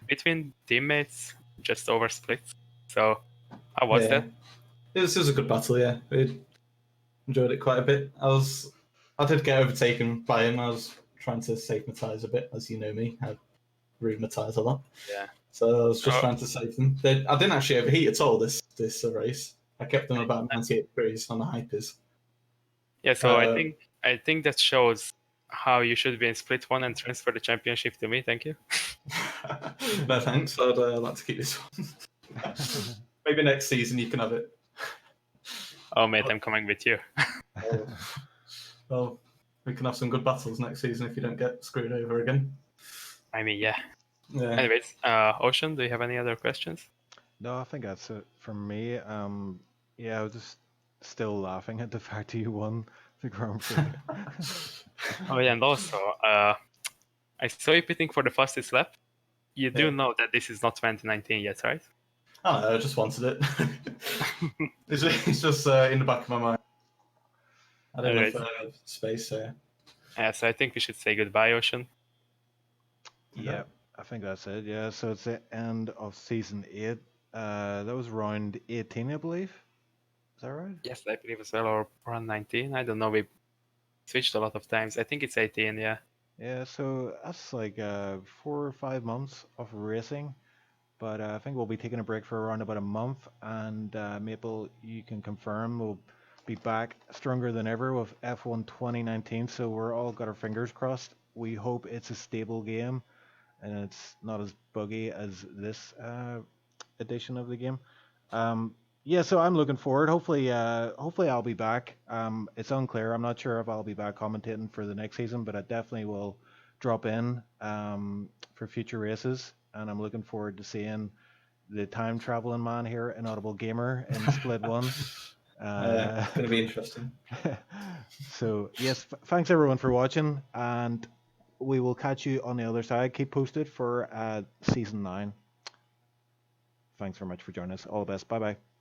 between teammates, just over splits. So how was that? It was a good battle. Yeah, we enjoyed it quite a bit. I did get overtaken by him. I was trying to save my tyres a bit, as you know me. I ruin my tyres a lot. Yeah. So I was just trying to save them. I didn't actually overheat at all this race. I kept them about 98 degrees on the hypers. Yeah, so I think that shows how you should be in Split 1 and transfer the championship to me. Thank you. No thanks. I'd like to keep this one. Maybe next season you can have it. Oh mate, I'm coming with you. Well, we can have some good battles next season if you don't get screwed over again. I mean, yeah. Anyways, Ocean, do you have any other questions? No, I think that's it from me. Yeah, I was just still laughing at the fact that you won the Grand Prix. Oh yeah, and also, I saw you pitting for the fastest lap. You do know that this is not 2019 yet, right? I don't know, I just wanted it. It's just in the back of my mind. I don't Alright. have space, so Yeah, so I think we should say goodbye, Ocean. Yeah, I think that's it. Yeah, so it's the end of season 8. That was round 18, I believe. Is that right? Yes, I believe as well, or around 19. I don't know. We switched a lot of times. I think it's 18. Yeah. Yeah, so that's like 4 or 5 months of racing. But I think we'll be taking a break for around about a month. And Maple, you can confirm we'll be back stronger than ever with F1 2019. So we're all got our fingers crossed. We hope it's a stable game and it's not as buggy as this edition of the game. Yeah, so I'm looking forward. Hopefully I'll be back. It's unclear. I'm not sure if I'll be back commentating for the next season, but I definitely will drop in for future races, and I'm looking forward to seeing the time traveling man here, Inaudible Gamer, in Split One. it's going to be interesting. So yes, thanks everyone for watching, and we will catch you on the other side. Keep posted for season 9. Thanks very much for joining us. All the best. Bye bye.